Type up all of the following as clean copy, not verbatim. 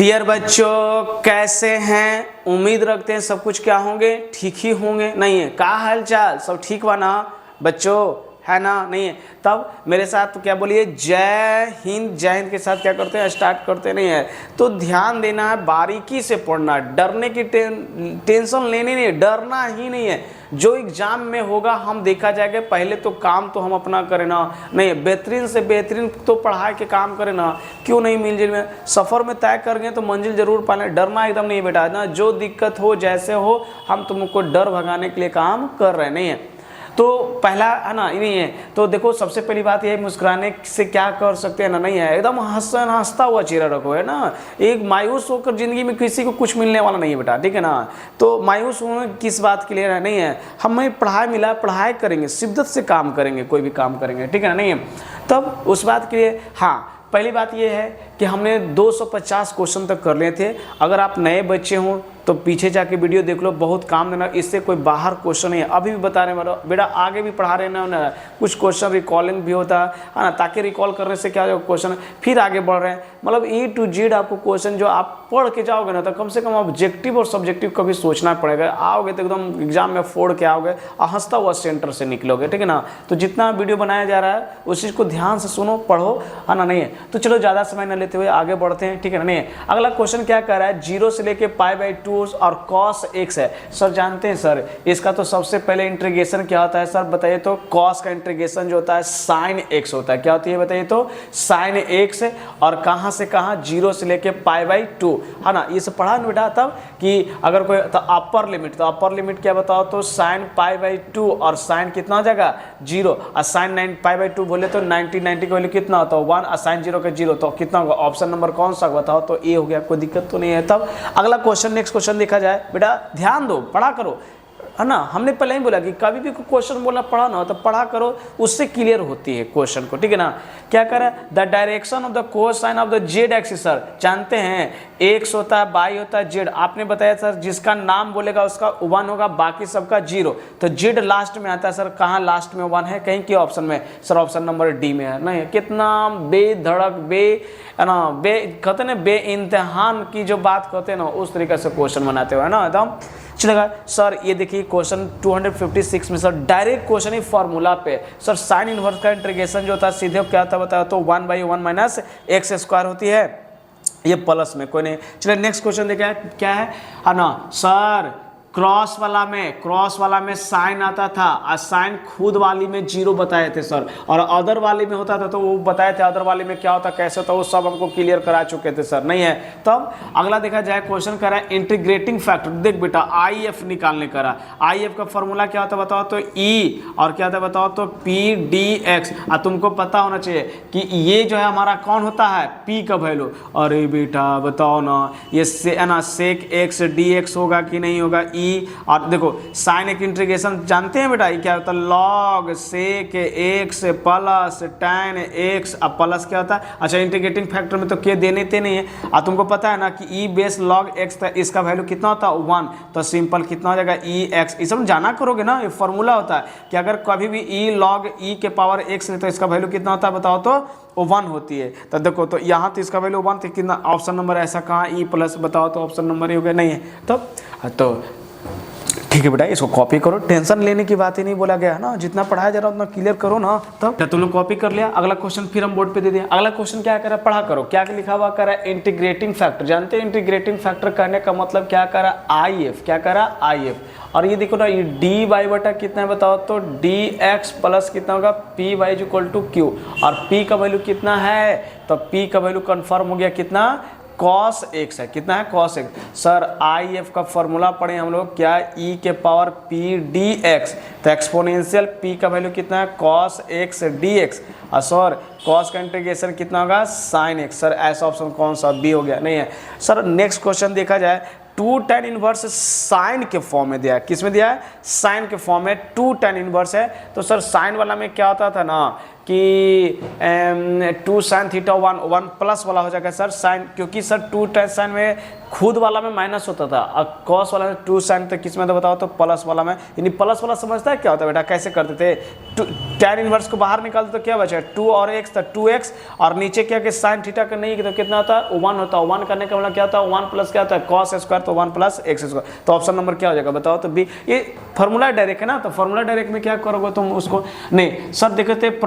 Dear बच्चों, कैसे हैं? उम्मीद रखते हैं सब कुछ क्या होंगे, ठीक ही होंगे। नहीं है क्या हाल चाल, सब ठीक बा ना बच्चों, है ना? नहीं है तब मेरे साथ तो क्या बोलिए, जय हिंद। जय हिंद के साथ क्या करते हैं, स्टार्ट करते नहीं है। तो ध्यान देना है, बारीकी से पढ़ना, डरने की टेंशन लेनी नहीं है, डरना ही नहीं है। जो एग्जाम में होगा हम देखा जाएगा, पहले तो काम तो हम अपना करें ना। नहीं, बेहतरीन से बेहतरीन तो पढ़ाई के काम करें ना। क्यों नहीं, मंजिल में सफ़र में तय कर गए तो मंजिल जरूर पाले। डरना एकदम नहीं बेटा ना, जो दिक्कत हो जैसे हो, हम तुमको डर भगाने के लिए काम कर रहे नहीं है। तो पहला है ना, नहीं है तो देखो, सबसे पहली बात यह है, मुस्कुराने से क्या कर सकते हैं ना, नहीं है एकदम हंसता हुआ चेहरा रखो, है ना। एक मायूस होकर जिंदगी में किसी को कुछ मिलने वाला नहीं है बेटा, ठीक है ना। तो मायूस होने किस बात के लिए है, नहीं है। हमें पढ़ाई मिला, पढ़ाई करेंगे, शिद्दत से काम करेंगे, कोई भी काम करेंगे, ठीक है ना। नहीं है तब उस बात के लिए, हाँ पहली बात यह है कि हमने 250 क्वेश्चन तक कर लिए थे। अगर आप नए बच्चे हों तो पीछे जाके वीडियो देख लो, बहुत काम देना। इससे कोई बाहर क्वेश्चन नहीं है, अभी भी बता रहे हैं बेटा, आगे भी पढ़ा रहे ना, कुछ क्वेश्चन रिकॉलिंग भी होता है ना, ताकि रिकॉल करने से क्या हो क्वेश्चन फिर आगे बढ़ रहे हैं। मतलब ए टू जेड आपको क्वेश्चन जो आप पढ़ के जाओगे ना, तो कम से कम ऑब्जेक्टिव और सब्जेक्टिव कभी सोचना पड़ेगा। आओगे तो एकदम एग्जाम में फोड़ के आओगे और हंसता हुआ सेंटर से निकलोगे, ठीक है ना। तो जितना वीडियो बनाया जा रहा है उस चीज़ को ध्यान से सुनो, पढ़ो, है ना। नहीं है तो चलो ज़्यादा समय न लेते हुए आगे बढ़ते हैं, ठीक है ना। नहीं है अगला क्वेश्चन क्या कर रहा है, 0 से लेके π/2 और cos x है। सर जानते हैं सर, इसका तो सबसे पहले इंटीग्रेशन क्या होता है सर, बताइए तो। cos का इंटीग्रेशन जो होता है sin x होता है। क्या होती है बताइए तो, sin x। और कहाँ से कहाँ, 0 से लेके π/2, है ना। ये सब पढ़ा ना बेटा तब, कि अगर कोई तो अपर लिमिट, तो अपर लिमिट क्या बताओ तो, sin π/2 और sin कितना हो जाएगा 0, और sin 9π/2 बोले तो 90 का वैल्यू कितना होता है 1, और sin 0 का 0, तो कितना होगा, ऑप्शन नंबर कौन सा बताओ तो ए हो गया। कोई दिक्कत तो नहीं है। तब अगला क्वेश्चन, नेक्स्ट क्वेश्चन देखा जाए बेटा, ध्यान दो, पढ़ा करो, है ना। हमने पहले ही बोला कि कभी भी कोई क्वेश्चन बोला पढ़ा ना, तो पढ़ा करो, उससे क्लियर होती है क्वेश्चन को, ठीक है ना। क्या करे, the direction of the cosine of the Z axis. Sir जानते हैं, एक्स होता है, वाई होता है, जेड। आपने बताया सर, जिसका नाम बोलेगा उसका 1 होगा, बाकी सबका 0। तो जेड लास्ट में आता है सर, कहाँ लास्ट में 1 है, कहीं के ऑप्शन में सर, ऑप्शन नंबर डी में है। नहीं कितना बेधड़क, है ना, कहते ना, बेइंतहान की जो बात कहते हैं ना, उस तरीके से क्वेश्चन बनाते हो, है ना एकदम। चलेगा सर, ये देखिए क्वेश्चन 256 में सर, डायरेक्ट क्वेश्चन ही फार्मूला पे। सर साइन इनवर्स का इंटीग्रेशन जो होता है सीधे क्या होता है बताओ तो, 1/1 - x² होती है, ये प्लस में कोई नहीं। चलिए नेक्स्ट क्वेश्चन देखिए क्या है ना सर, क्रॉस वाला में साइन आता था, और साइन खुद वाली में 0 बताए थे सर, और अदर वाली में होता था तो वो बताए थे अदर वाली में क्या होता कैसे होता, वो सब हमको क्लियर करा चुके थे सर। नहीं है तब अगला देखा जाए, क्वेश्चन कर रहा है इंटीग्रेटिंग फैक्टर। देख बेटा, IF निकालने का रहा, IF का फॉर्मूला क्या होता है बताओ तो, E, और क्या होता है बताओ तो PDX। और तुमको पता होना चाहिए कि ये जो है हमारा कौन होता है, P का वैल्यू। अरे बेटा बताओ ना, ये है ना sec x dx होगा कि नहीं होगा, और देखो साइन एक इंटीग्रेशन जानते हैं बेटा, ये क्या होता है, log sec x plus tan x, अब प्लस क्या होता है, अच्छा इंटीग्रेटिंग फैक्टर में तो क्या देने थे नहीं है। और तुमको पता है ना कि e बेस लॉग x था, इसका वैल्यू कितना होता है 1, तो सिंपल कितना हो जाएगा ex। ये सब जाना करोगे ना, ये फॉर्मूला होता है कि अगर कभी भी e log e के पावर x नहीं तो इसका वैल्यू कितना होता है बताओ तो 1 होती है। तो देखो तो यहाँ तो इसका वैल्यू 1 थी, कितना ऑप्शन नंबर ऐसा कहाँ e प्लस बताओ तो ऑप्शन नंबर ही हो गया। नहीं है तो ठीक है बेटा, इसको कॉपी करो, टेंशन लेने की बात ही नहीं बोला गया है ना, जितना पढ़ाया जा रहा है उतना क्लियर करो ना। तब तुम लोग कॉपी कर लिया, अगला क्वेश्चन फिर हम बोर्ड पे दे दिया। अगला क्वेश्चन क्या करा, पढ़ा करो, क्या लिखा हुआ करा, इंटीग्रेटिंग फैक्टर। जानते हैं इंटीग्रेटिंग फैक्टर कहने का मतलब क्या करा, IF, क्या करा IF। और ये देखो ना, ये dy बटा कितना है बताओ तो, dx प्लस कितना होगा py = q, और p का वैल्यू कितना है, तो p का वैल्यू कंफर्म हो गया कितना, cos x है, कितना है cos x। सर IF का फॉर्मूला पढ़े हम लोग, क्या, e के पावर p dx, तो एक्सपोनेंशियल p का वैल्यू कितना है cos x dx, और सर cos का इंटीग्रेशन कितना होगा sin x। सर ऐसा ऑप्शन कौन सा, बी हो गया। नहीं है सर, नेक्स्ट क्वेश्चन देखा जाए, 2 tan इनवर्स साइन के फॉर्म में दिया है, किस में दिया है, साइन के फॉर्म में 2 tan इनवर्स है। तो सर साइन वाला में क्या होता था ना, कि 2 sin थीटा 1 प्लस वाला हो जाएगा सर साइन, क्योंकि सर 2 tan साइन में खुद वाला में माइनस होता था और कॉस वाला में 2 sin, तो किस में तो बताओ तो प्लस वाला में, यानी प्लस वाला समझता है क्या होता है बेटा, कैसे करते थे, tan इनवर्स को बाहर निकालते तो क्या बचा 2 और x, तो 2x और नीचे क्या कि साइन थीटा का नहीं तो कितना होता है 1 होता है, 1 करने का मतलब क्या होता है 1 प्लस क्या होता है कॉस स्क्वायर, तो 1 प्लस एक्स स्क्वायर, तो ऑप्शन नंबर क्या हो जाएगा बताओ तो बी। ये फॉर्मूला डायरेक्ट है ना, तो फॉर्मूला डायरेक्ट में क्या करोगे तुम उसको, नहीं सर देखते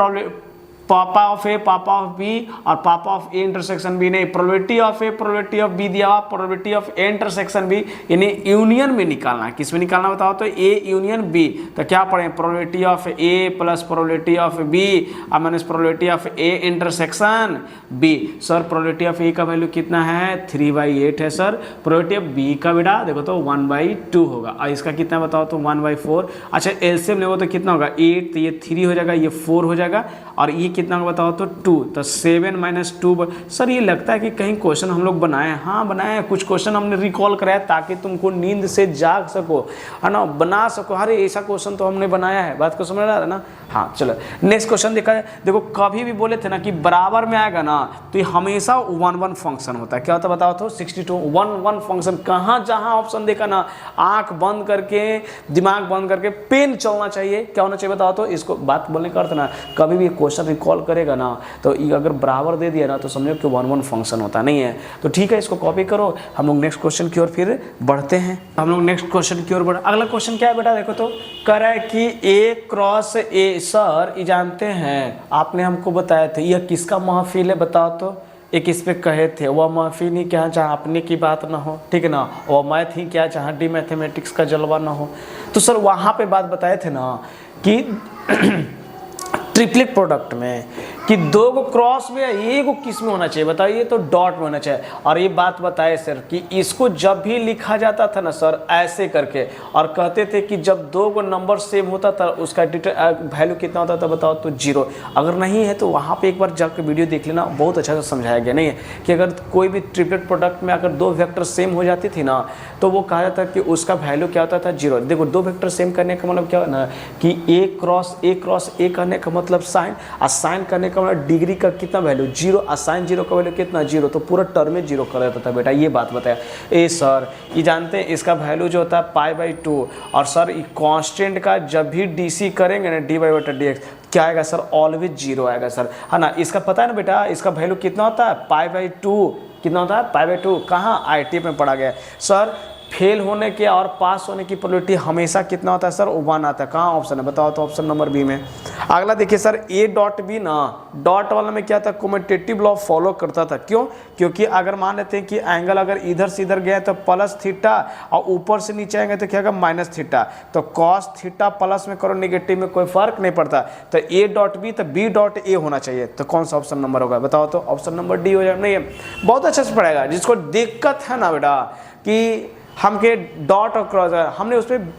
पापा ऑफ ए, पापा ऑफ बी और पापा ऑफ ए इंटरसेक्शन बी, नहीं probability of A, probability of B दिया हुआ, probability of A intersection B, यानी यूनियन में निकालना है, किस में निकालना बताओ तो ए यूनियन बी, तो क्या पढ़े probability of A plus probability of B और minus probability of A intersection B. Sir probability of A का वैल्यू कितना है 3/8 है सर, प्रोबेबिलिटी ऑफ बी का बेटा देखो तो 1/2 होगा, और इसका कितना बताओ तो 1/4। अच्छा एलसीएम लेवो तो कितना होगा 8, तो ये 3 हो जाएगा, ये 4 हो जाएगा, और ये कितना बताओ तो 2, तो 7 - 2। सर ये लगता है कि कहीं क्वेश्चन हम लोग बनाए हैं, हाँ बनाए हैं, कुछ क्वेश्चन हमने रिकॉल कराया ताकि तुमको नींद से जाग सको, है ना, बना सको, अरे ऐसा क्वेश्चन तो हमने बनाया है, बात को समझ रहा है ना। हाँ चलो नेक्स्ट क्वेश्चन देखा है, देखो कभी भी बोले थे ना कि बराबर में आएगा ना तो ये हमेशा 1 फंक्शन होता है, क्या होता है बताओ तो 62 1 फंक्शन, कहाँ जहाँ ऑप्शन देखा ना आंख बंद करके दिमाग बंद करके पेन चलना चाहिए, क्या होना चाहिए बताओ तो, इसको बात बोलने का अर्थ ना कभी भी क्वेश्चन रिकॉल करेगा ना तो ये अगर बराबर दे दिया ना तो समझो कि 1 फंक्शन होता नहीं है, तो ठीक है इसको कॉपी करो। हम लोग नेक्स्ट क्वेश्चन की ओर फिर बढ़ते हैं, हम लोग नेक्स्ट क्वेश्चन की ओर बढ़े। अगला क्वेश्चन क्या है बेटा देखो तो, कह रहा है कि ए क्रॉस ए, सर ये जानते हैं आपने हमको बताया था यह किसका महफिल है बताओ तो, एक इस पे कहे थे वह महफिल ही क्या जहाँ अपने की बात ना हो, ठीक है ना, वह मैथ ही क्या जहाँ डी मैथमेटिक्स का जलवा ना हो, तो सर वहाँ पे बात बताए थे ना कि ट्रिपलेट प्रोडक्ट में कि 2 को क्रॉस में एक को किस में होना चाहिए बताइए तो डॉट में होना चाहिए, और ये बात बताए सर कि इसको जब भी लिखा जाता था ना सर ऐसे करके, और कहते थे कि जब 2 को नंबर सेम होता था उसका वैल्यू कितना होता था बताओ तो 0। अगर नहीं है तो वहाँ पे एक बार जाकर वीडियो देख लेना, बहुत अच्छा से समझाया गया, नहीं है कि अगर कोई भी ट्रिपलेट प्रोडक्ट में अगर 2 वेक्टर सेम हो जाती थी ना तो वो कहा जाता कि उसका वैल्यू क्या होता था 0। देखो 2 वेक्टर सेम करने का मतलब क्या है ना कि ए क्रॉस ए करने का मतलब साइन, और साइन करने का मतलब डिग्री का कितना वैल्यू 0, और साइन 0 का वैल्यू कितना 0, तो पूरा टर्म में 0 कर देता था बेटा, ये बात बताया। ए सर ये जानते हैं इसका वैल्यू जो होता है π/2, और सर कांस्टेंट का जब भी डीसी करेंगे ना dy/dx क्या आएगा सर ऑलवेज 0 आएगा सर, है ना, इसका पता है ना बेटा इसका वैल्यू कितना होता है π/2, कितना होता है π/2, कहाँ ITF में पढ़ा गया है सर। फेल होने के और पास होने की प्रोबेबिलिटी हमेशा कितना होता है सर 1 आता है, कहाँ ऑप्शन है बताओ तो ऑप्शन नंबर बी में। अगला देखिए सर ए डॉट बी ना, डॉट वाला में क्या था कम्यूटेटिव लॉ फॉलो करता था, क्यों, क्योंकि अगर मान लेते हैं कि एंगल अगर इधर से इधर गया तो प्लस थीटा और ऊपर से नीचे आएंगे तो क्या होगा माइनस थीटा, तो कॉस थीटा प्लस में करो नेगेटिव में कोई फर्क नहीं पड़ता, तो ए डॉट बी तो बी डॉट ए होना चाहिए, तो कौन सा ऑप्शन नंबर होगा बताओ तो ऑप्शन नंबर डी हो जाएगा। नहीं है बहुत अच्छे से पढ़ेगा, जिसको दिक्कत है ना बेटा कि हमके डॉट और क्रॉस हमने उस पर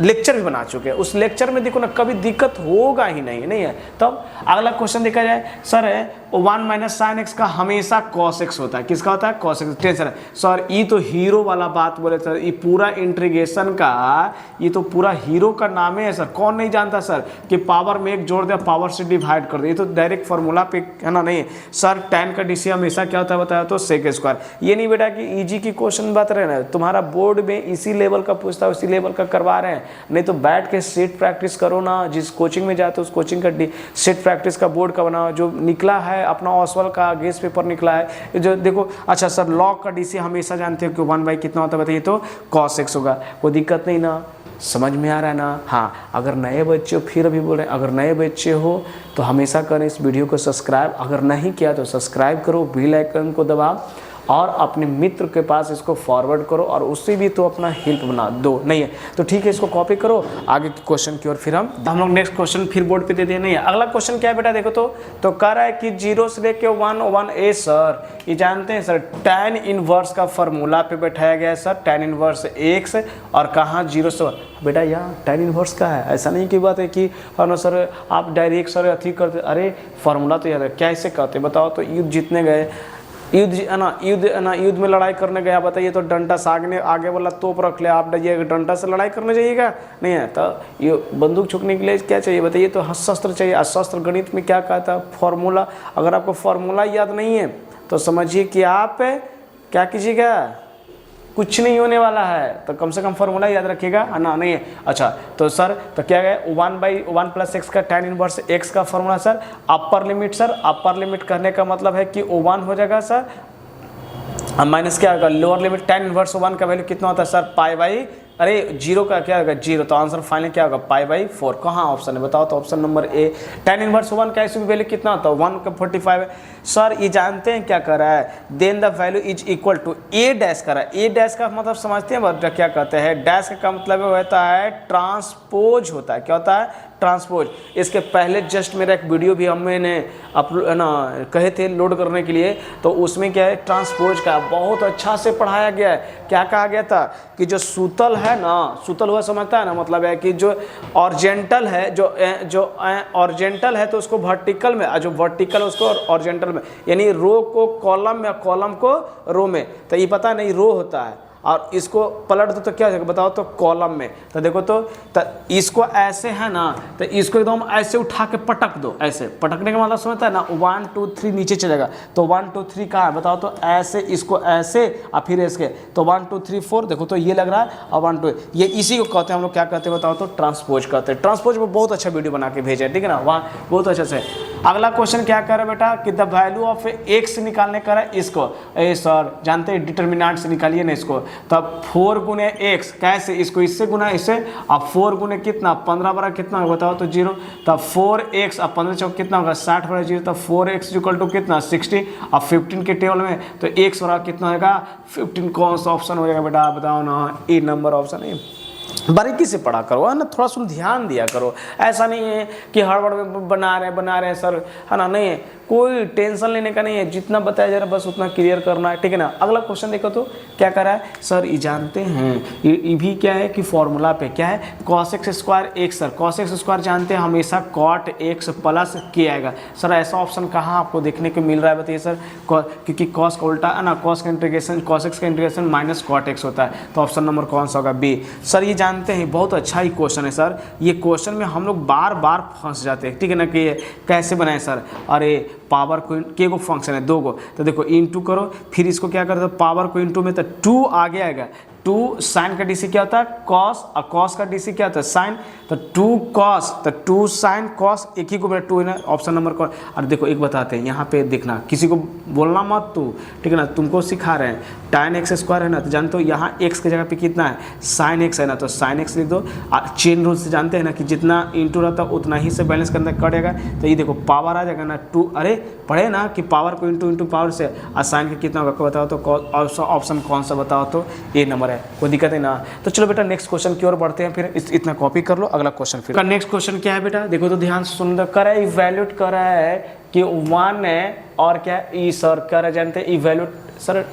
लेक्चर भी बना चुके हैं, उस लेक्चर में देखो ना कभी दिक्कत होगा ही नहीं है। तब अगला क्वेश्चन देखा जाए सर है 1 - sin x का हमेशा cos x होता है, किसका होता है cos x, टेंशन है सर, ये तो हीरो वाला बात बोले सर, ये पूरा इंटीग्रेशन का ये तो पूरा हीरो का नाम है सर, कौन नहीं जानता सर कि पावर में 1 जोड़ दिया पावर से डिवाइड कर दिया, ये तो डायरेक्ट फार्मूला पे है ना, नहीं सर tan का डीसी हमेशा क्या होता है बताया तो sec स्क्वायर, ये नहीं बेटा कि ईजी की क्वेश्चन बात रहे ना, तुम्हारा बोर्ड में इसी लेवल का पूछता है उसी लेवल का करवा रहे हैं, नहीं तो बैठ के सेट प्रैक्टिस करो ना, जिस कोचिंग में जाते हो उस कोचिंग का सेट प्रैक्टिस का बोर्ड का बनाओ, जो निकला है अपना ऑसवाल का गेस पेपर निकला है जो देखो। अच्छा सर लॉग का डीसी हमेशा जानते हो कि 1 कितना होता है बताइए तो cos x होगा, कोई दिक्कत नहीं ना, समझ में आ रहा है ना। हाँ अगर नए बच्चे हो फिर अभी बोल रहे हैं अगर नए बच्चे हो तो हमेशा करें इस वीडियो को सब्सक्राइब, अगर नहीं किया तो सब्सक्राइब करो, बेल आइकन को दबाओ और अपने मित्र के पास इसको फॉरवर्ड करो और उससे भी तो अपना हेल्प बना दो, नहीं है तो ठीक है इसको कॉपी करो। आगे के क्वेश्चन की ओर फिर हम लोग नेक्स्ट क्वेश्चन फिर बोर्ड पे दे दिए, नहीं है अगला क्वेश्चन क्या है बेटा देखो तो कह रहा है कि 0 से लेके 1 ए सर ये जानते हैं सर tan इनवर्स का फॉर्मूला पे बैठाया गया है सर, tan इनवर्स x और कहाँ 0 से बेटा यहाँ tan इनवर्स का है, ऐसा नहीं की बात है कि हाँ ना सर आप डायरेक्ट सर अथी करते, अरे फार्मूला तो याद है कैसे कहते बताओ तो, युद्ध जीतने गए युद्ध है ना, युद्ध में लड़ाई करने गया, बताइए तो डंडा सागने आगे वाला तोप रख ले, आप ये डंडा से लड़ाई करने जाइएगा नहीं है। तो ये बंदूक छुकने के लिए क्या चाहिए बताइए, तो शस्त्र चाहिए। शस्त्र गणित में क्या कहता है, फॉर्मूला। अगर आपको फॉर्मूला याद नहीं है तो समझिए कि आप क्या कीजिएगा, कुछ नहीं होने वाला है। तो कम से कम फॉर्मूला याद रखिएगा ना, नहीं है। अच्छा तो सर तो क्या है 1/1 + x का tan इनवर्स x का formula sir, upper limit sir, upper limit करने का मतलब है कि 1 हो जाएगा सर, माइनस क्या होगा लोअर लिमिट tan इनवर्स 1 का वैल्यू कितना होता है सर, पाई, अरे जीरो का क्या होगा 0, तो आंसर फाइनल क्या होगा π/4। कहाँ ऑप्शन है बताओ, तो option number A. tan inverse 1 का इसमें वैल्यू कितना होता है 1 का 45 है सर। ये जानते हैं क्या कर रहा है, then the value is equal to A dash कर रहा है। ए डैश का मतलब समझते हैं बच्चा क्या कहते हैं, डैश का मतलब होता है ट्रांसपोज होता है। क्या होता है, ट्रांसपोज। इसके पहले जस्ट मेरा एक वीडियो भी मैंने कहे थे लोड करने के लिए, तो उसमें क्या है ट्रांसपोज का बहुत अच्छा से पढ़ाया गया है। क्या कहा गया था कि जो सूतल है ना, सूतल हुआ समझता है ना, मतलब है कि जो ऑर्जेंटल है, जो ऑर्जेंटल है तो उसको वर्टिकल में, जो वर्टिकल है उसको ऑर्जेंटल में, यानी रो को कॉलम में, कॉलम को रो में। तो ये पता नहीं रो होता है, और इसको पलट दो तो क्या हो जाएगा बताओ, तो कॉलम में। तो देखो तो इसको ऐसे है ना, तो इसको एकदम ऐसे उठा के पटक दो, ऐसे पटकने का मतलब समझता है ना, 1 2 3 नीचे चलेगा। तो 1 2 3 कहाँ है बताओ, तो ऐसे इसको ऐसे और फिर इसके, तो 1 2 3 4 देखो तो ये लग रहा है, और 1 2 ये इसी को कहते हैं हम लोग क्या कहते हैं बताओ, तो ट्रांसपोज कहते हैं। ट्रांसपोज में बहुत अच्छा वीडियो बना के भेजा है, ठीक है ना, वहाँ बहुत अच्छा से। अगला क्वेश्चन क्या कर रहा है बेटा कि द वैल्यू ऑफ x निकालने का है इसको, ए सर जानते हैं डिटर्मिनेंट से निकालिए ना इसको। तब 4 गुने x कैसे, इसको इससे गुना इससे, अब 4 गुने कितना 15 बड़ा कितना होगा बताओ, तो 0। तब 4x अब 15 चौक कितना होगा 60 बड़ा 0, तब 4x इक्वल टू कितना 60। अब 15 के टेबल में तो x बड़ा कितना होगा 15। कौन सा ऑप्शन हो जाएगा बेटा बताओ ना, ए नंबर ऑप्शन है। बारीकी से पढ़ा करो है ना, थोड़ा सा ध्यान दिया करो। ऐसा नहीं है कि हड़बड़ में बना रहे हैं सर, है ना, नहीं है, कोई टेंशन लेने का नहीं है, जितना बताया जा रहा है बस उतना क्लियर करना है, ठीक है ना। अगला क्वेश्चन देखो तो क्या कर रहा है सर, ये जानते हैं ये भी क्या है कि फॉर्मूला पे क्या है cos x square x sir, cos x square जानते हैं हमेशा cot x प्लस k आएगा सर। ऐसा ऑप्शन कहाँ आपको देखने को मिल रहा है बताइए सर, क्योंकि cos का उल्टा है ना, cos का इंटीग्रेशन cos x का इंटीग्रेशन माइनस cot x होता है। तो ऑप्शन नंबर कौन सा होगा बी सर। ये जानते हैं बहुत अच्छा ही क्वेश्चन है सर, ये क्वेश्चन में हम लोग बार बार फंस जाते हैं, ठीक है ना, कि कैसे बनाए सर। अरे पावर को के को फंक्शन है 2 को, तो देखो इंटू करो, फिर इसको क्या करते हो पावर को इंटू में, तो 2 आगे आएगा 2 साइन का डीसी क्या होता है कॉस, और कॉस का डीसी क्या होता है साइन, तो 2 कॉस, तो 2 साइन कॉस, एक ही को बेटा 2 है ना, ऑप्शन नंबर कौन। और देखो एक बताते हैं यहाँ पे देखना, किसी को बोलना मत तू, ठीक है ना, तुमको सिखा रहे हैं। tan x स्क्वायर है ना, तो जानते हो यहाँ x की जगह पे कितना है sin x है ना, तो sin x लिख दो। चेन रूल से जानते हैं ना कि जितना इंटू रहता है उतना ही से बैलेंस करना कटेगा। तो ये देखो पावर आ जाएगा ना 2, अरे पढ़े ना कि पावर को इंटू पावर से, और साइन का कितना होगा बताओ, तो ऑप्शन कौन सा बताओ, तो ए नंबर है, कोई दिक्कत है ना। तो चलो बेटा नेक्स्ट क्वेश्चन की ओर बढ़ते हैं, फिर इतना कॉपी कर लो, अगला क्वेश्चन फिर। नेक्स्ट क्वेश्चन क्या है बेटा, देखो तो ध्यान से सुन, कर रहा है इवैल्यूएट कर रहा है कि 1 है और क्या ई सर कर रहा है, जानते हैं इवैल्यूएट सर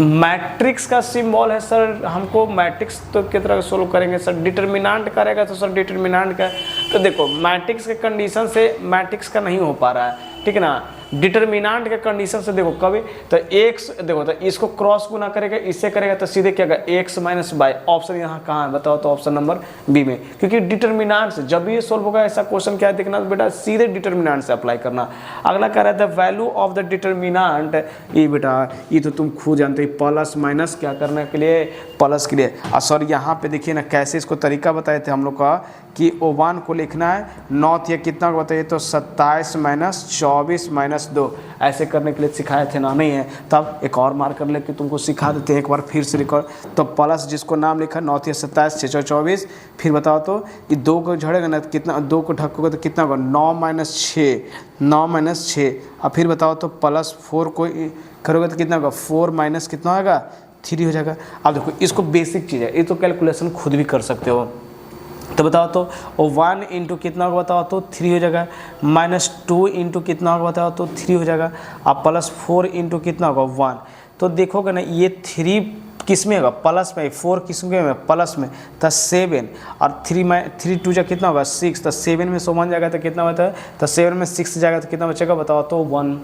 मैट्रिक्स का सिंबल है सर, हमको मैट्रिक्स तो किस तरह सोल्व करेंगे सर, डिटर्मिनेंट करेगा तो सर डिटर्मिनेंट का, तो देखो मैट्रिक्स के कंडीशन से मैट्रिक्स का नहीं हो पा रहा है, ठीक है ना। डिटर्मिनेंट के कंडीशन से देखो कभी तो x देखो तो इसको क्रॉस गुना करेगा, इससे करेगा तो सीधे क्या होगा x माइनस बाई। ऑप्शन यहाँ कहाँ है बताओ, तो ऑप्शन नंबर बी में, क्योंकि डिटर्मिनेंट से जब ये सोल्व होगा ऐसा क्वेश्चन क्या देखना बेटा, सीधे डिटर्मिनेंट से अप्लाई करना। अगला कह रहा है the value of the determinant, ये बेटा ये तो तुम खुद जानते हो, प्लस माइनस क्या करने के लिए, प्लस के लिए। और सर यहाँ पे देखिए ना कैसे इसको तरीका बताए थे हम लोग का कि O1 को लिखना है नॉर्थ, या कितना को बताइए तो 27 माइनस 24 माइनस 2, ऐसे करने के लिए सिखाए थे ना, नहीं है। तब एक और मार्कर लेके तुमको सिखा देते हैं एक बार फिर से रिकॉर्ड। तो प्लस जिसको नाम लिखा नॉर्थ या 27 6 24, फिर बताओ तो ये 2 को झड़ेगा ना कितना, 2 को ढकोगे तो कितना होगा 9 माइनस 6, और फिर बताओ तो प्लस 4 को करोगे तो कितना होगा 4 माइनस कितना होगा 3 हो जाएगा। अब देखो इसको बेसिक चीज़ है, ये तो कैलकुलेशन खुद भी कर सकते हो। तो बताओ तो 1 इंटू कितना होगा बताओ तो 3 हो जाएगा, -2 इंटू कितना होगा बताओ तो 3 हो जाएगा, अब +4 इंटू कितना होगा 1। तो देखोगे ना ये 3 किस में होगा प्लस में, 4 किस में प्लस में, तो 7, और 3 2 जा कितना होगा 6, तो 7 में 1 जाएगा तो कितना होता है, तो 7 में 6 जाएगा तो कितना बचेगा बताओ तो 1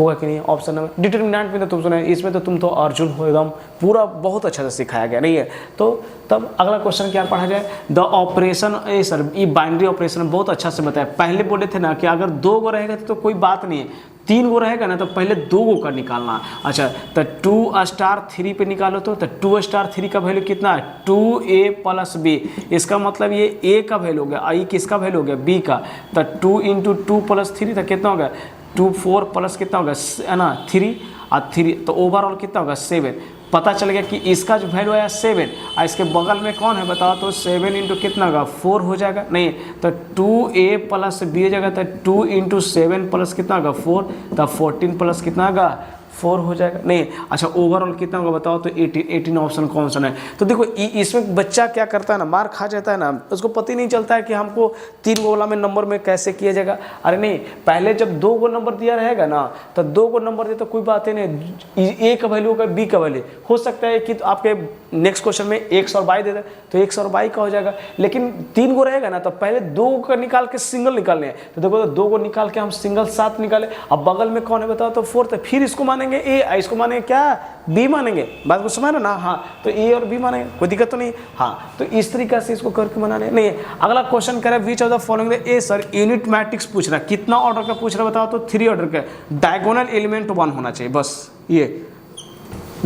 होगा कि नहीं। ऑप्शन नंबर डिटर्मिनेंट में तो तुम सुने, इसमें तो तुम तो अर्जुन हो एकदम, पूरा बहुत अच्छा से सिखाया गया नहीं है। तो तब अगला क्वेश्चन क्या पढ़ा जाए, द ऑपरेशन, ए सर ये बाइनरी ऑपरेशन बहुत अच्छा से बताया। पहले बोले थे ना कि अगर 2 गो रहेगा तो कोई बात नहीं है, 3 गो रहेगा ना तो पहले 2 गो का निकालना। अच्छा तो 2 स्टार 3 पे निकालो तो 2 स्टार 3 का वैल्यू कितना है 2a प्लस b, इसका मतलब ये a का वैल्यू हो गया, आई किसका वैल्यू हो गया b का, तो 2 इंटू 2 प्लस 3 तो कितना हो गया 2 4 प्लस कितना होगा है ना 3 और 3, तो ओवरऑल कितना होगा 7। पता चल गया कि इसका जो वैल्यू आया 7 और इसके बगल में कौन है बताओ, तो 7 इंटू कितना होगा 4 हो जाएगा नहीं, तो 2a प्लस b हो जाएगा, तो 2 इंटू 7 प्लस कितना होगा 4, तो 14 प्लस कितना होगा 4 हो जाएगा नहीं। अच्छा ओवरऑल कितना होगा बताओ, तो 18 ऑप्शन कौन सा है। तो देखो इसमें बच्चा क्या करता है ना, मार खा जाता है ना, उसको पता ही नहीं चलता है कि हमको 3 गो वाला में नंबर में कैसे किया जाएगा। अरे नहीं, पहले जब 2 गो नंबर दिया रहेगा ना तो 2 गो नंबर दिया तो कोई बात ही नहीं, ए का वैल्यू होगा बी का वैल्यू हो सकता है कि तो आपके नेक्स्ट क्वेश्चन में x और y दे दे तो x और y का हो जाएगा। लेकिन 3 गो रहेगा ना तो पहले 2 का निकाल के सिंगल निकालने हैं, तो देखो तो 2 गो निकाल के हम सिंगल साथ निकाले, अब बगल में कौन है बताओ, तो 4, फिर इसको मानेंगे a, इसको मानेंगे क्या b मानेंगे, बात को समझ ना। हाँ तो a और b मानेंगे, कोई दिक्कत तो नहीं। हाँ तो इस तरीके से इसको करके बनाने नहीं है। अगला क्वेश्चन कह रहा है which of the following, A sir unit matrix पूछ रहा है, कितना ऑर्डर का पूछ रहा है बताओ, तो 3 ऑर्डर का, डायगोनल एलिमेंट 1 होना चाहिए बस। ये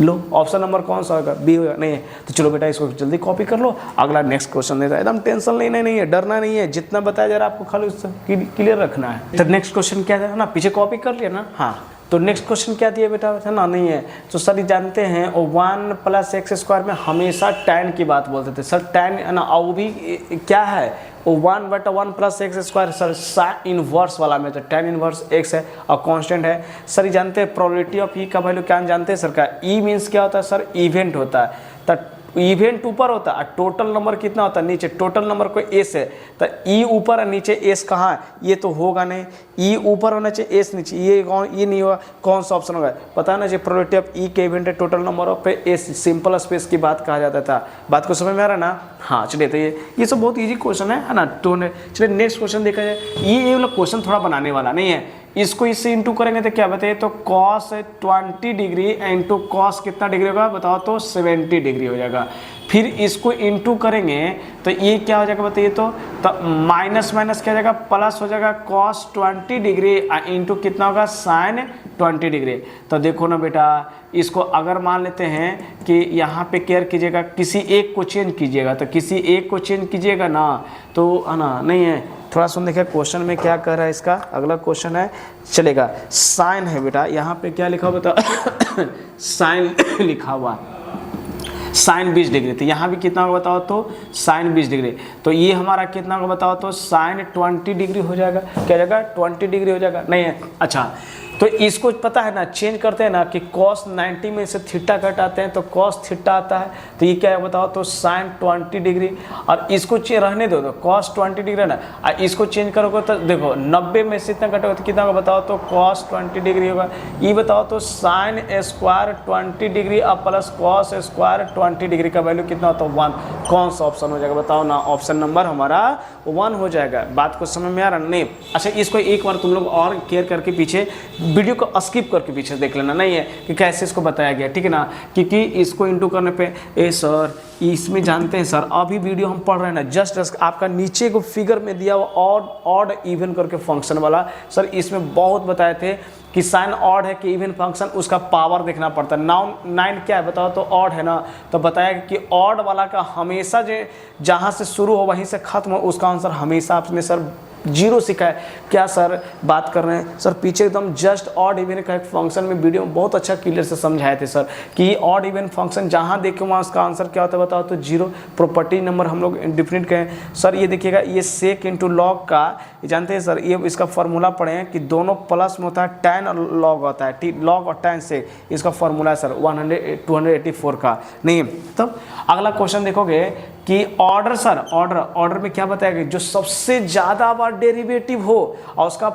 लो ऑप्शन नंबर कौन सा होगा बी होगा नहीं है। तो चलो बेटा इसको जल्दी कॉपी कर लो, अगला नेक्स्ट क्वेश्चन देता है, एकदम टेंशन लेना नहीं है, डरना नहीं है, जितना बताया जा रहा है आपको खाली उससे क्लियर रखना है। तो नेक्स्ट क्वेश्चन क्या है ना, पीछे कॉपी कर लिया ना। हाँ तो नेक्स्ट क्वेश्चन क्या दिया बेटा है ना, नहीं है तो सर जानते हैं 1 प्लस एक्स स्क्वायर में हमेशा tan की बात बोलते थे सर, tan है ना, और वो भी क्या है 1/1 plus x square sir sine inverse वाला में, तो tan इनवर्स x है और कांस्टेंट है सर। जानते हैं प्रोबेबिलिटी ऑफ ई का वैल्यू क्या जानते हैं सर का, ई मीन्स क्या होता है सर, इवेंट होता है, तो इवेंट ऊपर होता है, टोटल नंबर कितना होता है नीचे, टोटल नंबर कोई एस है तो ई ऊपर है नीचे एस कहाँ है, ये तो होगा नहीं, ई ऊपर होना चाहिए एस नीचे, ये कौन, ये नहीं होगा, कौन सा ऑप्शन होगा पता है ना जी, प्रोबेबिलिटी ऑफ ई के इवेंट है total number of S, simple space की बात कहा जाता था। बात को समझ में आ रहा है ना। हाँ चलिए तो ये सब बहुत ईजी क्वेश्चन है ना। तो चलिए नेक्स्ट क्वेश्चन देखा जाए, ये वाला क्वेश्चन थोड़ा बनाने वाला नहीं है, इसको इससे इंटू करेंगे तो क्या बताइए, तो cos 20 डिग्री इंटू कॉस कितना डिग्री होगा बताओ, तो 70 डिग्री हो जाएगा। फिर इसको इंटू करेंगे तो ये क्या हो जाएगा बताइए, तो माइनस माइनस क्या हो जाएगा प्लस हो जाएगा, cos 20 डिग्री इंटू कितना होगा sin 20 डिग्री। तो देखो ना बेटा इसको अगर मान लेते हैं कि यहाँ पे केयर कीजिएगा, किसी एक को चेंज कीजिएगा, तो किसी एक को चेंज कीजिएगा ना तो है ना, नहीं है थोड़ा सुन देखिए क्वेश्चन में क्या कह रहा है इसका। अगला क्वेश्चन है चलेगा, साइन है बेटा, यहाँ पे क्या लिखा हुआ बताओ साइन लिखा हुआ, साइन 20 डिग्री, तो यहाँ भी कितना होगा बताओ, तो साइन 20 डिग्री, तो ये हमारा कितना होगा बताओ, तो साइन 20 डिग्री हो जाएगा, क्या जाएगा 20 डिग्री हो जाएगा नहीं है। अच्छा तो इसको पता है ना, चेंज करते हैं ना कि cos 90 में से थीटा घटाते हैं तो cos थीटा आता है, तो ये क्या है बताओ, तो साइन 20 डिग्री, और इसको रहने दो तो cos 20 डिग्री है ना, और इसको चेंज करोगे तो देखो 90 में से इतना घटोगे तो कितना होगा बताओ, तो cos 20 डिग्री होगा। ये बताओ तो साइन स्क्वायर 20 डिग्री और प्लस cos स्क्वायर 20 डिग्री का वैल्यू कितना होता है 1, कौन सा ऑप्शन हो जाएगा बताओ ना, ऑप्शन नंबर हमारा 1 हो जाएगा। बात को समझ में आ रहा नहीं। अच्छा इसको एक बार तुम लोग और केयर करके पीछे वीडियो को स्किप करके पीछे देख लेना, नहीं है कि कैसे इसको बताया गया, ठीक है ना, क्योंकि इसको इंटू करने पे ए सर इसमें जानते हैं सर अभी वीडियो हम पढ़ रहे हैं ना, जस्ट आपका नीचे को फिगर में दिया हुआ ऑड इवन करके फंक्शन वाला सर, इसमें बहुत बताए थे कि साइन ऑड है कि इवन फंक्शन, उसका पावर देखना पड़ता है। 9 क्या है बताओ, तो ऑड है ना, तो बताया कि ऑड वाला का हमेशा जो जहाँ से शुरू हो वहीं से खत्म हो, उसका आंसर हमेशा आपने सर 0 सिखाया। क्या सर बात कर रहे हैं सर, पीछे एकदम जस्ट ऑड इवन का एक फंक्शन में वीडियो में बहुत अच्छा क्लियर से समझाए थे सर कि ऑड इवन फंक्शन जहाँ देखे वहाँ उसका आंसर क्या होता है बताओ, तो 0। प्रॉपर्टी नंबर हम लोग डिफरेंट कहें सर, ये देखिएगा ये सेक इंटू लॉग का जानते हैं सर, ये इसका फॉर्मूला पढ़े हैं कि दोनों प्लस में होता है टैन और लॉग होता है, लॉग और टैन सेक, इसका फॉर्मूला है सर 284 का नहीं। तब अगला क्वेश्चन देखोगे कि ऑर्डर सर, ऑर्डर में क्या बताया गया, जो सबसे ज़्यादा बार डेरिवेटिव हो और उसका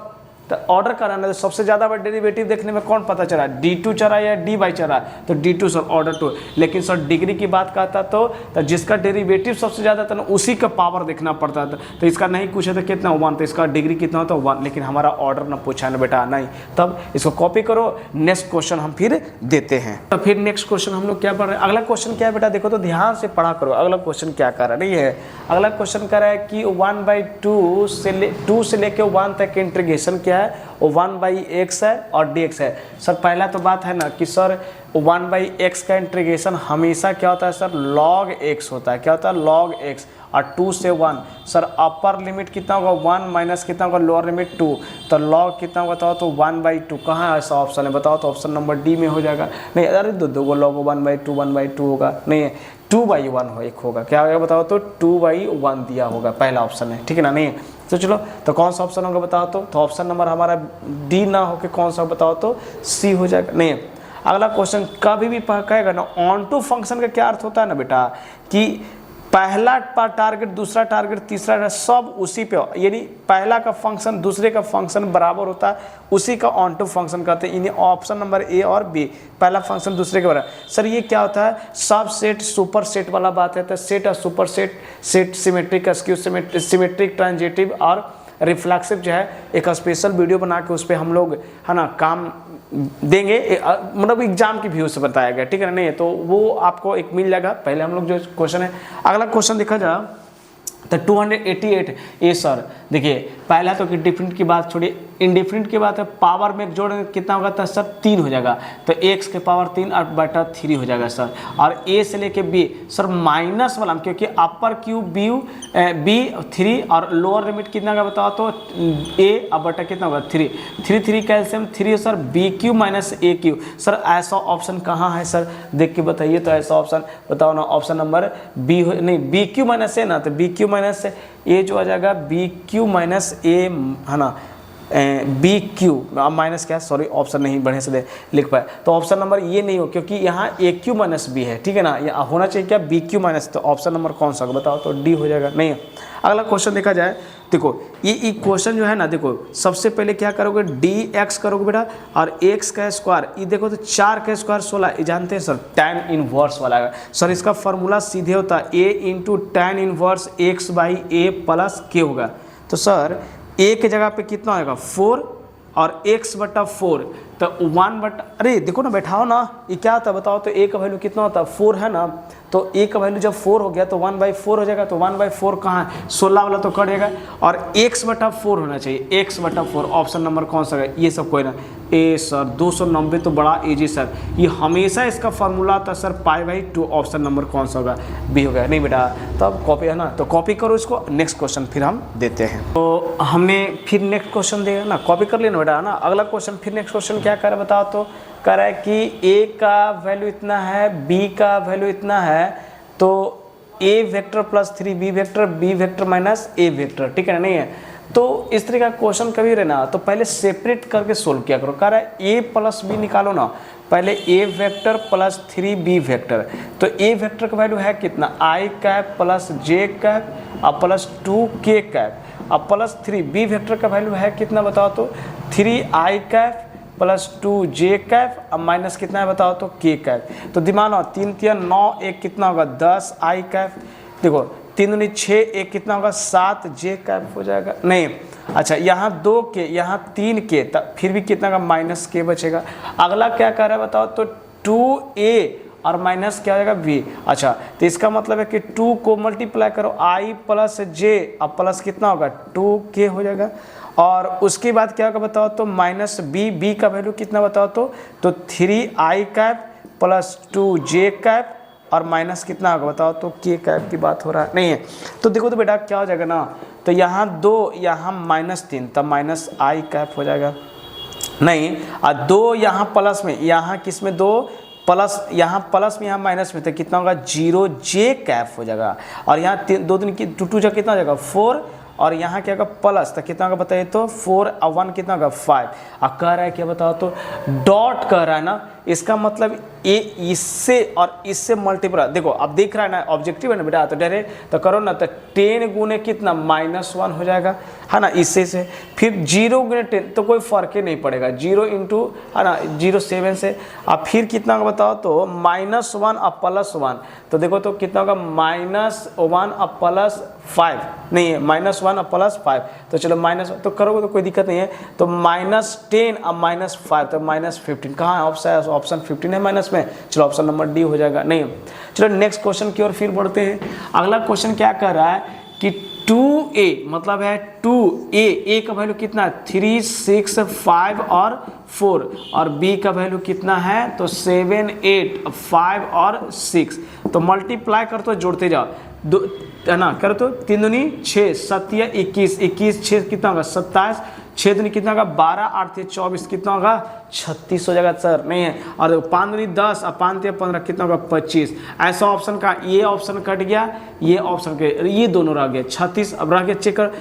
तो ऑर्डर कराना, तो सबसे ज़्यादा डेरिवेटिव देखने में कौन पता चला, D2 चला या D चला, तो D2 सर ऑर्डर 2। लेकिन सर डिग्री की बात करता तो जिसका डेरिवेटिव सबसे ज़्यादा था ना उसी का पावर देखना पड़ता था। तो इसका नहीं पूछा था कितना 1, तो इसका डिग्री कितना होता 1, लेकिन हमारा ऑर्डर ना पूछा ना बेटा, नहीं। तब इसको कॉपी करो, नेक्स्ट क्वेश्चन हम फिर देते हैं। तो फिर नेक्स्ट क्वेश्चन हम लोग क्या पढ़ रहे हैं, अगला क्वेश्चन क्या है बेटा, देखो तो ध्यान से पढ़ा करो। अगला क्वेश्चन क्या कर रहा नहीं है, अगला क्वेश्चन कर रहा है कि 1/2 से लेके 1 तक इंटीग्रेशन क्या है, वो 1/x है और dx है। सर पहला तो बात है ना कि सर 1/x का इंटीग्रेशन हमेशा क्या होता है सर, log x होता है। क्या होता है, log x। और 2 से 1 सर अपर लिमिट कितना होगा 1 माइनस कितना होगा लोअर लिमिट 2, तो log कितना बताओ तो 1/2। कहाँ ऐसा ऑप्शन है बताओ, तो ऑप्शन नंबर डी में हो जाएगा। नहीं अरे दो को log 1/2 होगा, नहीं है 2/1 हो, एक होगा। क्या होगा बताओ तो 2/1 दिया होगा, पहला ऑप्शन है, ठीक है ना। नहीं तो चलो तो कौन सा ऑप्शन होगा बताओ तो ऑप्शन नंबर हमारा डी ना होके कौन सा बताओ तो सी हो जाएगा। नहीं अगला क्वेश्चन कभी भी कहेगा ना ऑन टू फंक्शन का क्या अर्थ होता है ना बेटा, कि पहला टारगेट दूसरा टारगेट तीसरा टारगेट सब उसी पे, यानी पहला का फंक्शन दूसरे का फंक्शन बराबर होता है, उसी का ऑन टू फंक्शन कहते हैं। इन्हें ऑप्शन नंबर ए और बी, पहला फंक्शन दूसरे के बराबर। सर ये क्या होता है, सब सेट सुपर सेट वाला बात है। तो सेट और super set, set symmetric, skew symmetric, transitive और रिफ्लेक्सिव जो है, एक स्पेशल वीडियो बना के उस पर हम लोग है ना काम देंगे, मतलब एग्जाम की व्यू से बताया गया, ठीक है ना। नहीं तो वो आपको एक मिल जाएगा। पहले हम लोग जो क्वेश्चन है, अगला क्वेश्चन देखा जाए तो 288 ए सर देखिए, पहला तो कि डिफरेंट की बात छोड़िए, इंडिफरेंट की बात है, पावर में जोड़ कितना होगा तो सर 3 हो जाएगा, तो x के पावर 3 और बटा 3 हो जाएगा सर। और a से लेके b सर माइनस वाला, क्योंकि अपर क्यूब b 3 और लोअर लिमिट कितना का बताओ तो a और बटा कितना होगा 3 calcium 3 sir B Q minus A Q. Sir ऐसा ऑप्शन कहाँ है सर, देख के बताइए। तो ऐसा ऑप्शन बताओ ना, ऑप्शन नंबर बी नहीं बी क्यू माइनस ए ना, तो बी क्यू माइनस ए जो आ जाएगा बी क्यू माइनस ए है ना, बी क्यू माइनस क्या, सॉरी ऑप्शन नहीं बढ़िया से लिख पाए, तो ऑप्शन नंबर ये नहीं हो, क्योंकि यहाँ ए क्यू माइनस बी है, ठीक है ना। यहाँ होना चाहिए क्या बी क्यू माइनस, तो ऑप्शन नंबर कौन सा बताओ तो डी हो जाएगा। नहीं अगला क्वेश्चन देखा जाए, देखो ये क्वेश्चन जो है ना, देखो सबसे पहले क्या करोगे डी एक्स करोगे बेटा, और एक्स का स्क्वायर, ये देखो तो 4 का स्क्वायर 16, ये जानते हैं सर tan इनवर्स वाला है सर। इसका फॉर्मूला सीधे होता है a into tan inverse x by A plus के होगा। तो सर a के जगह पे कितना होगा 4 और x बटा 4, तो 1 बटा, अरे देखो ना बैठाओ ना, ये क्या होता है बताओ तो a का वैल्यू कितना होता है 4 है ना, तो a का वैल्यू जब 4 हो गया तो 1/4 हो जाएगा, तो 1/4 कहाँ है 16 वाला तो कट जाएगा, और x बटा 4 होना चाहिए, x बटा 4 ऑप्शन नंबर कौन सा है, ये सब कोई ना। ए सर 290 तो बड़ा इजी सर, ये हमेशा इसका फॉर्मूला था सर π/2, ऑप्शन नंबर कौन सा होगा बी हो गया। नहीं बेटा तो अब कॉपी है ना, तो कॉपी करो इसको, नेक्स्ट क्वेश्चन फिर हम देते हैं। तो हमने फिर नेक्स्ट क्वेश्चन देगा ना, कॉपी कर लेना बेटा है ना। अगला क्वेश्चन फिर नेक्स्ट क्वेश्चन क्या कर बताओ तो, कह रहा है कि a का वैल्यू इतना है, b का वैल्यू इतना है, तो a vector plus 3b vector minus a vector, ठीक है ना। नहीं है तो इस तरह का क्वेश्चन कभी रहना तो पहले सेपरेट करके सोल्व किया करो। कह रहा है a प्लस b निकालो ना, पहले a vector plus 3b vector, तो a वेक्टर का वैल्यू है कितना i cap plus j cap और प्लस 2k कैप, और प्लस 3b वेक्टर का वैल्यू है कितना बताओ तो 3i cap plus 2j cap और माइनस कितना है बताओ तो k कैप। तो दिमाग 3 3 9 1 कितना होगा 10i कैप, देखो 3 दूनी 6 1 कितना होगा 7j कैप हो जाएगा। नहीं अच्छा यहाँ 2k यहाँ 3k, तब फिर भी कितना का माइनस k बचेगा। अगला क्या कर रहा है बताओ तो 2a और माइनस क्या हो जाएगा b। अच्छा तो इसका मतलब है कि 2 को मल्टीप्लाई करो i प्लस j और प्लस कितना होगा 2k हो जाएगा, और उसके बाद क्या होगा बताओ तो माइनस b का वैल्यू कितना बताओ तो 3i cap plus 2j cap और माइनस कितना होगा बताओ तो k कैप की बात हो रहा है। नहीं है तो देखो तो बेटा क्या हो जाएगा ना, तो यहाँ 2 यहाँ -3, तब माइनस i कैप हो जाएगा। नहीं और 2 यहाँ प्लस में, यहाँ किस में 2 प्लस, यहाँ प्लस में यहाँ माइनस में, तो कितना होगा 0j कैप हो जाएगा, और यहाँ 2 दिन की 2 जा कितना हो जाएगा 4, और यहाँ क्या होगा प्लस, तो कितना होगा बताइए तो 4 और 1 कितना होगा 5, और कह रहा है क्या बताओ तो डॉट कह रहा है ना, इसका मतलब ए इससे और इससे मल्टीप्लाई, देखो अब दिख रहा है ना ऑब्जेक्टिव है ना बेटा, तो डायरेक्ट तो करो ना, तो 10 गुने कितना -1 हो जाएगा, है ना, इससे से फिर 0 गुने 10 तो कोई फर्क ही नहीं पड़ेगा, 0 इंटू है ना 0.7 से, अब फिर कितना का बताओ तो -1 अब +1, तो देखो तो कितना होगा -1 अब +5 नहीं है, -1 अब +5, तो चलो माइनस तो करोगे तो कोई दिक्कत नहीं है, तो -10 अब -5 तो -15, कहाँ है ऑप्शन? ऑप्शन 15 है माइनस में, चलो ऑप्शन नंबर डी हो जाएगा। नहीं, चलो नेक्स्ट क्वेश्चन की ओर फिर बढ़ते हैं। अगला क्वेश्चन क्या कर रहा है कि 2a मतलब है 2a, a का वैल्यू कितना है 3, 6, 5 और 4, और b का वैल्यू कितना है तो 7, 8, 5 और 6, तो मल्टीप्लाई कर तो जोड़ते जाओ, दो है ना, करो तो 3 दूनी 6, 7 या 21, 21 6 कितना होगा 27, 6 दूनी कितना होगा 12, 8 से 24 कितना होगा 36 हो जाएगा सर, नहीं है, और 5 दूनी 10 और 5 से 15 कितना होगा 25, ऐसा ऑप्शन का ये ऑप्शन कट गया, ये ऑप्शन के ये दोनों रह गए 36, अब रह गया चेक कर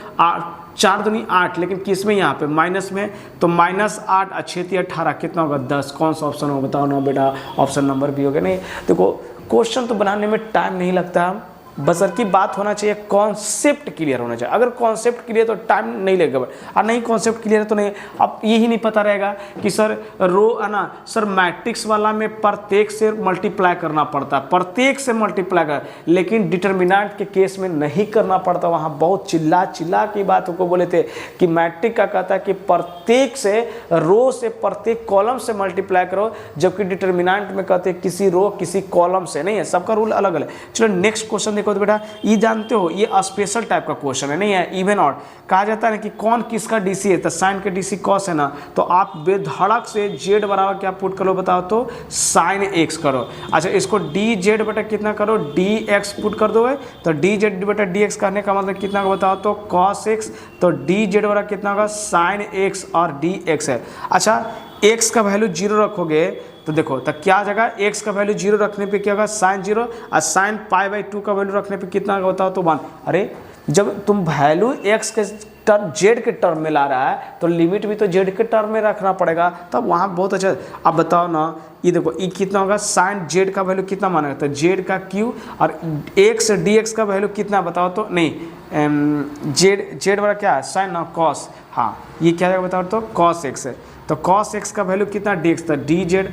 4 दूनी 8, लेकिन किस में यहाँ पे माइनस में, तो -8 और 6 18 कितना होगा 10, कौन सा ऑप्शन होगा बताओ ना बेटा, ऑप्शन नंबर बी हो गया। नहीं देखो क्वेश्चन तो बनाने में टाइम नहीं लगता, बसर की बात होना चाहिए कॉन्सेप्ट क्लियर होना चाहिए, अगर कॉन्सेप्ट क्लियर तो टाइम नहीं लगेगा, और नहीं कॉन्सेप्ट क्लियर तो नहीं, अब यही नहीं पता रहेगा कि सर रो है ना सर मैट्रिक्स वाला में प्रत्येक से मल्टीप्लाई करना पड़ता है, प्रत्येक से मल्टीप्लाई कर, लेकिन डिटर्मिनेंट के केस में नहीं करना पड़ता, वहाँ बहुत चिल्ला चिल्ला की बात को बोले थे कि मैट्रिक का कहता है कि प्रत्येक से रो से प्रत्येक कॉलम से मल्टीप्लाई करो, जबकि डिटर्मिनेंट में कहते हैं किसी रो किसी कॉलम से, नहीं है, सबका रूल अलग अलग। चलो नेक्स्ट क्वेश्चन देखो तो बेटा, ये जानते हो ये स्पेशल टाइप का क्वेश्चन है, नहीं है, इवन ऑड कहा जाता है ना कि कौन किसका डीसी है, तो साइन के डीसी कॉस है ना, तो आप बेधड़क से जेड बराबर क्या पुट करो बताओ तो साइन एक्स करो। अच्छा इसको डी जेड बेटा कितना करो डी एक्स पुट कर दो, तो डी जेड बेटा डी एक्स करने का मतलब कितना बताओ तो कॉस एक्स, तो डी जेड बराबर कितना होगा साइन एक्स और डी एक्स है। अच्छा एक्स का वैल्यू 0 रखोगे तो देखो तो क्या जगह x का वैल्यू 0 रखने पे क्या होगा साइन 0, और साइन π/2 का वैल्यू रखने पे कितना बताओ तो 1। अरे जब तुम वैल्यू x के टर्म z के टर्म में ला रहा है तो लिमिट भी तो z के टर्म में रखना पड़ेगा, तब वहाँ बहुत अच्छा। अब बताओ ना ये देखो ये कितना होगा साइन z का वैल्यू कितना मानेगा तो z का q, और x dx का वैल्यू कितना बताओ तो नहीं z वाला क्या है साइन ना कॉस, हाँ ये क्या है बताओ तो कॉस x है, तो cos x का वैल्यू कितना dx था डी जेड,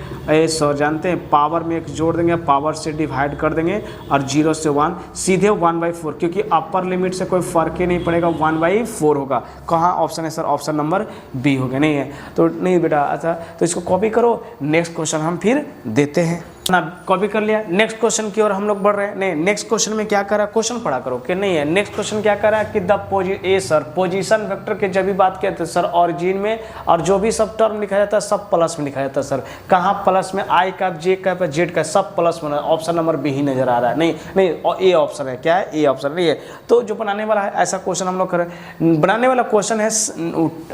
सो जानते हैं पावर में एक जोड़ देंगे, पावर से डिवाइड कर देंगे, और 0 से 1 सीधे 1/4, क्योंकि अपर लिमिट से कोई फर्क ही नहीं पड़ेगा 1/4 होगा। कहाँ ऑप्शन है सर ऑप्शन नंबर बी हो गया, नहीं है तो नहीं बेटा। अच्छा तो इसको कॉपी करो, नेक्स्ट क्वेश्चन हम फिर देते हैं ना, कॉपी कर लिया, नेक्स्ट क्वेश्चन की ओर हम लोग बढ़ रहे हैं। नहीं नेक्स्ट क्वेश्चन में क्या करा क्वेश्चन पढ़ा करो कि नहीं है, नेक्स्ट क्वेश्चन क्या करा कि सर पोजीशन वेक्टर के जब भी बात किया तो सर ऑरिजिन में और जो भी सब टर्म लिखा जाता है सब प्लस में लिखा जाता है सर, कहाँ प्लस में आई का जे का जेड का सब प्लस में, ऑप्शन नंबर बी ही नजर आ रहा है, नहीं ए ऑप्शन है, क्या है ए ऑप्शन नहीं है। तो जो बनाने वाला है ऐसा क्वेश्चन हम लोग करें, बनाने वाला क्वेश्चन है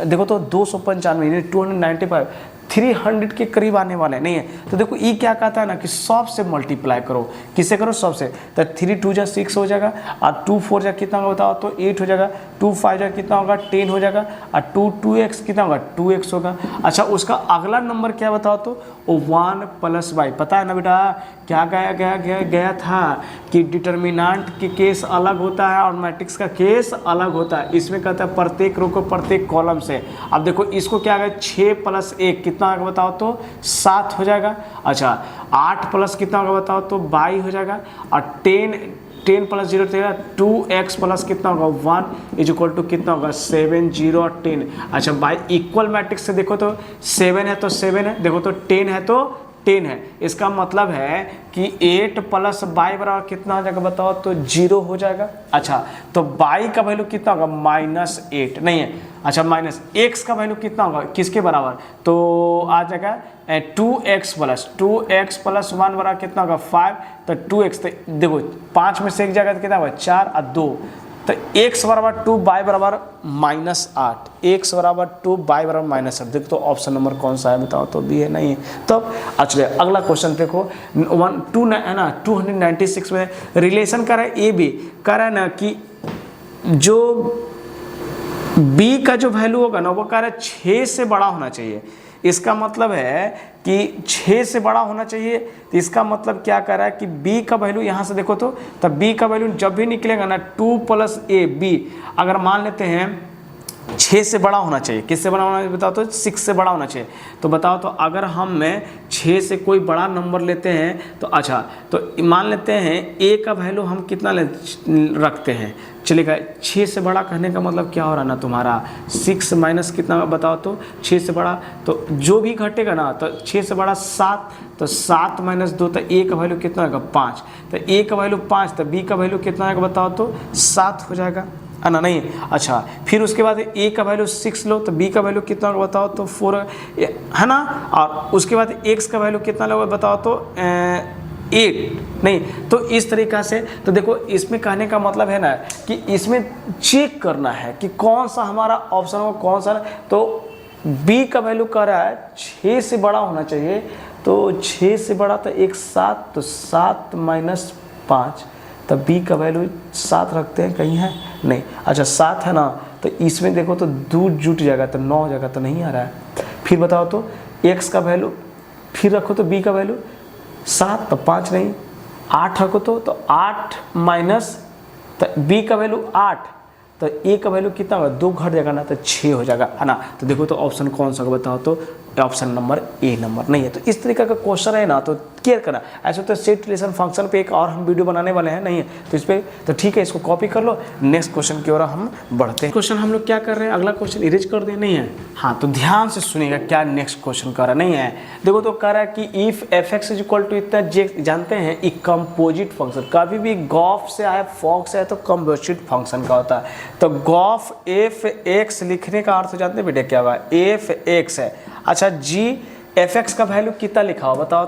देखो तो 295 295 300 के करीब आने वाले नहीं है। तो देखो ये क्या कहता है ना कि 100 से मल्टीप्लाई करो, किससे करो 100 से, तो 3 2 जा 6 हो जाएगा, और 2 4 जा कितना होगा बताओ तो 8 हो जाएगा, 2 5 जा कितना होगा 10 हो जाएगा, और 2x कितना होगा 2x होगा। अच्छा उसका अगला नंबर क्या बताओ तो 1 + y, पता है ना बेटा क्या गया था कि डिटर्मिनेंट के केस अलग होता है और मैट्रिक्स का केस अलग होता है, इसमें कहता है प्रत्येक रो को प्रत्येक कॉलम से। अब देखो इसको क्या है 6 + 1 कितना होगा बताओ तो 7 हो जाएगा। अच्छा 8 प्लस कितना होगा बताओ तो 22 हो जाएगा, और 10 + 0 तेरा 2x प्लस कितना होगा 1 = कितना होगा 7 0 और 10। अच्छा बाई इक्वल मैट्रिक्स से देखो तो 7 है तो 7 है, देखो तो 10 है तो 10 है, इसका मतलब है कि 8 + y बराबर कितना हो जाएगा बताओ तो 0 हो जाएगा। अच्छा तो y का वैल्यू कितना होगा -8 नहीं है, अच्छा माइनस x का वैल्यू कितना होगा किसके बराबर तो आ जाएगा 2x + 1 बराबर कितना होगा 5, तो 2x तो देखो 5 में से एक जगह तो कितना होगा 4 और 2, तो x बराबर 2 y बराबर -8, x बराबर 2 y बराबर -8। देखो तो ऑप्शन नंबर कौन सा है बताओ तो बी है, नहीं है। तब अच्छा अगला क्वेश्चन देखो 296 में रिलेशन कर रहा है ए बी, कह रहा है ना कि जो b का जो वैल्यू होगा ना वो कह रहा है 6 से बड़ा होना चाहिए, इसका मतलब है कि 6 से बड़ा होना चाहिए। तो इसका मतलब क्या कर रहा है कि b का वैल्यू यहाँ से देखो तो तब b का वैल्यू जब भी निकलेगा ना 2 + a b, अगर मान लेते हैं 6 से बड़ा होना चाहिए, किससे बड़ा होना चाहिए बताओ तो 6 से बड़ा होना चाहिए। तो बताओ तो अगर हम में 6 से कोई बड़ा नंबर लेते हैं तो अच्छा, तो मान लेते हैं a का वैल्यू हम कितना रखते हैं, चलेगा 6 से बड़ा कहने का मतलब क्या हो रहा है ना तुम्हारा 6 माइनस कितना बताओ तो 6 से बड़ा, तो जो भी घटेगा ना तो 6 से बड़ा 7, तो 7 - 2, तो a का वैल्यू कितना होगा 5, तो a का वैल्यू 5, तो b का वैल्यू कितना आएगा बताओ तो 7 हो जाएगा, है ना। नहीं अच्छा, फिर उसके बाद a का वैल्यू 6 लो तो b का वैल्यू कितना होगा बताओ तो 4 है ना, और उसके बाद x का वैल्यू कितना लोगे बताओ तो 8। नहीं तो इस तरीक़ा से, तो देखो इसमें कहने का मतलब है ना कि इसमें चेक करना है कि कौन सा हमारा ऑप्शन हो कौन सा, तो b का वैल्यू कह रहा है 6 से बड़ा होना चाहिए, तो 6 से बड़ा तो 1 7, तो 7 - 5, तब b का वैल्यू 7 रखते हैं, कहीं है नहीं, अच्छा 7 है ना, तो इसमें देखो तो 2 जुट जाएगा तो 9 जगह तो नहीं आ रहा है। फिर बताओ तो x का वैल्यू फिर रखो तो b का वैल्यू 7, तो 5 नहीं 8 रखो तो 8 माइनस, तो b का वैल्यू 8, तो a का वैल्यू कितना होगा 2 घट जाएगा ना तो 6 हो जाएगा, है ना। तो देखो तो ऑप्शन कौन सा बताओ तो ऑप्शन नंबर ए नंबर नहीं है। तो इस तरीके का क्वेश्चन है ना, तो क्लियर करना। ऐसे तो सेट रिलेशन फंक्शन पे एक और हम वीडियो बनाने वाले हैं, नहीं है तो इस पर तो ठीक है, इसको कॉपी कर लो। नेक्स्ट क्वेश्चन की ओर हम बढ़ते हैं। क्वेश्चन हम लोग क्या कर रहे हैं, अगला क्वेश्चन इरेज कर दें, नहीं है। हाँ तो ध्यान से सुनिएगा क्या नेक्स्ट क्वेश्चन कर रहा है, नहीं है। देखो तो कह रहा है कि इफ f(x) = इतना, जे जानते हैं एक कंपोजिट फंक्शन, कभी भी गॉफ से आए फॉक से आए तो कंपोजिट फंक्शन का होता है। तो गॉफ f(x) लिखने का अर्थ जानते हैं बेटे क्या हुआ, f(x) है। अच्छा g f(x) का वैल्यू कितना लिखा हो बताओ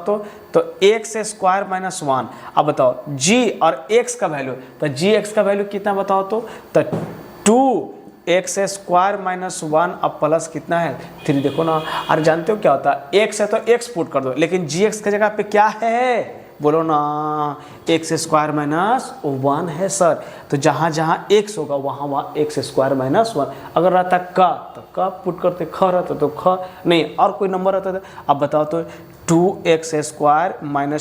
तो x² - 1। अब बताओ g और x का वैल्यू, तो gx का वैल्यू कितना बताओ तो 2x² - 1 अब प्लस कितना है 3। देखो ना, अरे जानते हो क्या होता है, x है तो x पुट कर दो, लेकिन gx की जगह पे क्या है बोलो ना, x² - 1 है सर। तो जहाँ जहाँ x होगा वहाँ वहाँ x² - 1। अगर रहता का तो का पुट करते, ख रहता तो ख, नहीं और कोई नंबर रहता था। अब बताओ तो 2x²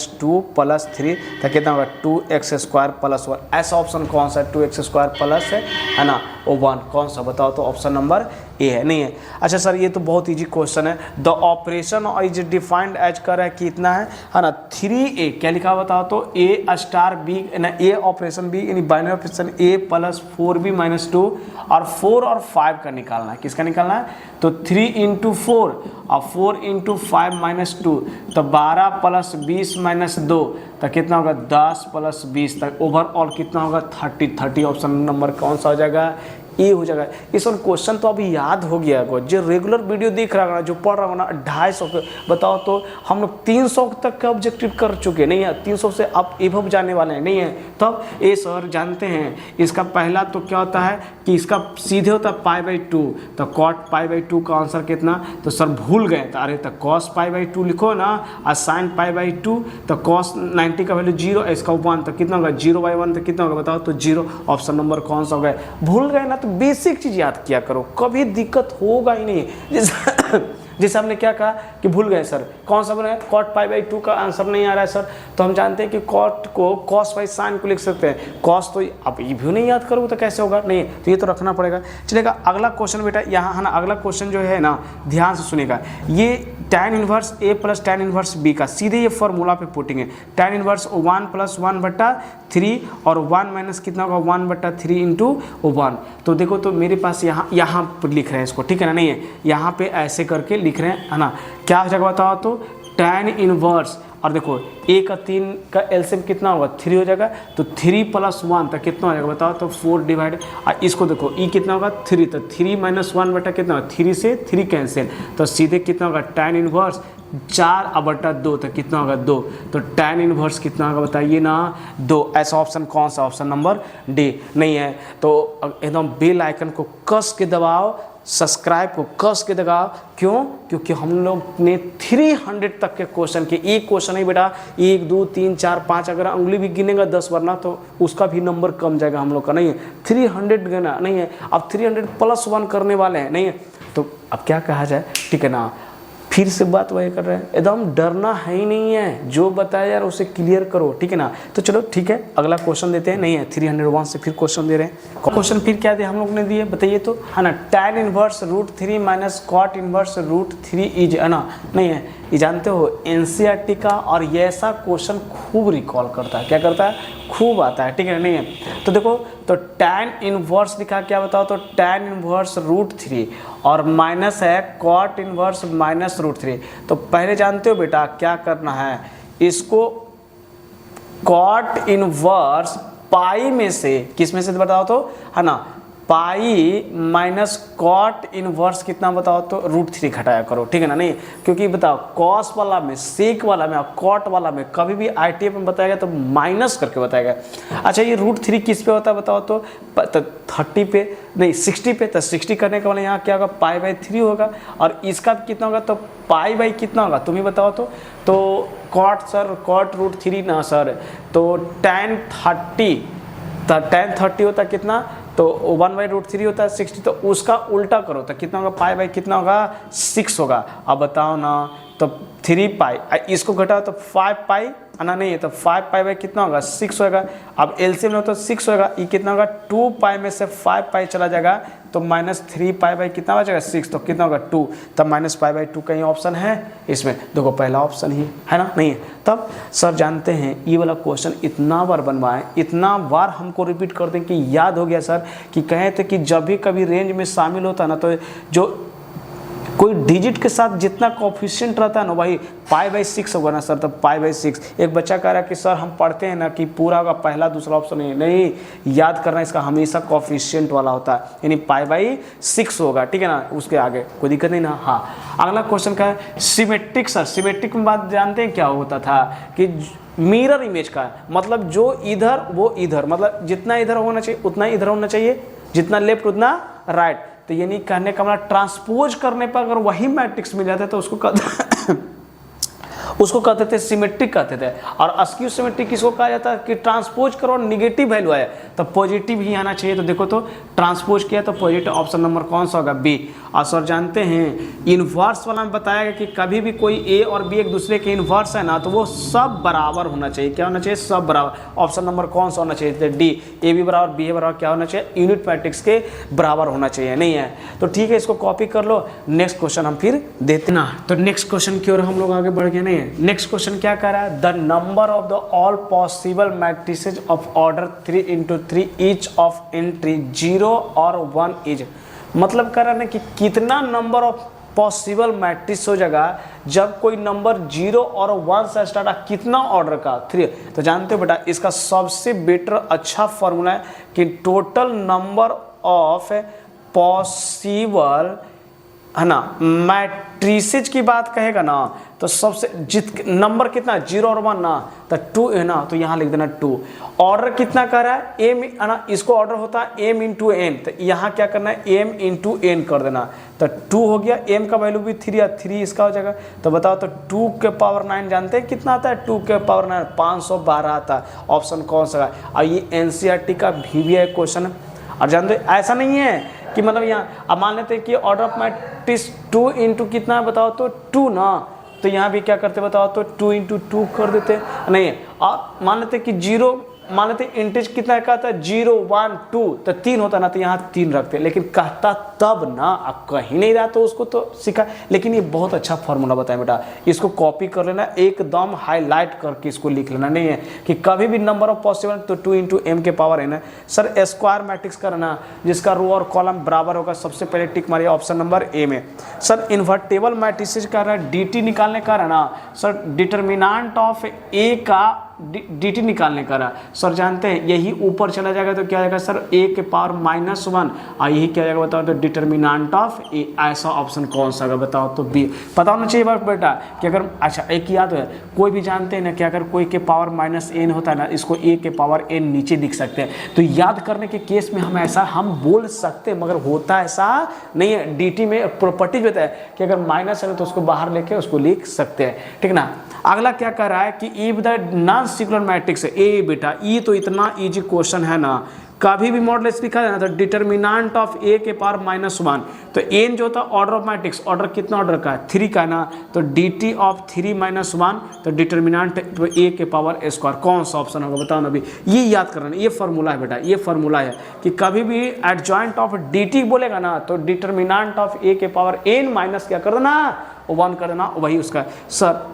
- 2 + 3 तो कितना होगा 2x² + 1। ऐसा ऑप्शन कौन सा है, 2x² प्लस है ना, वो 1 कौन सा बताओ तो ऑप्शन नंबर ए है, नहीं है। अच्छा सर ये तो बहुत इजी क्वेश्चन है। The operation is defined as कर है कितना है ना 3a, क्या लिखा हुआ बताओ तो a* b ना, a ऑपरेशन b यानी बाइनरी ऑपरेशन a + 4b - 2 और 4 और 5 का निकालना है। किसका निकालना है तो 3 × 4 और 4 × 5 - 2, तो 12 + 20 - 2 तो कितना होगा 10 + 20 तक ओवरऑल कितना होगा 30 ऑप्शन नंबर कौन सा हो जाएगा ए हो जाएगा। इस और क्वेश्चन तो अभी याद हो गया है, जो रेगुलर वीडियो देख रहा है जो पढ़ रहा होगा ना 250 बताओ तो हम लोग 300 तक का ऑब्जेक्टिव कर चुके, नहीं है 300 से अब एभव जाने वाले हैं, नहीं है। तब ए सर जानते हैं इसका पहला तो क्या होता है कि इसका सीधे होता है π/2, तो cot π/2 का आंसर कितना, तो सर भूल गए तो अरे तो cos π/2 लिखो ना और sin π/2, तो cos 90 का वैल्यू 0 इसका 1 तो कितना होगा 0/1 तो कितना होगा बताओ तो 0 ऑप्शन नंबर कौन सा हो गया। भूल गए ना तो बेसिक चीज याद किया करो, कभी दिक्कत होगा ही नहीं। जैसे हमने क्या कहा कि भूल गए सर कौन सा बना cot π/2 का आंसर नहीं आ रहा है सर, तो हम जानते हैं कि cot को cos बाई sin को लिख सकते हैं, cos तो अब ये भी नहीं याद करोगे तो कैसे होगा, नहीं तो ये तो रखना पड़ेगा। चलेगा अगला क्वेश्चन बेटा यहाँ है ना, अगला क्वेश्चन जो है ना ध्यान से सुनेगा, ये tan inverse a + tan inverse b का सीधे ये फॉर्मूला पे पुटिंग है। tan इनवर्स 1 + 1/3 और 1 - कितना होगा 1/3 × 1। तो देखो तो मेरे पास यहाँ पर लिख रहे हैं इसको, ठीक है ना, नहीं है यहाँ पे ऐसे करके लिख रहे हैं, है ना। क्या हो जाएगा बताओ तो tan इनवर्स, और देखो a का 3 का एलसीएम कितना होगा 3 हो जाएगा, तो 3 + 1 तो कितना हो जाएगा बताओ तो 4 डिवाइड, और इसको देखो e कितना होगा 3, तो 3 - 1 बटा कितना होगा 3 से 3 कैंसिल, तो सीधे कितना होगा tan इनवर्स 4/2 तो कितना होगा 2, तो tan इनवर्स कितना होगा बताइए ना 2। ऐसा ऑप्शन कौन सा, ऑप्शन नंबर डी नहीं है। तो एकदम बेल आइकन को कस के दबाओ, सब्सक्राइब को कस के दबाओ, क्यों, क्योंकि हम लोग ने 300 तक के क्वेश्चन के, एक क्वेश्चन ही बेटा 1 2 3 4 5 अगर उंगली भी गिनेगा 10 वरना तो उसका भी नंबर कम जाएगा हम लोग का, नहीं है 300 गिना नहीं है, अब 300 + 1 करने वाले हैं, नहीं है। तो अब क्या कहा जाए, ठीक है ना, फिर से बात वही कर रहे हैं, एकदम डरना है ही नहीं है, जो बताया यार उसे क्लियर करो, ठीक है ना। तो चलो ठीक है, अगला क्वेश्चन देते हैं। नहीं है 301 से फिर क्वेश्चन दे रहे हैं। क्वेश्चन फिर क्या दिया हम लोग ने दिए बताइए तो, है ना। tan inverse √3 minus cot inverse √3 is, है ना। नहीं है, ये जानते हो एनसीईआरटी का, और ये ऐसा क्वेश्चन खूब रिकॉल करता है, क्या करता है, खूब आता है, ठीक है। नहीं है तो देखो, तो tan इनवर्स लिखा क्या बताओ तो, tan इनवर्स √3 और माइनस है कॉट इनवर्स माइनस √3। तो पहले जानते हो बेटा क्या करना है, इसको कॉट इनवर्स पाई में से, किस में से बताओ तो, है ना, पाई माइनस कॉट इनवर्स कितना बताओ तो √3 घटाया करो, ठीक है ना। नहीं क्योंकि बताओ कॉस वाला में, सेक वाला में और कॉट वाला में कभी भी आईटीएफ में बताएगा तो माइनस करके बताएगा। अच्छा ये √3 किस पे होता है बताओ तो 30 पे, नहीं 60 पे, तो 60 करने का वाला यहाँ क्या होगा, π/3 होगा, और इसका कितना होगा तो π/ कितना होगा तुम ही बताओ तो कॉट सर, कॉट √3 ना सर, तो tan 30 होता कितना, तो 1/√3 होता है 60, तो उसका उल्टा करो तो कितना होगा, π/ कितना होगा 6 होगा। अब बताओ ना, तो 3π, इसको घटाओ तो 5π, आना नहीं है तो 5π/ कितना होगा 6 होगा। अब एलसीएम लो तो 6 होगा, ये कितना होगा 2π में से 5π चला जाएगा तो -3π/ कितना बचेगा 6, तो कितना होगा 2, तब -π/2 कहीं ऑप्शन है इसमें, देखो पहला ऑप्शन ही है ना, नहीं है। तब सर जानते हैं ये वाला क्वेश्चन इतना बार बनवाएं, इतना बार हमको रिपीट कर दें कि याद हो गया सर, कि कहे थे कि जब भी कभी रेंज में शामिल होता ना, तो जो कोई डिजिट के साथ जितना कोफिशिएंट रहता है ना वही π/6 होगा ना सर, तो π/6। एक बच्चा कह रहा है कि सर हम पढ़ते हैं ना कि पूरा का पहला दूसरा ऑप्शन नहीं याद करना, इसका हमेशा कोफिशिएंट वाला होता है, यानी π/6 होगा, ठीक है ना, उसके आगे कोई दिक्कत नहीं ना। हाँ अगला क्वेश्चन का है सिमेट्रिक। सर सिमेट्रिक में बात जानते हैं क्या होता था, कि मिरर इमेज का मतलब जो इधर वो इधर, मतलब जितना इधर होना चाहिए उतना इधर होना चाहिए, जितना लेफ्ट उतना राइट। तो यानी कहने का मतलब ट्रांसपोज करने पर अगर वही मैट्रिक्स मिल जाता है तो उसको कहते थे सिमेट्रिक कहते थे। और अस्क्यू सिमेट्रिक किसको कहा जाता है, कि ट्रांसपोज करो निगेटिव वैल्यू आए तो पॉजिटिव ही आना चाहिए। तो देखो तो ट्रांसपोज किया तो पॉजिटिव, ऑप्शन नंबर कौन सा होगा, बी। और सर जानते हैं इनवर्स वाला में बताया गया कि कभी भी कोई ए और बी एक दूसरे के इनवर्स है ना, तो वो सब बराबर होना चाहिए, क्या होना चाहिए, सब बराबर। ऑप्शन नंबर कौन सा होना चाहिए, डी। ए बी बराबर बी ए बराबर क्या होना चाहिए, यूनिट मैट्रिक्स के बराबर होना चाहिए, नहीं है तो ठीक है, इसको कॉपी कर लो। नेक्स्ट क्वेश्चन हम फिर देते ना, तो नेक्स्ट क्वेश्चन की ओर हम लोग आगे बढ़ गए। नहीं है नेक्स्ट क्वेश्चन क्या कह रहा है, the number of the all possible matrices of order 3×3 each of entry 0 और 1 इज, मतलब कह रहा है कि कितना नंबर ऑफ पॉसिबल मैट्रिक्स हो जाएगा जब कोई नंबर 0 और 1 से स्टार्ट है, कितना ऑर्डर का 3। तो जानते हो बेटा इसका सबसे बेटर अच्छा फॉर्मूला है कि टोटल नंबर ऑफ पॉसिबल, है ना, मैट्रिसेज की बात कहेगा ना तो सबसे नंबर कितना 0 और 1 ना, तो 2 है ना, तो यहाँ लिख देना 2। ऑर्डर कितना कर रहा है m, है ना, इसको ऑर्डर होता है m × n, तो यहाँ क्या करना है m × n कर देना, तो 2 हो गया। m का वैल्यू भी 3 है, 3 इसका हो जाएगा। तो बताओ तो 2 के पावर 9 जानते हैं कितना आता है, 2 के पावर 9 512 आता है। ऑप्शन कौन सा है, और ये एनसीईआरटी का भी है क्वेश्चन। और जानते ऐसा नहीं है कि मतलब यहाँ अब मान लेते हैं कि ऑर्डर ऑफ मैट्रिक्स 2 × कितना है बताओ तो 2 ना, तो यहाँ भी क्या करते बताओ तो 2 × 2 कर देते नहीं है। और मान लेते कि 0, मान लेते इंटीज कितना कहता है 0 1 2, तो 3 होता ना, तो यहाँ 3 रखते, लेकिन कहता तब ना, अब कहीं नहीं रहा तो उसको तो सीखा। लेकिन ये बहुत अच्छा फॉर्मूला बताया बेटा, इसको कॉपी कर लेना, एकदम हाईलाइट करके इसको लिख लेना। नहीं है कि कभी भी नंबर ऑफ पॉसिबल तो 2 × m के पावर n है। सर स्क्वायर मैट्रिक्स का रहना जिसका रो और कॉलम बराबर होगा, सबसे पहले टिक मारिए ऑप्शन नंबर ए में। सर इन्वर्टेबल मैट्रिसेज का रहना dt निकालने का रहना, सर डिटर्मिनेंट ऑफ ए का dt निकालने का रहा। सर जानते हैं यही ऊपर चला जाएगा तो क्या आएगा सर a के पावर -1, और यही क्या जाएगा बताओ तो डिटर्मिनेंट ऑफ a। ऐसा ऑप्शन कौन सा होगा बताओ तो b। पता होना चाहिए बात बेटा कि अगर, अच्छा एक याद है, कोई भी जानते हैं ना कि अगर कोई के पावर -n होता है ना, इसको a के पावर n नीचे लिख सकते हैं। तो याद करने के केस में हम ऐसा हम बोल सकते हैं, मगर होता ऐसा नहीं है। dt में प्रॉपर्टीज होता है कि अगर माइनस है तो उसको बाहर लेके उसको लिख सकते हैं, ठीक है ना। अगला क्या कर रहा है कि if the non singular matrix है ए बेटा, ये तो इतना इजी क्वेश्चन है ना, कभी भी मॉडुलस लिखा जाए ना तो डिटर्मिनेंट ऑफ ए के पावर -1, तो एन जो होता है ऑर्डर ऑफ मैट्रिक्स, ऑर्डर कितना ऑर्डर का है 3 का ना, तो dt ऑफ 3 - 1, तो डिटर्मिनेंट ए के पावर स्क्वायर, कौन सा ऑप्शन होगा बताओ ना अभी, ये याद करना, ये फार्मूला है बेटा, ये फार्मूला है कि कभी भी एडजॉइंट ऑफ dt बोलेगा ना तो डिटर्मिनेंट ऑफ ए के पावर n माइनस क्या कर देना 1 कर देना, वही उसका। सर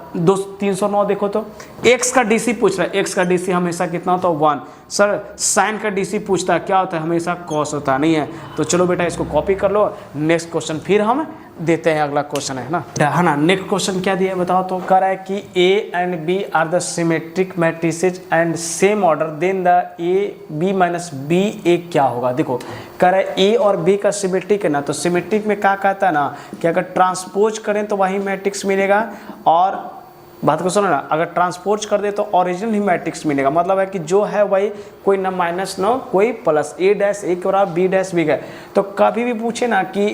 309 देखो तो x का dc पूछ रहा है, x का dc हमेशा कितना होता है 1। सर साइन का dc पूछता है क्या होता है, हमेशा cos होता नहीं है। तो चलो बेटा इसको कॉपी कर लो, नेक्स्ट क्वेश्चन फिर हम देते हैं, अगला क्वेश्चन है ना नेक्स्ट क्वेश्चन क्या दिया है बताओ तो, कह रहा है कि a and b are the symmetric matrices and same order, then the a b minus b a क्या होगा। देखो कह रहा है a और b का सिमेट्रिक है ना, तो सिमेट्रिक में क्या कहता है ना कि अगर ट्रांसपोज करें तो वही मैट्रिक्स मिलेगा, और बात को सुनो ना, अगर ट्रांसपोज कर दे तो ओरिजिनल ही मैट्रिक्स मिलेगा, मतलब है कि जो है वही, कोई ना माइनस ना कोई प्लस, a डैश a के बराबर b डैश b का। तो कभी भी पूछे ना कि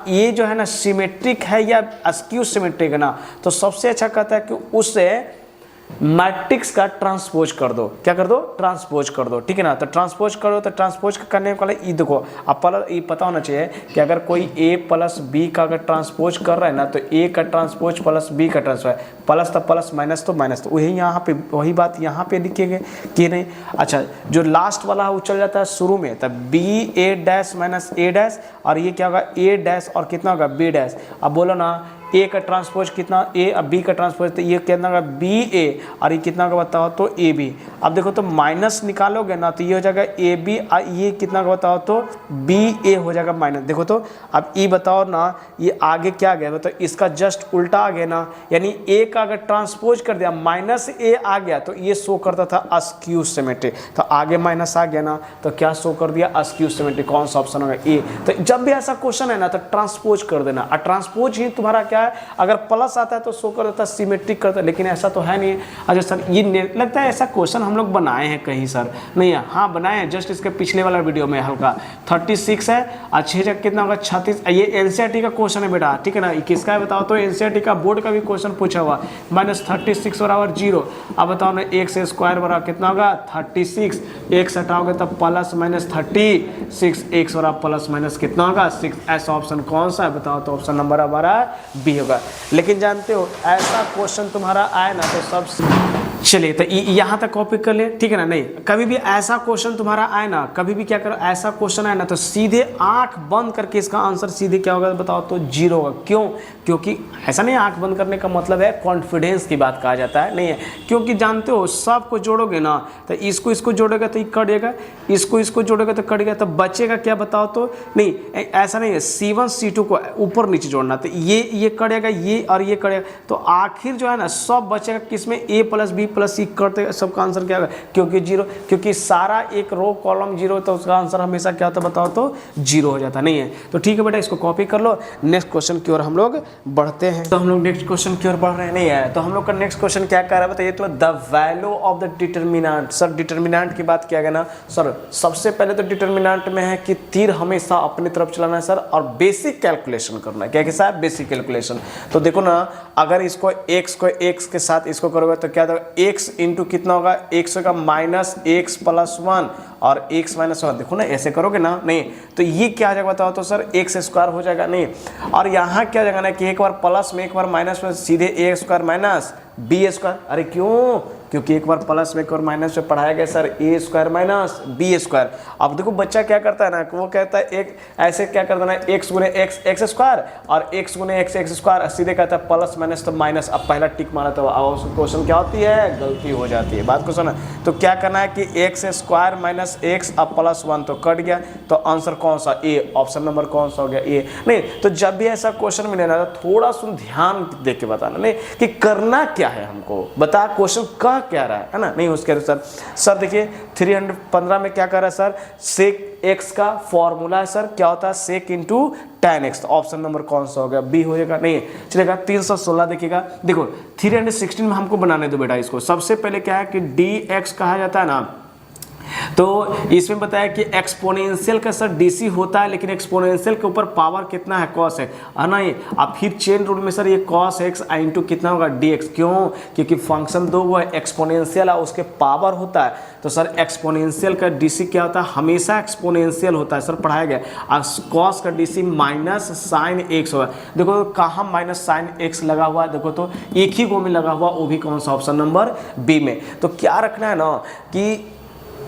ये जो है ना सिमेट्रिक है या अस्क्यू सिमेट्रिक है ना, तो सबसे अच्छा कहता है कि उससे मैट्रिक्स का ट्रांसपोज कर दो, क्या कर दो ट्रांसपोज कर दो, ठीक है ना। तो ट्रांसपोज करो, तो ट्रांसपोज करने वाला ये देखो, अब ये पता होना चाहिए कि अगर कोई a प्लस b का अगर ट्रांसपोज कर रहा है ना, तो a का ट्रांसपोज प्लस b का ट्रांसपोज, प्लस तो प्लस माइनस तो माइनस, तो वही यहाँ पे वही बात यहाँ पे लिखेंगे कि नहीं। अच्छा जो लास्ट वाला है वो चल जाता है शुरू में, तब b a dash minus a dash, और ये क्या होगा a डैश और कितना होगा b डैश। अब बोलो ना a का ट्रांसपोज कितना a, अब b का ट्रांसपोज, तो ये कितना होगा b a, और ये कितना का बताओ तो a b। अब देखो तो माइनस निकालोगे ना तो ये हो जाएगा a b, ये कितना का बताओ तो b a हो जाएगा माइनस। देखो तो अब ये बताओ ना, ये आगे क्या गया बताओ, इसका जस्ट उल्टा आ गया ना, यानी a का अगर ट्रांसपोज कर दिया माइनस a आ गया तो ये शो करता था अस्क्यू सिमेट्रिक, तो आगे माइनस आ गया ना तो क्या शो कर दिया अस्क्यू सिमेट्रिक, कौन सा ऑप्शन होगा a। तो जब भी ऐसा क्वेश्चन है ना तो ट्रांसपोज कर देना, और ट्रांसपोज ही तुम्हारा क्या है, अगर प्लस आता है तो शो कर देता सिमेट्रिक करता है, लेकिन ऐसा तो है नहीं। अच्छा सर ये लगता है ऐसा क्वेश्चन हम लोग बनाए हैं कहीं सर, नहीं है हाँ बनाए हैं, जस्ट इसके पिछले वाला वीडियो में हल्का 36 है, अच्छे जगह कितना होगा 36, ये एनसीईआरटी का क्वेश्चन है बेटा, ठीक है ना। किसका है बताओ तो, एनसीईआरटी का बोर्ड का भी क्वेश्चन पूछा हुआ, -36 बराबर 0। अब बताओ ना x स्क्वायर बराबर कितना होगा 36, x हटाओगे तब प्लस माइनस 36, x बराबर प्लस माइनस कितना होगा 6। ऐसा ऑप्शन कौन सा है बताओ तो, ऑप्शन नंबर हमारा बी होगा। लेकिन जानते हो ऐसा क्वेश्चन तुम्हारा आए ना तो सब, चलिए तो यहाँ तक कॉपी कर ले, ठीक है ना। नहीं कभी भी ऐसा क्वेश्चन तुम्हारा आए ना, कभी भी क्या करो ऐसा क्वेश्चन आए ना तो सीधे आंख बंद करके इसका आंसर सीधे क्या होगा बताओ तो 0 होगा। क्यों? क्योंकि ऐसा नहीं आंख बंद करने का मतलब है कॉन्फिडेंस की बात कहा जाता है, नहीं है, क्योंकि जानते हो सबको जोड़ोगे ना तो इसको जोड़ेगा तो कट जाएगा, इसको जोड़ेगा तो कट गया, तो बचेगा क्या बताओ तो। नहीं ऐसा नहीं है, C1 C2 को ऊपर नीचे जोड़ना, तो ये कटेगा ये और ये कटेगा, तो आखिर जो है ना सब बचेगा किसमें a प्लस b प्लस सी करते, सबका आंसर क्या होगा क्योंकि 0, क्योंकि सारा एक रो कॉलम 0 तो उसका आंसर हमेशा क्या होता बताओ तो 0 हो जाता, नहीं है। तो ठीक है बेटा इसको कॉपी कर लो, नेक्स्ट क्वेश्चन की ओर हम लोग बढ़ते हैं। तो हम लोग नेक्स्ट क्वेश्चन की ओर बढ़ रहे हैं, नहीं है तो हम लोग का नेक्स्ट क्वेश्चन क्या कर रहा है बताइए तो, the value of the determinant. Sir determinant की बात किया गया ना सर, सबसे पहले तो डिटर्मिनेंट में है कि तीर हमेशा अपनी तरफ चलाना है सर, और बेसिक कैलकुलेशन करना है, क्या कैसा है बेसिक कैलकुलेशन। तो देखो ना अगर इसको x के साथ इसको करोगे तो क्या होगा x इंटू कितना होगा, x होगा -x + 1 और x - 1, देखो ना ऐसे करोगे ना, नहीं तो ये क्या आ जाएगा बताओ तो सर x स्क्वायर हो जाएगा, नहीं। और यहाँ क्या जाएगा ना कि एक बार प्लस में एक बार माइनस में, सीधे a square minus b square. अरे क्यों? क्योंकि एक बार प्लस में एक बार माइनस में पढ़ाया गया sir a square minus b square. अब देखो बच्चा क्या करता है ना, वो कहता है एक ऐसे क्या कर देना x गुने x स्क्वायर और x गुने x स्क्वायर, सीधे कहता है प्लस माइनस तो माइनस। अब पहला टिक मारा तो क्वेश्चन क्या होती है, गलती हो जाती है। बात को सुना, तो क्या करना है कि x स्क्वायर माइनस x अब +1 तो कट गया, तो आंसर कौन सा a, ऑप्शन नंबर कौन सा हो गया a। नहीं तो जब भी ऐसा क्वेश्चन मिले ना तो थोड़ा सुन ध्यान दे के बताना, नहीं कि करना क्या है हमको, बता क्वेश्चन का क्या रहा है ना। नहीं उसके अनुसार सर देखिए 315 में क्या कर रहा है सर, सेक x का फॉर्मूला है सर, क्या होता है सेक इंटू tan x, तो ऑप्शन नंबर कौन सा हो गया बी हो जाएगा, नहीं चलेगा। 316 देखिएगा, देखो 316 में हमको बनाने दो बेटा इसको। सबसे पहले क्या है कि dx कहा जाता है ना, तो इसमें बताया कि एक्सपोनेंशियल का सर डीसी होता है, लेकिन एक्सपोनेंशियल के ऊपर पावर कितना है, कॉस है ना ये। अब फिर चेन रूल में सर ये कॉस एक्स इंटू कितना होगा dx, क्यों, क्योंकि फंक्शन दो वो है, एक्सपोनेंशियल है उसके पावर होता है, तो सर एक्सपोनेंशियल का डीसी क्या होता है, हमेशा एक्सपोनेंशियल होता है, सर पढ़ाया गया। और कॉस का डीसी माइनस साइन एक्स होगा। देखो कहाँ माइनस साइन एक्स लगा हुआ है, देखो तो एक ही गो में लगा हुआ, वो भी कौन सा, ऑप्शन नंबर बी में। तो क्या रखना है ना कि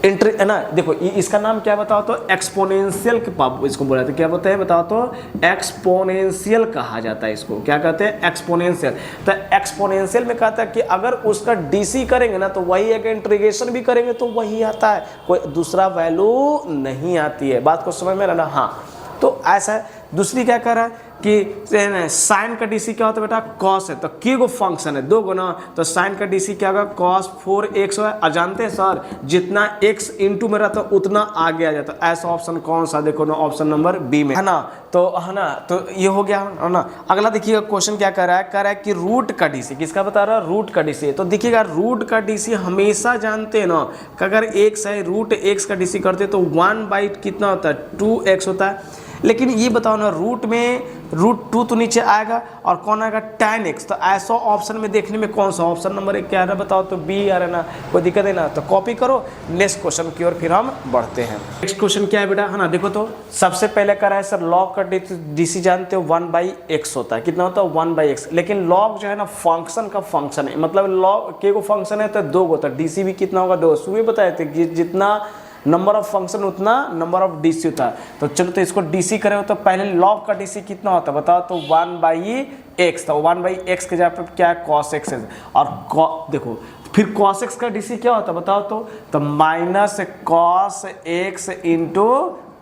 इंटर है ना, देखो इसका नाम क्या बताओ तो एक्सपोनेंशियल के पाप इसको बोला था, क्या बोलते हैं बताओ तो एक्सपोनेंशियल कहा जाता है इसको, क्या कहते हैं, एक्सपोनेंशियल। तो एक्सपोनेंशियल में कहता है कि अगर उसका डीसी करेंगे ना तो वही है, इंटीग्रेशन भी करेंगे तो वही आता है, कोई दूसरा वैल्यू नहीं आती है। बात को समझ में ना, हाँ। तो ऐसा है। दूसरी क्या कर रहा है कि साइन का डीसी क्या होता है बेटा, कॉस है, तो की गो फंक्शन है, दो गो ना, तो साइन का डीसी क्या होगा, कॉस 4x है। और जानते हैं सर जितना x इंटू में रहता है उतना आगे आ जाता है। ऐसा ऑप्शन कौन सा, देखो ना ऑप्शन नंबर बी में, है ना। तो ये हो गया है ना। अगला देखिएगा क्वेश्चन क्या कर रहा है कि रूट का डीसी, किसका बता रहा है, रूट का डीसी। तो देखिएगा रूट का डीसी हमेशा जानते हैं ना कि अगर x है रूट x का डीसी करते तो 1/, कितना होता है, 2x होता है। लेकिन ये बताओ ना, रूट में √2 तो नीचे आएगा और कौन आएगा, tan x। तो ऐसा ऑप्शन में देखने में कौन सा, ऑप्शन नंबर 1 क्या आ रहा है बताओ तो बी आ रहा है ना, कोई दिक्कत है ना। तो कॉपी करो, नेक्स्ट क्वेश्चन की ओर फिर हम बढ़ते हैं। नेक्स्ट क्वेश्चन क्या है बेटा, है ना, देखो तो सबसे पहले करा है सर लॉग का डीसी जानते हो 1/x होता है, कितना होता है 1/x। लेकिन लॉग जो है ना फंक्शन का फंक्शन है, मतलब लॉग के को फंक्शन है तो 2 होता है, डीसी भी कितना होगा 2। सुबह बताए थे कि जितना नंबर ऑफ फंक्शन उतना नंबर ऑफ डीसी होता है। तो चलो तो इसको डीसी करें तो पहले लॉग का डीसी कितना होता है बताओ तो 1/x। तो 1/x के जगह पे क्या है, cos x है। और देखो फिर cos x का डीसी क्या होता है बताओ तो minus cos x into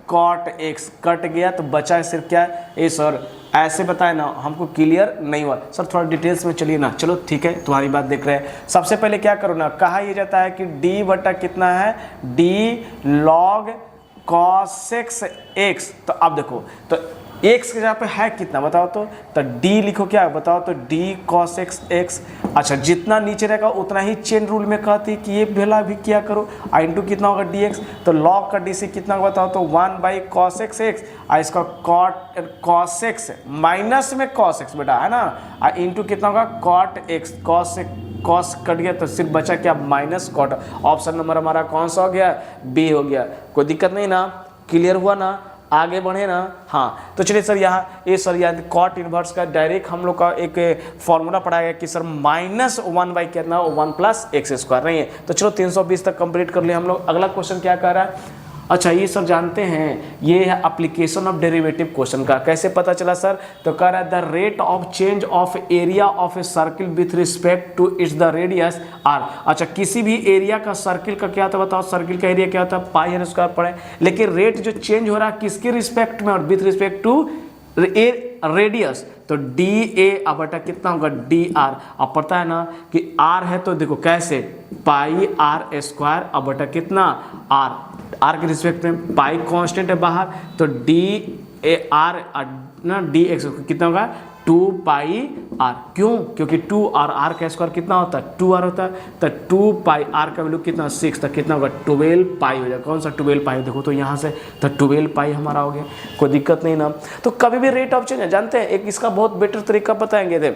cot x, cut गया तो बचा है सिर्फ क्या है, ए सर ऐसे बताए ना, हमको क्लियर नहीं हुआ सर, थोड़ा डिटेल्स में चलिए ना। चलो ठीक है, तुम्हारी बात देख रहे हैं। सबसे पहले क्या करो ना, कहा यह जाता है कि d बटा कितना है, d log cos x। तो अब देखो तो x के जगह पे है कितना बताओ तो d लिखो क्या बताओ तो d cos x। अच्छा जितना नीचे रहेगा उतना ही चेन रूल में कहती है कि ये भला भी क्या करो, इंटू कितना होगा dx। तो log का डीसी कितना होगा बताओ तो 1/cos x। और इसका cos x माइनस में cos x बेटा, है ना, और इंटू कितना होगा cot x। cos कट गया तो सिर्फ बचा क्या, माइनस cot। ऑप्शन नंबर हमारा कौन सा हो गया, बी हो गया। कोई दिक्कत नहीं ना, क्लियर हुआ ना, आगे बढ़े ना। हाँ तो चलिए सर यहाँ कॉट इनवर्स का डायरेक्ट हम लोग का एक फॉर्मूला पढ़ाया गया कि सर -1/, कितना 1+x² नहीं है। तो चलो 320 तक कंप्लीट कर लिया हम लोग। अगला क्वेश्चन क्या कह रहा है, अच्छा ये सर जानते हैं ये है एप्लीकेशन ऑफ डेरिवेटिव क्वेश्चन का, कैसे पता चला सर, तो कह रहा है the rate of change of area of a circle with respect to its the radius R. अच्छा किसी भी एरिया का सर्किल का क्या होता है बताओ, सर्किल का एरिया क्या होता है πr² पढ़े, लेकिन रेट जो चेंज हो रहा है किसके रिस्पेक्ट में और विथ रिस्पेक्ट टू रेडियस, तो dA अब बटा कितना होगा dr। अब पता है ना कि r है तो देखो कैसे πr² अब बटा कितना r के रिस्पेक्ट में, पाई कांस्टेंट है बाहर तो dAr ना dx कितना होगा 2πr। क्यों, क्योंकि 2 और r का स्क्वायर कितना होता है 2r होता है, तो 2πr का वैल्यू कितना 6, तो कितना होगा 12π हो जाएगा। कौन सा 12π, देखो तो यहाँ से तो 12π हमारा हो गया, कोई दिक्कत नहीं ना। तो कभी भी रेट ऑफ चेंज है जानते हैं, एक इसका बहुत बेटर तरीका बताएंगे थे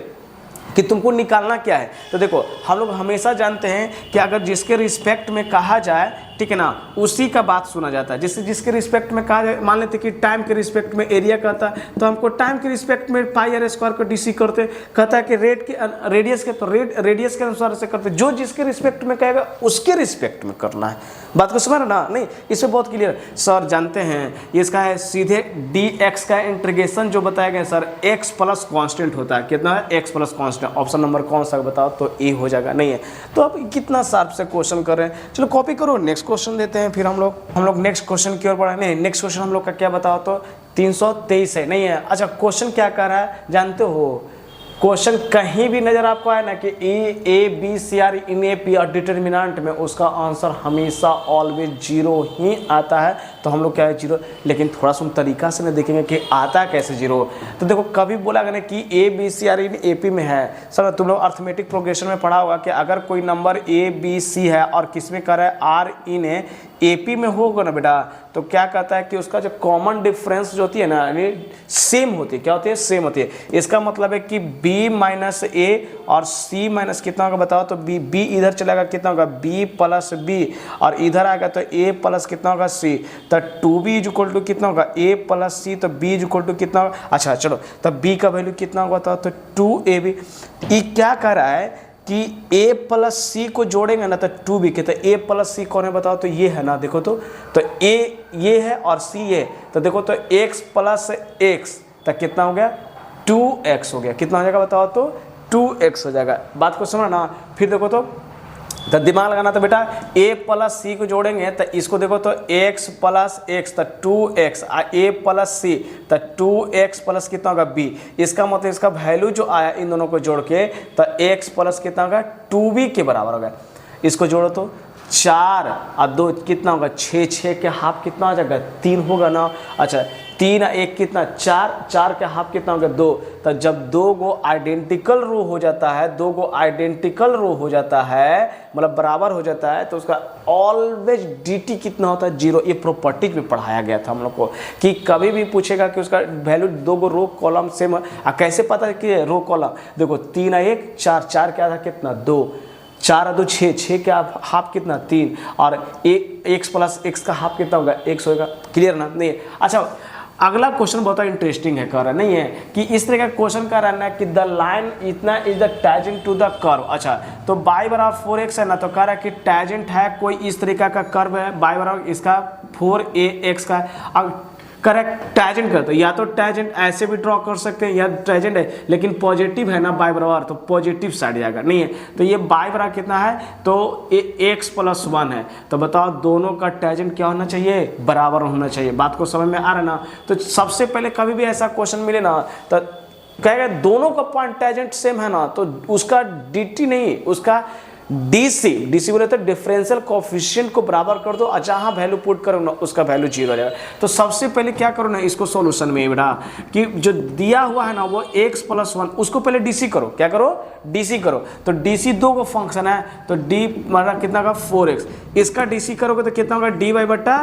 कि तुमको निकालना क्या है। तो देखो हम लोग हमेशा जानते हैं कि अगर जिसके रिस्पेक्ट में कहा जाए, ठीक है ना, उसी का बात सुना जाता है। जिसके रिस्पेक्ट में कहा जाए, मान लेते कि टाइम के रिस्पेक्ट में एरिया कहता है तो हमको टाइम के रिस्पेक्ट में πr² को डीसी करते, कहता है कि रेट के रेडियस के तो रेडियस के अनुसार से करते, जो जिसके रिस्पेक्ट में कहेगा उसके रिस्पेक्ट में करना है। बात को समझ ना, नहीं इसमें बहुत क्लियर सर जानते हैं इसका है सीधे dx का इंटीग्रेशन जो बताया गया सर x प्लस कॉन्स्टेंट होता है, कितना है x plus constant. Option number कौन सा बताओ तो ए हो जाएगा, नहीं है। तो अब कितना शार्प से क्वेश्चन कर रहे हैं, चलो कॉपी करो, नेक्स्ट क्वेश्चन देते हैं फिर हम लोग नेक्स्ट क्वेश्चन की ओर बढ़े। नहीं नेक्स्ट क्वेश्चन हम लोग का क्या बताओ तो 323 है, नहीं है। अच्छा क्वेश्चन क्या कर रहा है जानते हो, क्वेश्चन कहीं भी नजर आपको आए ना कि A B C R in A P और डिटर्मिनेंट में, उसका आंसर हमेशा ऑलवेज 0 ही आता है। तो हम लोग क्या है 0। लेकिन थोड़ा सा तरीका से ना देखेंगे कि आता कैसे 0। तो देखो कभी बोला गया ना कि A B C are in A P में है। सब तुम लोग अर्थमेटिक प्रोग्रेशन में पढ़ा होगा कि अगर कोई नंबर ए बी सी है और किस में कर रहा है आर इन ए पी में होगा ना बेटा, तो क्या कहता है कि उसका जो कॉमन डिफरेंस जो होती है ना सेम होती है। क्या होती है? सेम होती है। इसका मतलब है कि b माइनस ए और c माइनस कितना होगा बताओ? तो b इधर चलेगा कितना होगा? b प्लस b और इधर आएगा तो a प्लस कितना होगा? c। तो 2b इज इक्वल टू कितना होगा? a plus c। तो b इज इक्वल टू कितना होगा? अच्छा चलो, तो b का वैल्यू कितना होगा? तो 2ab। ये क्या कर रहा है कि a प्लस सी को जोड़ेंगे ना तो 2b के, तो a प्लस सी कौन है बताओ? तो ये है ना, देखो तो a ये है और c ये, तो देखो तो x प्लस x तो कितना हो गया? 2x हो गया। कितना हो जाएगा बताओ? तो 2x हो जाएगा। बात को समझना ना। फिर देखो तो दिमाग लगाना। तो बेटा a प्लस सी को जोड़ेंगे तो इसको देखो तो x प्लस x तो 2x, a प्लस c तो 2x प्लस कितना होगा? b। इसका मतलब इसका वैल्यू जो आया इन दोनों को जोड़ के तो x प्लस कितना होगा? 2b के बराबर होगा। इसको जोड़ो तो 4 और 2 कितना होगा? 6, 6 के हाफ कितना हो जाएगा? 3 होगा ना। अच्छा 3 और 1 कितना? 4, 4 के हाफ कितना होगा? 2। तो जब 2 गो आइडेंटिकल रो हो जाता है, 2 गो आइडेंटिकल रो हो जाता है मतलब बराबर हो जाता है, तो उसका ऑलवेज dt कितना होता है? 0। ये प्रॉपर्टीज में पढ़ाया गया था हम लोग को कि कभी भी पूछेगा कि उसका वैल्यू 2 गो रो कॉलम सेम। कैसे पता है कि रो कॉलम? देखो 3 और 1 4, 4 क्या था कितना? 2, 4 और 2 6, 6 का हाफ कितना? 3 और x प्लस x का हाफ कितना होगा? x होगा। क्लियर ना? नहीं। अच्छा अगला क्वेश्चन बहुत इंटरेस्टिंग है, कह रहा नहीं है कि इस तरह का क्वेश्चन कह रहा है ना कि द लाइन इतना is the tangent to the curve. अच्छा तो y बराबर 4x है ना, तो कह रहा है कि टैजेंट है कोई इस तरीका का कर्व है, y बराबर इसका 4ax का। अब करेक्ट टैजेंट करते, या तो टैजेंट ऐसे भी ड्रॉ कर सकते हैं या टैजेंट है लेकिन पॉजिटिव है ना y बराबर, तो पॉजिटिव साइड जाएगा। नहीं है तो ये y बराबर कितना है? तो x प्लस 1 है। तो बताओ दोनों का टैजेंट क्या होना चाहिए? बराबर होना चाहिए। बात को समझ में आ रहा है ना? तो सबसे पहले कभी भी ऐसा क्वेश्चन मिले ना तो कहेगा दोनों का पॉइंट टैजेंट सेम है ना, तो उसका dt नहीं, उसका डीसी बोले तो डिफरेंशियल कोएफिशिएंट को बराबर कर दो और जहां वैल्यू पुट करो ना उसका वैल्यू 0 हो जाएगा। तो सबसे पहले क्या करो ना इसको सॉल्यूशन में बेटा कि जो दिया हुआ है ना वो x प्लस 1 उसको पहले डीसी करो। क्या करो? डीसी करो। तो डीसी 2 को फंक्शन है तो d मतलब कितना का 4x, इसका डीसी करोगे तो कितना होगा? dy बटा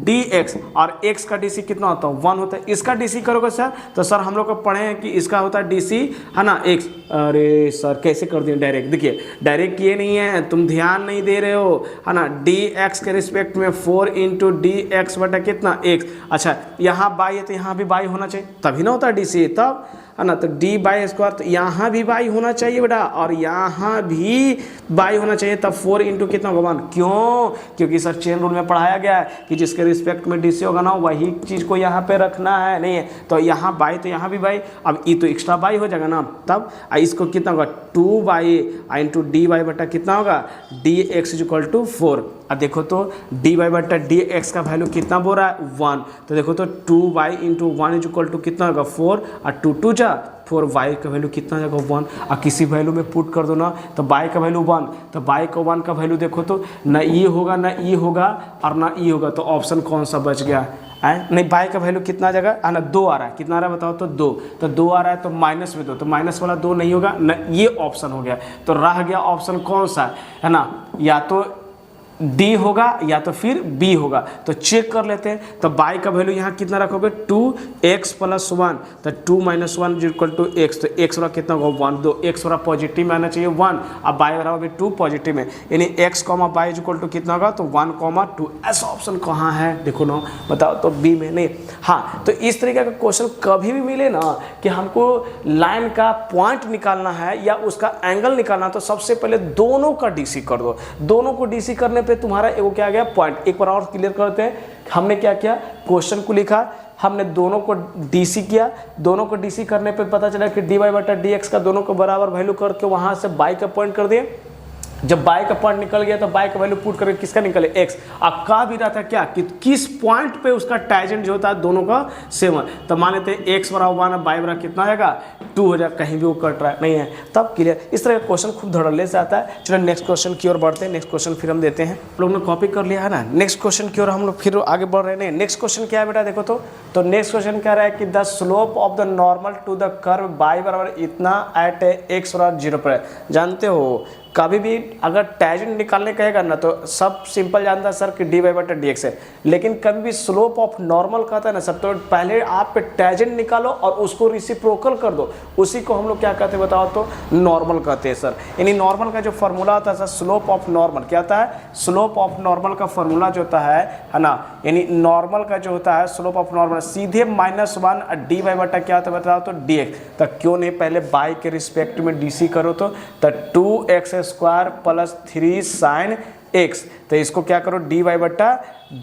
dx और x का डीसी कितना होता है? 1 होता है। इसका डीसी करोगे सर तो सर हम लोग को पढ़े हैं कि इसका होता है डीसी है ना x। अरे सर कैसे कर दिए डायरेक्ट? देखिए डायरेक्ट ये नहीं है, तुम ध्यान नहीं दे रहे हो है ना। dx के रिस्पेक्ट में 4 इंटू dx बटा कितना? x। अच्छा यहाँ बाई है तो यहाँ भी बाई होना चाहिए तभी ना होता है डीसी, तब है ना। तो डी बाई स्क्वायर तो यहाँ भी बाई होना चाहिए बेटा और यहाँ भी बाई होना चाहिए, तब 4 इंटू कितना होगा? 1। क्यों? क्योंकि सर चेन रूल में पढ़ाया गया है कि जिसके रिस्पेक्ट में डीसी होगा ना वही चीज़ को यहाँ पे रखना है। नहीं है तो यहाँ बाई तो यहाँ भी बाई, अब ये तो एक्स्ट्रा बाई हो जाएगा ना, तब इसको कितना होगा? 2 बाई इंटू डी वाई बटा कितना होगा? D X is equal to 4। अब देखो तो डी वाई बटा डी एक्स का वैल्यू कितना बोल रहा है? 1। तो देखो तो 2 Y into 1 is equal to कितना होगा? 4 और 2 2 जा 4, y का वैल्यू कितना हो जाएगा? 1। और किसी वैल्यू में पुट कर दो ना तो y का वैल्यू 1, तो y का 1 का वैल्यू देखो तो ना ये होगा ना ये होगा और ना ये होगा, तो ऑप्शन कौन सा बच गया है? नहीं y का वैल्यू कितना आ जाएगा? है ना 2 आ रहा है। कितना आ रहा है बताओ? तो 2। तो 2 आ रहा है तो माइनस में 2, तो माइनस वाला 2 नहीं होगा ना, ये ऑप्शन हो गया। तो रह गया ऑप्शन कौन सा है ना? या तो D होगा या तो फिर B होगा। तो चेक कर लेते हैं। तो y का वैल्यू यहाँ कितना रखोगे? 2x प्लस 1, तो 2 minus 1 is equal to x। तो x वाला कितना होगा? 1। दो x वाला पॉजिटिव में आना चाहिए 1, अब y वाला भी 2 पॉजिटिव में, यानी x comma y is equal to कितना होगा? तो 1,2। ऐसा ऑप्शन कहाँ है देखो ना, बताओ तो B में। नहीं हाँ, तो इस तरीके का क्वेश्चन कभी भी मिले ना कि हमको लाइन का पॉइंट निकालना है या उसका एंगल निकालना, तो सबसे पहले दोनों का डीसी कर दो। दोनों को डीसी करने पे तुम्हारा एगो क्या आ गया? पॉइंट। एक बार और क्लियर करते हैं। हमने क्या किया? क्वेश्चन को लिखा, हमने दोनों को डीसी किया, दोनों को डीसी करने पे पता चला कि dy बटा dx का दोनों को बराबर वैल्यू करके वहां से y का पॉइंट कर दिए। जब बाई का पॉइंट निकल गया तो बाई का वैल्यू पुट करके किसका निकले x। अब कहा भी रहा था क्या कि किस पॉइंट पे उसका टैजेंट जो होता है दोनों का सेम है। तो मान लेते हैं x बराबर 1 और बाई बराबर कितना आएगा 2 हो जाएगा, कहीं भी वो कट रहा है नहीं है, तब क्लियर। इस तरह का क्वेश्चन खूब धड़ल्ले से आता है। चलो नेक्स्ट क्वेश्चन की ओर बढ़ते हैं। नेक्स्ट क्वेश्चन फिर हम देते हैं, लोग ने कॉपी कर लिया है ना। नेक्स्ट क्वेश्चन की ओर हम लोग फिर आगे बढ़ रहे हैं। नेक्स्ट क्वेश्चन क्या है बेटा, देखो तो नेक्स्ट क्वेश्चन क्या रहा है कि the slope of the normal to the curve by बराबर इतना एट x बराबर 0 पर है। जानते हो कभी भी अगर टैजेंट निकालने कहेगा ना तो सब सिंपल जानता है सर कि डी वाई बटा डी एक्स है, लेकिन कभी भी स्लोप ऑफ नॉर्मल कहता है ना सर तो पहले आप टैजेंट निकालो और उसको रिसिप्रोकल कर दो, उसी को हम लोग क्या कहते हैं बताओ तो नॉर्मल कहते हैं सर। यानी नॉर्मल का जो फॉर्मूला होता है सर स्लोप ऑफ नॉर्मल क्या होता है, स्लोप ऑफ नॉर्मल का फॉर्मूला जो होता है ना, यानी नॉर्मल का जो होता है स्लोप ऑफ नॉर्मल सीधे -1 डी वाई बटा क्या होता है बताओ तो डी एक्स। तो क्यों नहीं पहले बाई के रिस्पेक्ट में डी सी करो तो 2x square plus 3 sign x, तो इसको क्या करो डी वाई बटा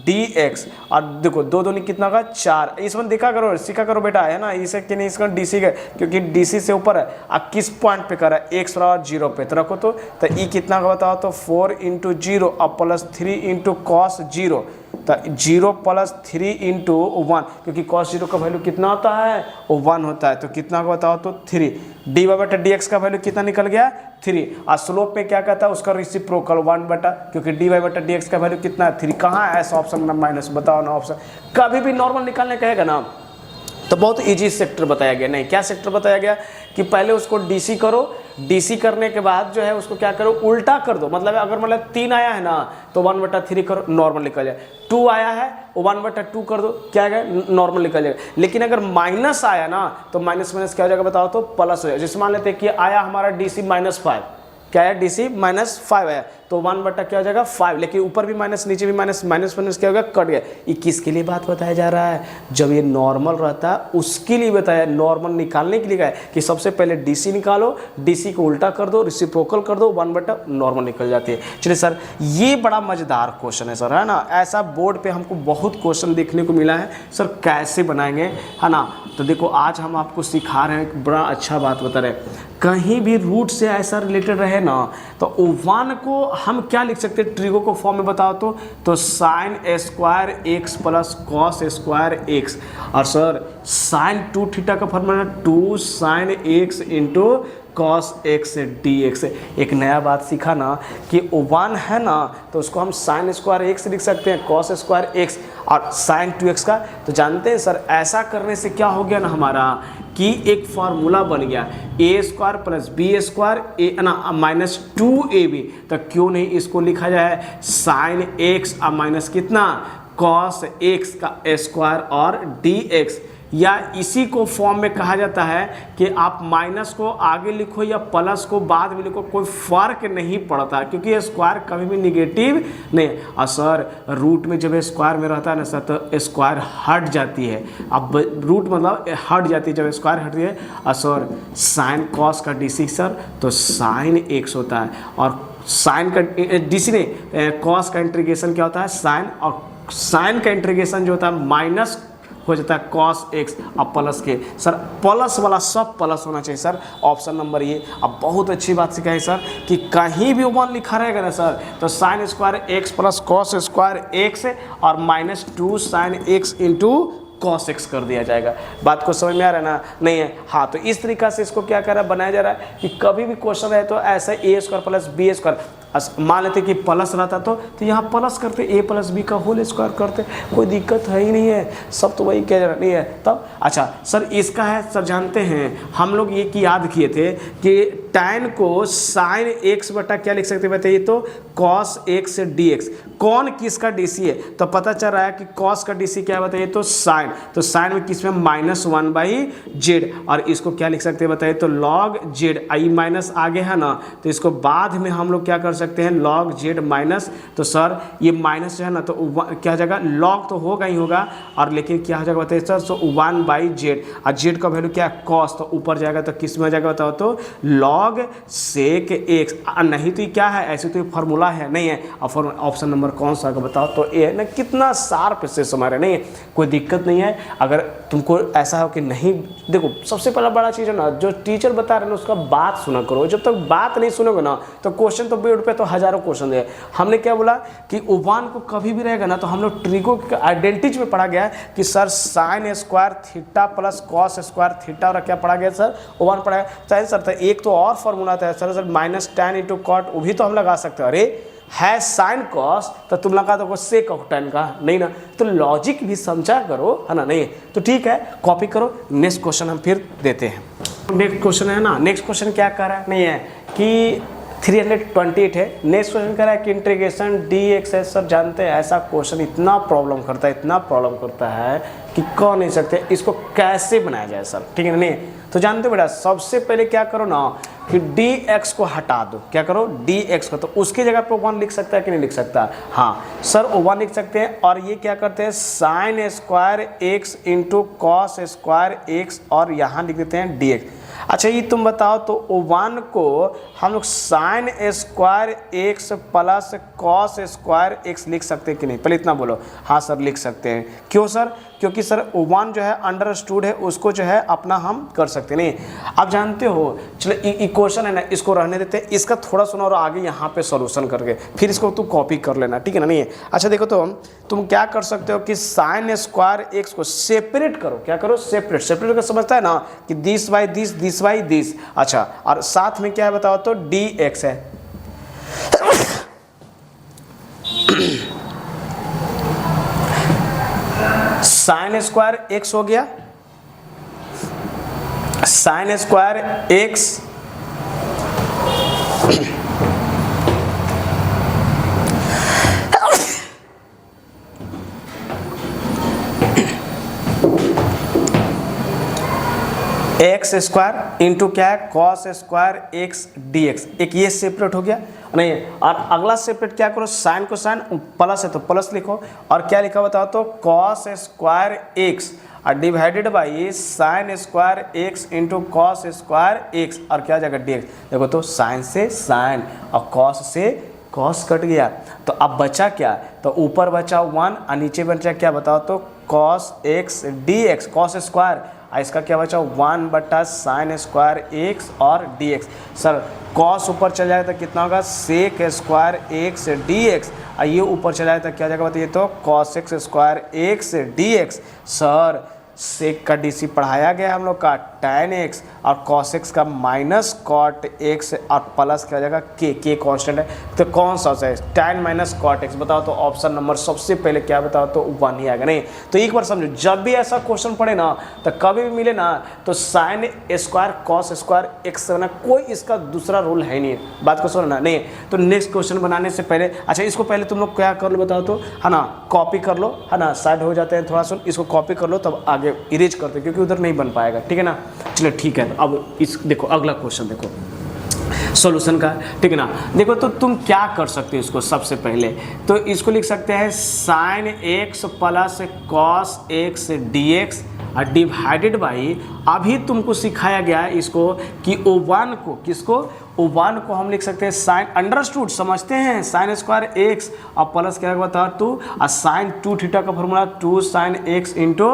डी एक्स। और देखो दो दूनी कितना होगा 4, इसमें देखा करो सीखा करो बेटा है ना, इसे कि नहीं इसका डीसी का क्योंकि डीसी से ऊपर है। अब किस पॉइंट पे कर रहा है x बराबर 0 पे तो रखो तो ई कितना होगा बताओ तो 4 × 0 और प्लस 3 × cos 0, तो 0 प्लस 3 × 1 क्योंकि cos 0 का वैल्यू कितना होता है वो 1 होता है, तो कितना होगा बताओ तो 3। डी वाई बटा डी एक्स का वैल्यू कितना निकल गया 3। और स्लोप में क्या कहता है उसका रिसिप्रोकल 1 बटा, क्योंकि डी वाई बटा डी एक्स का वैल्यू कितना है 3। कहाँ है ऐसा ऑप्शन में माइनस, बताओ ना ऑप्शन। कभी भी नॉर्मल निकालने कहेगा ना तो बहुत इजी सेक्टर बताया गया, नहीं क्या सेक्टर बताया गया कि पहले उसको डीसी करो, डीसी करने के बाद जो है उसको क्या करो उल्टा कर दो, मतलब अगर मतलब 3 आया है ना तो 1/3 करो नॉर्मल निकल जाए, 2 आया है वो 1/2 कर दो क्या है नॉर्मल निकल जाएगा। लेकिन अगर माइनस आया ना तो माइनस क्या हो जाएगा बताओ तो प्लस हो जाएगा। जैसे मान लेते हैं कि आया हमारा डीसी -5, क्या है डीसी -5 है तो 1 बटा क्या हो जाएगा 5, लेकिन ऊपर भी माइनस नीचे भी माइनस, माइनस क्या होगा कट गया। ये किसके लिए बात बताया जा रहा है, जब ये नॉर्मल रहता है उसके लिए बताया, नॉर्मल निकालने के लिए कहा है कि सबसे पहले डीसी निकालो, डीसी को उल्टा कर दो, रिसिप्रोकल कर दो, 1 बटा नॉर्मल निकल जाती है। चलिए सर ये बड़ा मजेदार क्वेश्चन है सर, है ना, ऐसा बोर्ड पे हमको बहुत क्वेश्चन देखने को मिला है सर, कैसे बनाएंगे है ना। तो देखो आज हम आपको सिखा रहे हैं, एक बड़ा अच्छा बात बता रहे हैं, कहीं भी रूट से ऐसा रिलेटेड रहे ना तो 1 को हम क्या लिख सकते हैं ट्रिगो को फॉर्म में बताओ तो sign square x plus cos square X. और सर साइन 2 थीटा का formula 2 sine X into cos X D x. एक नया बात सीखा ना कि 1 है ना तो उसको हम साइन स्क्वायर एक्स लिख सकते हैं, कॉस स्क्वायर एक्स और साइन 2x का। तो जानते हैं सर ऐसा करने से क्या हो गया ना हमारा कि एक फार्मूला बन गया ए स्क्वायर प्लस बी स्क्वायर ए ना -2ab। तो क्यों नहीं इसको लिखा जाए साइन एक्स और माइनस कितना कॉस एक्स का स्क्वायर और डी एक्स, या इसी को फॉर्म में कहा जाता है कि आप माइनस को आगे लिखो या प्लस को बाद में लिखो कोई फर्क नहीं पड़ता, क्योंकि स्क्वायर कभी भी निगेटिव नहीं। और सर रूट में जब स्क्वायर में रहता है ना सर तो स्क्वायर हट जाती है, अब रूट मतलब हट जाती है जब स्क्वायर हटती है। और सर साइन कॉस का डीसी सर तो साइन एक्स होता है, और साइन का डीसी ने कॉस का इंटीग्रेशन क्या होता है साइन, और साइन का इंटीग्रेशन जो होता है माइनस हो जाता है कॉस एक्स और प्लस के। सर प्लस वाला सब प्लस होना चाहिए सर, ऑप्शन नंबर ये। अब बहुत अच्छी बात सिखाई सर कि कहीं भी 1 लिखा रहेगा ना सर तो sign square x plus cos square X और -2 sine X into cos x कर दिया जाएगा। बात को समझ में आ रहा है ना, नहीं है हाँ। तो इस तरीका से इसको क्या कर रहा है बनाया जा रहा है कि कभी भी क्वेश्चन है तो ऐसा ए स्क्वायर प्लस बी स्क्वायर, मान लेते कि प्लस रहता तो यहाँ प्लस करते ए प्लस बी का होल स्क्वायर करते, कोई दिक्कत है ही नहीं है, सब तो वही कह रहा नहीं है तब। अच्छा सर इसका है सर जानते हैं हम लोग ये की याद किए थे कि tan को साइन एक्स बटा क्या लिख सकते बताइए तो कॉस एक्स डी एक्स। कौन किसका डीसी है तो पता चल रहा है कि कॉस का डीसी क्या बताइए तो साइन, तो साइन में किस में -1/z, और इसको क्या लिख सकते हैं बताइए तो log z। आई माइनस आगे है ना तो इसको बाद में हम लोग क्या कर सकते हैं log z माइनस, तो सर ये माइनस जो है ना तो क्या हो जाएगा log तो होगा ही होगा, और लेकिन क्या हो जाएगा बताइए सर तो 1/z, और z का वैल्यू क्या है cos, तो ऊपर जाएगा तो किस में आ जाएगा बताओ तो log लॉग सेक एक्स, नहीं तो ये क्या है, ऐसे तो ये फार्मूला है नहीं है। और ऑप्शन नंबर कौन सा का बताओ, तो ए है ना। कितना शार्प से हमारे, नहीं है कोई दिक्कत नहीं है। अगर तुमको ऐसा हो कि नहीं, देखो सबसे पहला बड़ा चीज़ है ना, जो टीचर बता रहे हैं ना उसका बात सुना करो। जब तक बात नहीं सुनोगे ना तो क्वेश्चन तो बोर्ड पे तो हजारों क्वेश्चन है। हमने क्या बोला कि ओवान को कभी भी रहेगा ना, तो हम लोग ट्रिगो आइडेंटिटी में पढ़ा गया कि sir sine square theta plus cos square theta, और क्या पढ़ा गया सर, ओवान पढ़ा गया सर। था एक तो और फॉर्मूला था sir minus ten into cot, वो भी तो हम लगा सकते हैं। अरे है साइन कॉस तो तुम लगा दो सेक ऑफ टेन का, नहीं ना, तो लॉजिक भी समझा करो, है ना। नहीं तो ठीक है, कॉपी करो। नेक्स्ट क्वेश्चन हम फिर देते हैं। नेक्स्ट क्वेश्चन है ना, नेक्स्ट क्वेश्चन क्या कर रहा है, नहीं है कि 328 है। नेक्स्ट क्वेश्चन कह रहा है कि इंटीग्रेशन डी एक्स है। सर जानते हैं ऐसा क्वेश्चन इतना प्रॉब्लम करता है, इतना प्रॉब्लम करता है कि कह नहीं सकते इसको कैसे बनाया जाए सर, ठीक है नहीं। तो जानते बेटा सबसे पहले क्या करो ना कि डी एक्स को हटा दो। क्या करो, डी एक्स को, तो उसकी जगह पे वन लिख सकता है कि नहीं लिख सकता, हाँ सर वन लिख सकते हैं। और ये क्या करते हैं, sine square x into cos square X, और यहाँ लिख देते हैं डी एक्स। अच्छा ये तुम बताओ, तो ओवन को हम लोग sign square x plus cos square x लिख सकते हैं कि नहीं, पहले इतना बोलो। हाँ सर लिख सकते हैं। क्यों सर, क्योंकि सर ओवन जो है अंडरस्टूड है, उसको जो है अपना हम कर सकते नहीं। आप जानते हो, चलो इक्वेशन है ना, इसको रहने देते हैं, इसका थोड़ा सुनो और आगे यहाँ पे सॉल्यूशन करके फिर इसको तू कॉपी कर लेना, ठीक है ना। नहीं है अच्छा देखो, तो तुम क्या कर सकते हो कि साइन स्क्वायर एक्स को सेपरेट करो। क्या करो, सेपरेट। सेपरेट का समझता है ना कि this by this, this by this. अच्छा और साथ में क्या है बताओ, तो डी एक्स है। साइन स्क्वायर एक्स हो गया, sign square x x square into क्या है, cos square X D x. एक ये सेपरेट हो गया नहीं है। और अगला सेपरेट क्या करो, साइन को साइन प्लस है तो प्लस लिखो, और क्या लिखा बताओ, तो कॉस स्क्वायर एक्स और divided by sine square x into cos square X, और क्या जाएगा डी एक्स। देखो तो साइन से साइन और कॉस से कॉस कट गया, तो अब बचा क्या, तो ऊपर बचा 1 और नीचे बचा क्या बताओ, तो cos X D X, cos square, और इसका क्या बचा 1 बटा साइन स्क्वायर एक्स और डी एक्स। सर कॉस ऊपर चल जाएगा तो कितना होगा, sec square X D X, और ये ऊपर चला जाएगा तो क्या जाएगा बताइए, तो cos X square X D X. Sir sec का डीसी पढ़ाया गया हम लोग का tan x, और cos x का माइनस cot x, और प्लस क्या हो जाएगा के कांस्टेंट है, तो कौन सा है tan माइनस cot x। बताओ तो ऑप्शन नंबर सबसे पहले क्या बताओ, तो 1 ही आएगा। नहीं तो एक बार समझो, जब भी ऐसा क्वेश्चन पढ़े ना तो कभी भी मिले ना तो sine square cos square x ना, कोई इसका दूसरा रूल है नहीं है, बात को सुनना नहीं। तो नेक्स्ट क्वेश्चन बनाने से पहले अच्छा इसको पहले तुम लोग क्या कर लो बताओ, तो है ना कॉपी कर लो, है ना साइड हो जाते हैं थोड़ा सा, इसको कॉपी कर लो तब आगे इरेज करते, क्योंकि उधर नहीं बन पाएगा, ठीक है ना। चलो ठीक है, अब इस देखो अगला क्वेश्चन देखो सॉल्यूशन का, ठीक है ना। देखो तो तुम क्या कर सकते हो इसको, सबसे पहले तो इसको लिख सकते हैं sign X plus cos X D X और डिवाइडेड बाई, अभी तुमको सिखाया गया है इसको कि O1 को, किसको, O1 को हम लिख सकते हैं साइन अंडरस्टूड, समझते हैं साइन स्क्वायर एक्स और प्लस क्या बताओ 2, और साइन 2 थीटा का formula 2 sine X into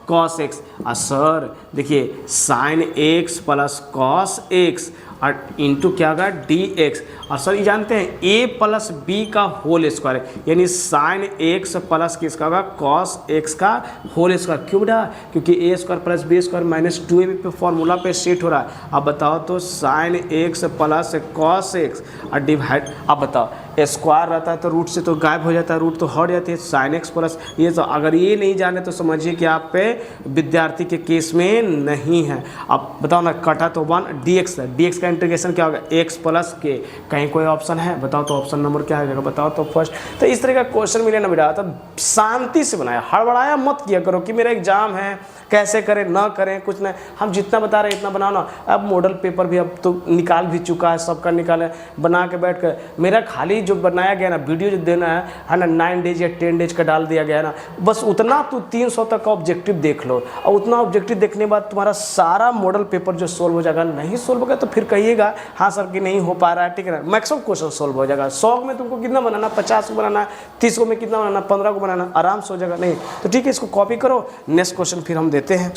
cos X. और सर देखिए sine X plus cos X और इंटू क्या होगा डी एक्स, और सर ये जानते हैं ए प्लस बी का होल स्क्वायर, यानी साइन एक्स प्लस किसका होगा, कॉस एक्स का होल स्क्वायर। क्यों बेटा, क्योंकि A square plus B square minus 2ab पे फॉर्मूला पे सेट हो रहा है। अब बताओ तो sign X plus cos X और डिवाइड, अब बताओ स्क्वायर रहता है तो रूट से तो गायब हो जाता है, रूट तो हट जाती है, साइन एक्स प्लस ये, तो अगर ये नहीं जाने तो समझिए कि आप पे विद्यार्थी के केस में नहीं है। अब बताओ ना, कटा तो 1 डी एक्स है, डी एक्स का इंटीग्रेशन क्या होगा, एक्स प्लस के, कहीं कोई ऑप्शन है बताओ, तो ऑप्शन नंबर क्या है बताओ तो फर्स्ट। तो इस तरह का क्वेश्चन मिले ना बेटा तो शांति से बनाया, हड़बड़ाया मत किया करो कि मेरा एग्जाम है कैसे करें ना करें, कुछ नहीं, हम जितना बता रहे हैं इतना बनाओ ना। अब मॉडल पेपर भी अब तो निकाल भी चुका है, सबका निकाले, बना के बैठ कर, मेरा खाली जो बनाया गया ना वीडियो जो देना है ना 9 डेज या 10 डेज का डाल दिया गया है ना, बस उतना तू 300 तक का ऑब्जेक्टिव देख लो, और उतना ऑब्जेक्टिव देखने के बाद तुम्हारा सारा मॉडल पेपर जो सोल्व हो जाएगा। नहीं सोल्व होगा तो फिर कहिएगा हाँ सर कि नहीं हो पा रहा है, ठीक है ना। मैक्सिमम क्वेश्चन सोल्व हो जाएगा। 100 में तुमको कितना बनाना, 50 को बनाना, 30 को में कितना बनाना, 15 को बनाना, आराम से हो जाएगा। नहीं तो ठीक है, इसको कॉपी करो। नेक्स्ट क्वेश्चन फिर हम देते हैं।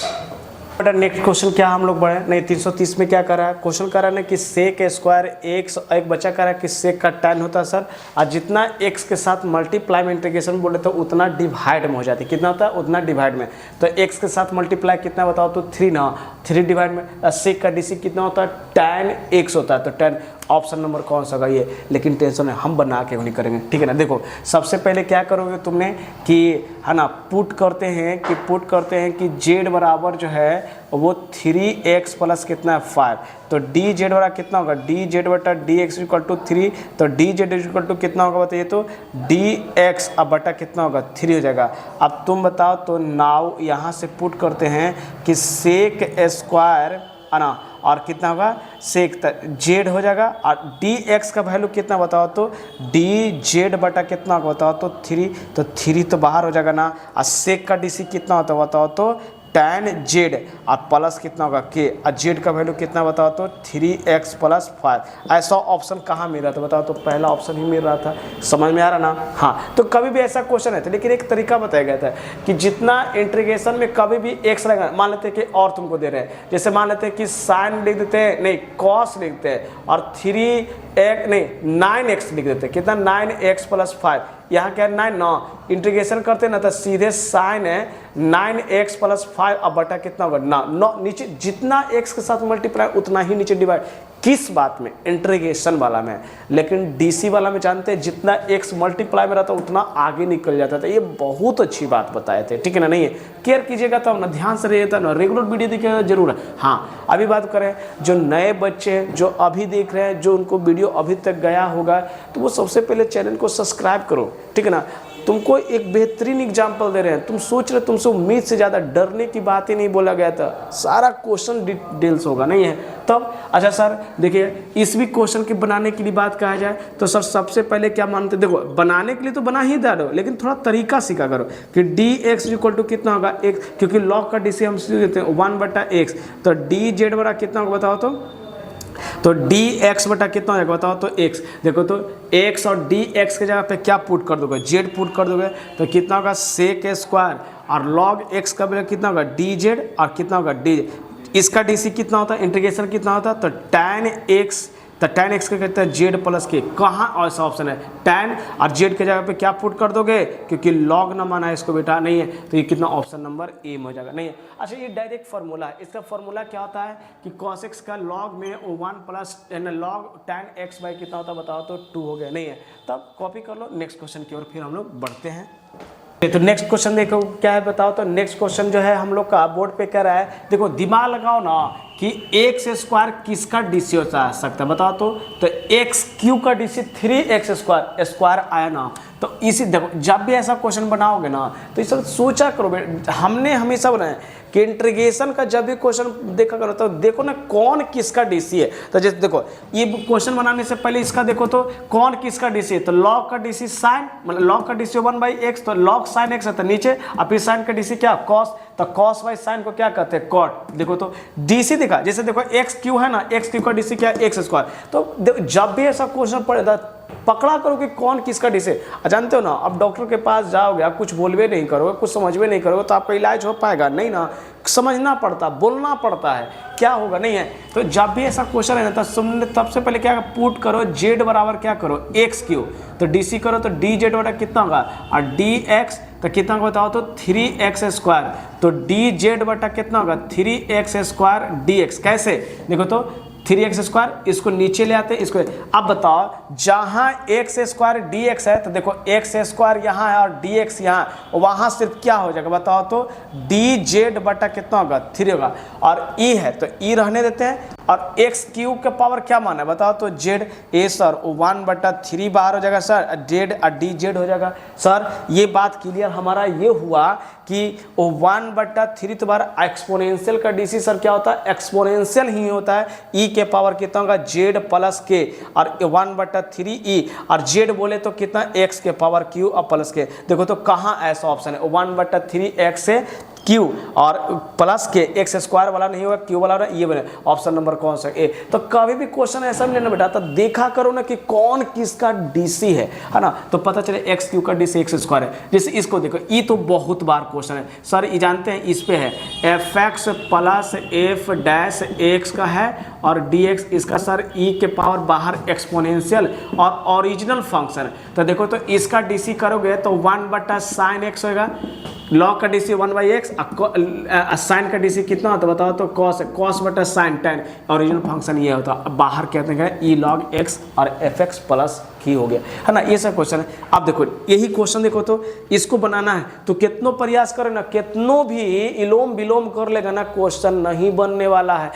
नेक्स्ट क्वेश्चन क्या हम लोग बढ़े, नहीं 330 में क्या करा है, क्वेश्चन करा है कि सेक स्क्वायर एक बच्चा करा है कि सेक का tan होता है सर, और जितना x के साथ मल्टीप्लाई में इंटीग्रेशन बोले तो उतना डिवाइड में हो जाती है। कितना होता है, उतना डिवाइड में। तो x के साथ मल्टीप्लाई कितना बताओ तो 3 ना, 3 डिवाइड में। सेक का DC कितना होता है, tan x होता है। तो tan ऑप्शन नंबर कौन सा होगा ये, लेकिन टेंशन है हम बना के नहीं करेंगे, ठीक है ना। देखो सबसे पहले क्या करोगे तुमने कि है ना पुट करते हैं कि z बराबर जो है वो 3x प्लस कितना है 5। तो डी जेड बराबर कितना होगा, डी जेड बटा डी एक्स इक्वल टू 3। तो डी जेड इक्वल टू कितना होगा बताइए, तो डी एक्स अब बटा कितना होगा 3 हो जाएगा। अब तुम बताओ, तो नाउ यहाँ से पुट करते हैं कि सेक स्क्वायर है ना, और कितना होगा सेक जेड हो जाएगा, और डी एक्स का वैल्यू कितना बताओ तो डी जेड बटा कितना होगा बताओ तो 3। तो 3 तो बाहर हो जाएगा ना, और सेक का DC कितना होता है बताओ तो tan z, और प्लस कितना होगा k, और z का वैल्यू कितना बताओ तो 3x प्लस 5। ऐसा ऑप्शन कहाँ मिल रहा था बताओ तो पहला ऑप्शन ही मिल रहा था। समझ में आ रहा ना। हाँ, तो कभी भी ऐसा क्वेश्चन है तो लेकिन एक तरीका बताया गया था कि जितना इंटीग्रेशन में कभी भी x लगा, मान लेते हैं कि और तुमको दे रहे हैं, जैसे मान लेते हैं कि साइन लिख देते हैं, नहीं कॉस लिखते हैं, और 9x लिख देते हैं। कितना 9x प्लस 5, यहाँ क्या 9 9 इंटीग्रेशन करते ना तो सीधे साइन है 9x प्लस 5 अब बटा कितना होगा ना 9, नीचे जितना x के साथ मल्टीप्लाई उतना ही नीचे डिवाइड। किस बात में, इंटीग्रेशन वाला में। लेकिन DC वाला में जानते हैं जितना x मल्टीप्लाई में रहता उतना आगे निकल जाता था। ये बहुत अच्छी बात बताए थे, ठीक है ना। नहीं है केयर कीजिएगा तो ना, ध्यान से रहिएगा ना, रेगुलर वीडियो देखिएगा जरूर है। हाँ, अभी बात करें जो नए बच्चे जो अभी देख रहे हैं, जो उनको वीडियो अभी तक गया होगा, तो वो सबसे पहले चैनल को सब्सक्राइब करो, ठीक है ना। तुमको एक बेहतरीन एग्जाम्पल दे रहे हैं। तुम सोच रहे तुमसे उम्मीद से ज़्यादा डरने की बात ही नहीं बोला गया था, सारा क्वेश्चन डिटेल्स होगा, नहीं है तब। अच्छा सर देखिए, इस भी क्वेश्चन के बनाने के लिए बात कहा जाए तो सर सबसे पहले क्या मानते, देखो बनाने के लिए तो बना ही दो, लेकिन थोड़ा तरीका सीखा करो कि डी एक्स इक्वल टू कितना होगा x, क्योंकि log का DC हम सीख देते हैं 1/x। तो डी जेड बड़ा कितना होगा बताओ तो डी एक्स बटा कितना हो जाएगा बताओ तो x। देखो तो x और डी एक्स के जगह पे क्या पुट कर दोगे, z पुट कर दोगे, तो कितना होगा सेक स्क्वायर, और log x का वैल्यू कितना होगा डी जेड, और कितना होगा डी, इसका DC कितना होता है, इंटीग्रेशन कितना होता है तो tan x, तो tan x का कहते हैं z प्लस के। कहाँ ऐसा ऑप्शन है, tan और z के जगह पे क्या पुट कर दोगे, क्योंकि log ना माना है इसको बेटा, नहीं है तो ये कितना ऑप्शन नंबर ए में हो जाएगा, नहीं है। अच्छा ये डायरेक्ट फार्मूला है, इसका फार्मूला क्या होता है कि cos x का log में 1 plus log tan x by कितना होता है बताओ तो 2 हो गया, नहीं है। तब कॉपी कर लो नेक्स्ट क्वेश्चन की ओर फिर हम लोग बढ़ते हैं। तो नेक्स्ट क्वेश्चन देखो क्या है बताओ तो नेक्स्ट क्वेश्चन जो है हम लोग का बोर्ड पे कह रहा है, देखो दिमाग लगाओ ना कि x स्क्वायर किसका DC हो सकता है बताओ तो x क्यू का DC 3x स्क्वायर आया ना। तो इसी देखो जब भी ऐसा क्वेश्चन बनाओगे ना तो इस सब सोचा करो। हमने हमेशा बनाया कि इंटीग्रेशन का जब भी क्वेश्चन देखा करो तो देखो ना कौन किसका DC है। तो जैसे देखो ये क्वेश्चन बनाने से पहले इसका देखो तो कौन किसका DC है, तो log का DC साइन, मतलब log का DC 1/x, तो log साइन x है तो नीचे, और फिर साइन का DC क्या cos, तो cos बाई साइन को क्या कहते हैं cot। देखो तो DC दिखा, जैसे देखो एक्स क्यू है ना, एक्स क्यू का DC क्या है एक्स स्क्वायर। तो जब भी ऐसा क्वेश्चन पड़ेगा पकड़ा करो कि कौन किसका DC है। जानते हो ना, अब डॉक्टर के पास जाओगे, आप कुछ बोलवे नहीं करोगे, कुछ समझवे नहीं करोगे तो आपका इलाज हो पाएगा नहीं ना। समझना पड़ता, बोलना पड़ता है, क्या होगा नहीं है। तो जब भी ऐसा क्वेश्चन है ना तो सुनने सबसे पहले क्या पुट करो, जेड बराबर क्या करो एक्स क्यू, तो DC करो तो डी जेड बटा कितना होगा, और डी एक्स तो कितना होगा बताओ तो 3x स्क्वायर, तो डी जेड बटा कितना होगा 3x स्क्वायर डी एक्स। कैसे देखो तो 3x स्क्वायर, इसको नीचे ले आते हैं इसको। अब बताओ जहाँ x स्क्वायर dx है तो देखो x स्क्वायर यहाँ है और dx यहाँ, वहाँ सिर्फ क्या हो जाएगा बताओ तो डी जेड बटा कितना होगा 3 होगा, और e है तो e रहने देते हैं। और एक्स क्यूब का पावर क्या माना है बताओ तो जेड। ए सर 1/3 बाहर हो जाएगा सर, जेड और डी जेड हो जाएगा सर। ये बात क्लियर हमारा ये हुआ कि 1/3 तो बार एक्सपोनेंशियल का डीसी सर क्या होता है, एक्सपोनेंशियल ही होता है। ई के पावर कितना होगा जेड प्लस के, और 1/3 ई, और जेड बोले तो कितना एक्स के पावर क्यू और प्लस के। देखो तो कहाँ ऐसा ऑप्शन है 1/3 एक्स से क्यू और प्लस के, एक्स स्क्वायर वाला नहीं होगा, क्यू वाला ये बने। ऑप्शन नंबर कौन सा ए। तो कभी भी क्वेश्चन ऐसा नहीं लेना बेटा, तो देखा करो ना कि कौन किसका डीसी है ना, तो पता चले एक्स क्यू का डीसी एक्स स्क्वायर है। जैसे इसको देखो, ई तो बहुत बार क्वेश्चन है सर, ये जानते हैं इस पे है F x plus F dash x का है और डी एक्स इसका सर ई के पावर बाहर एक्सपोनेंशियल और ओरिजिनल फंक्शन। तो देखो तो इसका डीसी करोगे तो 1/sin x होगा, लॉग का डीसी 1/x, साइन का डीसी कितना होता है बताओ तो cos/sin tan, ओरिजिनल फंक्शन ये होता है। अब बाहर कहते हैं ई लॉग एक्स और एफ एक्स प्लस की हो गया है ना, ये सब क्वेश्चन है। अब देखो यही क्वेश्चन देखो तो इसको बनाना है तो कितनों प्रयास करे ना, कितनों भी इलोम विलोम कर लेगा ना, क्वेश्चन नहीं बनने वाला है।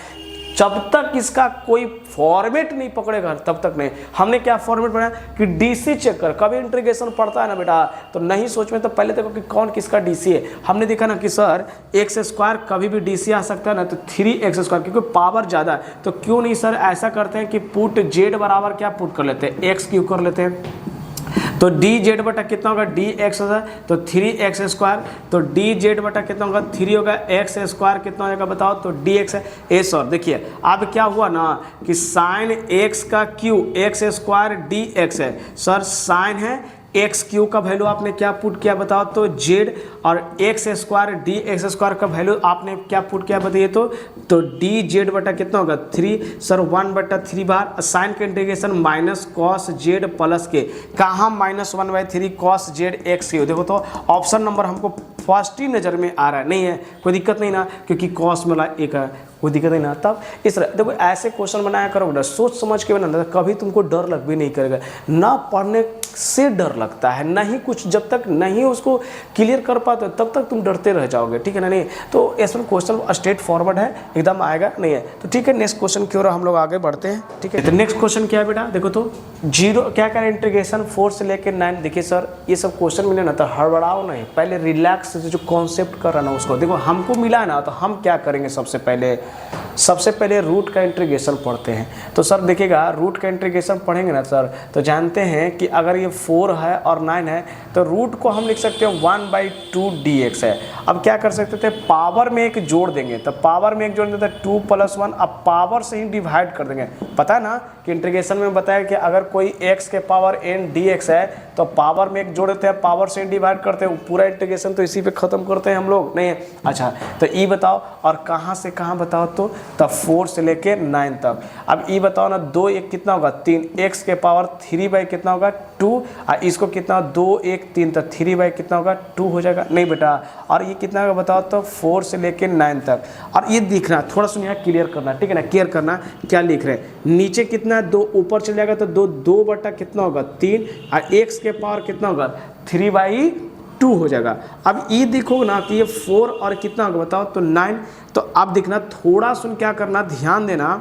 जब तक इसका कोई फॉर्मेट नहीं पकड़ेगा तब तक नहीं। हमने क्या फॉर्मेट बनाया कि डीसी चेक कर, कभी इंटीग्रेशन पढ़ता है ना बेटा तो नहीं सोच में, तो पहले देखो कि कौन किसका डीसी है। हमने देखा ना कि सर एक्स स्क्वायर कभी भी डीसी आ सकता है ना, तो 3x स्क्वायर क्योंकि पावर ज़्यादा है। तो क्यों नहीं सर ऐसा करते हैं कि पुट जेड बराबर क्या पुट कर लेते हैं, एक्स क्यू कर लेते हैं। तो डी जेड बटा कितना होगा डी एक्स होगा तो 3x स्क्वायर, तो डी जेड बटा कितना होगा 3 होगा, एक्स स्क्वायर कितना हो जाएगा बताओ तो डी एक्स है। ए सर देखिए अब क्या हुआ ना कि साइन एक्स का Q x square D x है सर, साइन है एक्स क्यू का वैल्यू आपने क्या पुट किया बताओ तो जेड, और x square D x square का वैल्यू आपने क्या पुट किया बताइए तो डी जेड बटा कितना होगा 3 सर 1/3 बार साइन का integration minus cos Z plus के, कहाँ -1/3 कॉस जेड एक्स क्यू। देखो तो ऑप्शन नंबर हमको फर्स्ट ही नज़र में आ रहा है, नहीं है कोई दिक्कत नहीं ना, क्योंकि कॉस में एक है कोई दिक्कत नहीं ना। तब इस तरह देखो ऐसे क्वेश्चन बनाया करो बेटा, सोच समझ के बनाना, कभी तुमको डर लग भी नहीं करेगा ना, पढ़ने से डर लगता है नहीं कुछ, जब तक नहीं उसको क्लियर कर पाते तब तक तुम डरते रह जाओगे, ठीक है ना। नहीं तो ऐसा क्वेश्चन स्ट्रेट फॉरवर्ड है, एकदम आएगा नहीं है। तो ठीक है नेक्स्ट क्वेश्चन की ओर हम लोग आगे बढ़ते हैं, ठीक है। तो नेक्स्ट क्वेश्चन क्या है बेटा, देखो तो 0 क्या करें इंटीग्रेशन 4 से लेकर 9। देखिए सर ये सब क्वेश्चन मिले ना तो हड़बड़ाओ नहीं, पहले रिलैक्स जो कॉन्सेप्ट कर रहा ना उसको देखो, हमको मिला ना तो हम क्या करेंगे सबसे पहले रूट का इंटीग्रेशन पढ़ते हैं। तो सर देखिएगा रूट का इंटीग्रेशन पढ़ेंगे ना सर तो जानते हैं कि अगर ये 4 है और 9 है तो रूट को हम लिख सकते हैं 1/2 dx है। अब क्या कर सकते थे, पावर में एक जोड़ देंगे, तो पावर में एक जोड़ देते 2 + 1, अब पावर से ही डिवाइड कर देंगे। पता है ना कि इंटीग्रेशन में बताया कि अगर कोई x के पावर n dx है तो पावर में एक जोड़ देते हैं, पावर से डिवाइड करते हैं, पूरा इंटीग्रेशन तो इसी पे खत्म करते हैं हम लोग, नहीं है। अच्छा तो ई बताओ और कहाँ से कहाँ बताओ तो तब 4 से लेके 9 तक। अब ई बताओ ना 2 1 कितना होगा 3, x के पावर 3 कितना होगा 2, और इसको कितना 2 1 3, तो 3 कितना होगा 2 हो जाएगा, नहीं बेटा। और ये कितना होगा बताओ तो 4 से लेके 9 तक। और ये दिखना थोड़ा सा यहाँ क्लियर करना, ठीक है ना, केयर करना क्या लिख रहे हैं। नीचे कितना 2 ऊपर चले जाएगा तो 2 बटा कितना होगा 3, और x के पावर कितना होगा 3/2 हो जाएगा। अब ये देखो ना कि ये 4 और कितना होगा बताओ तो 9। तो अब देखना थोड़ा सुन क्या करना, ध्यान देना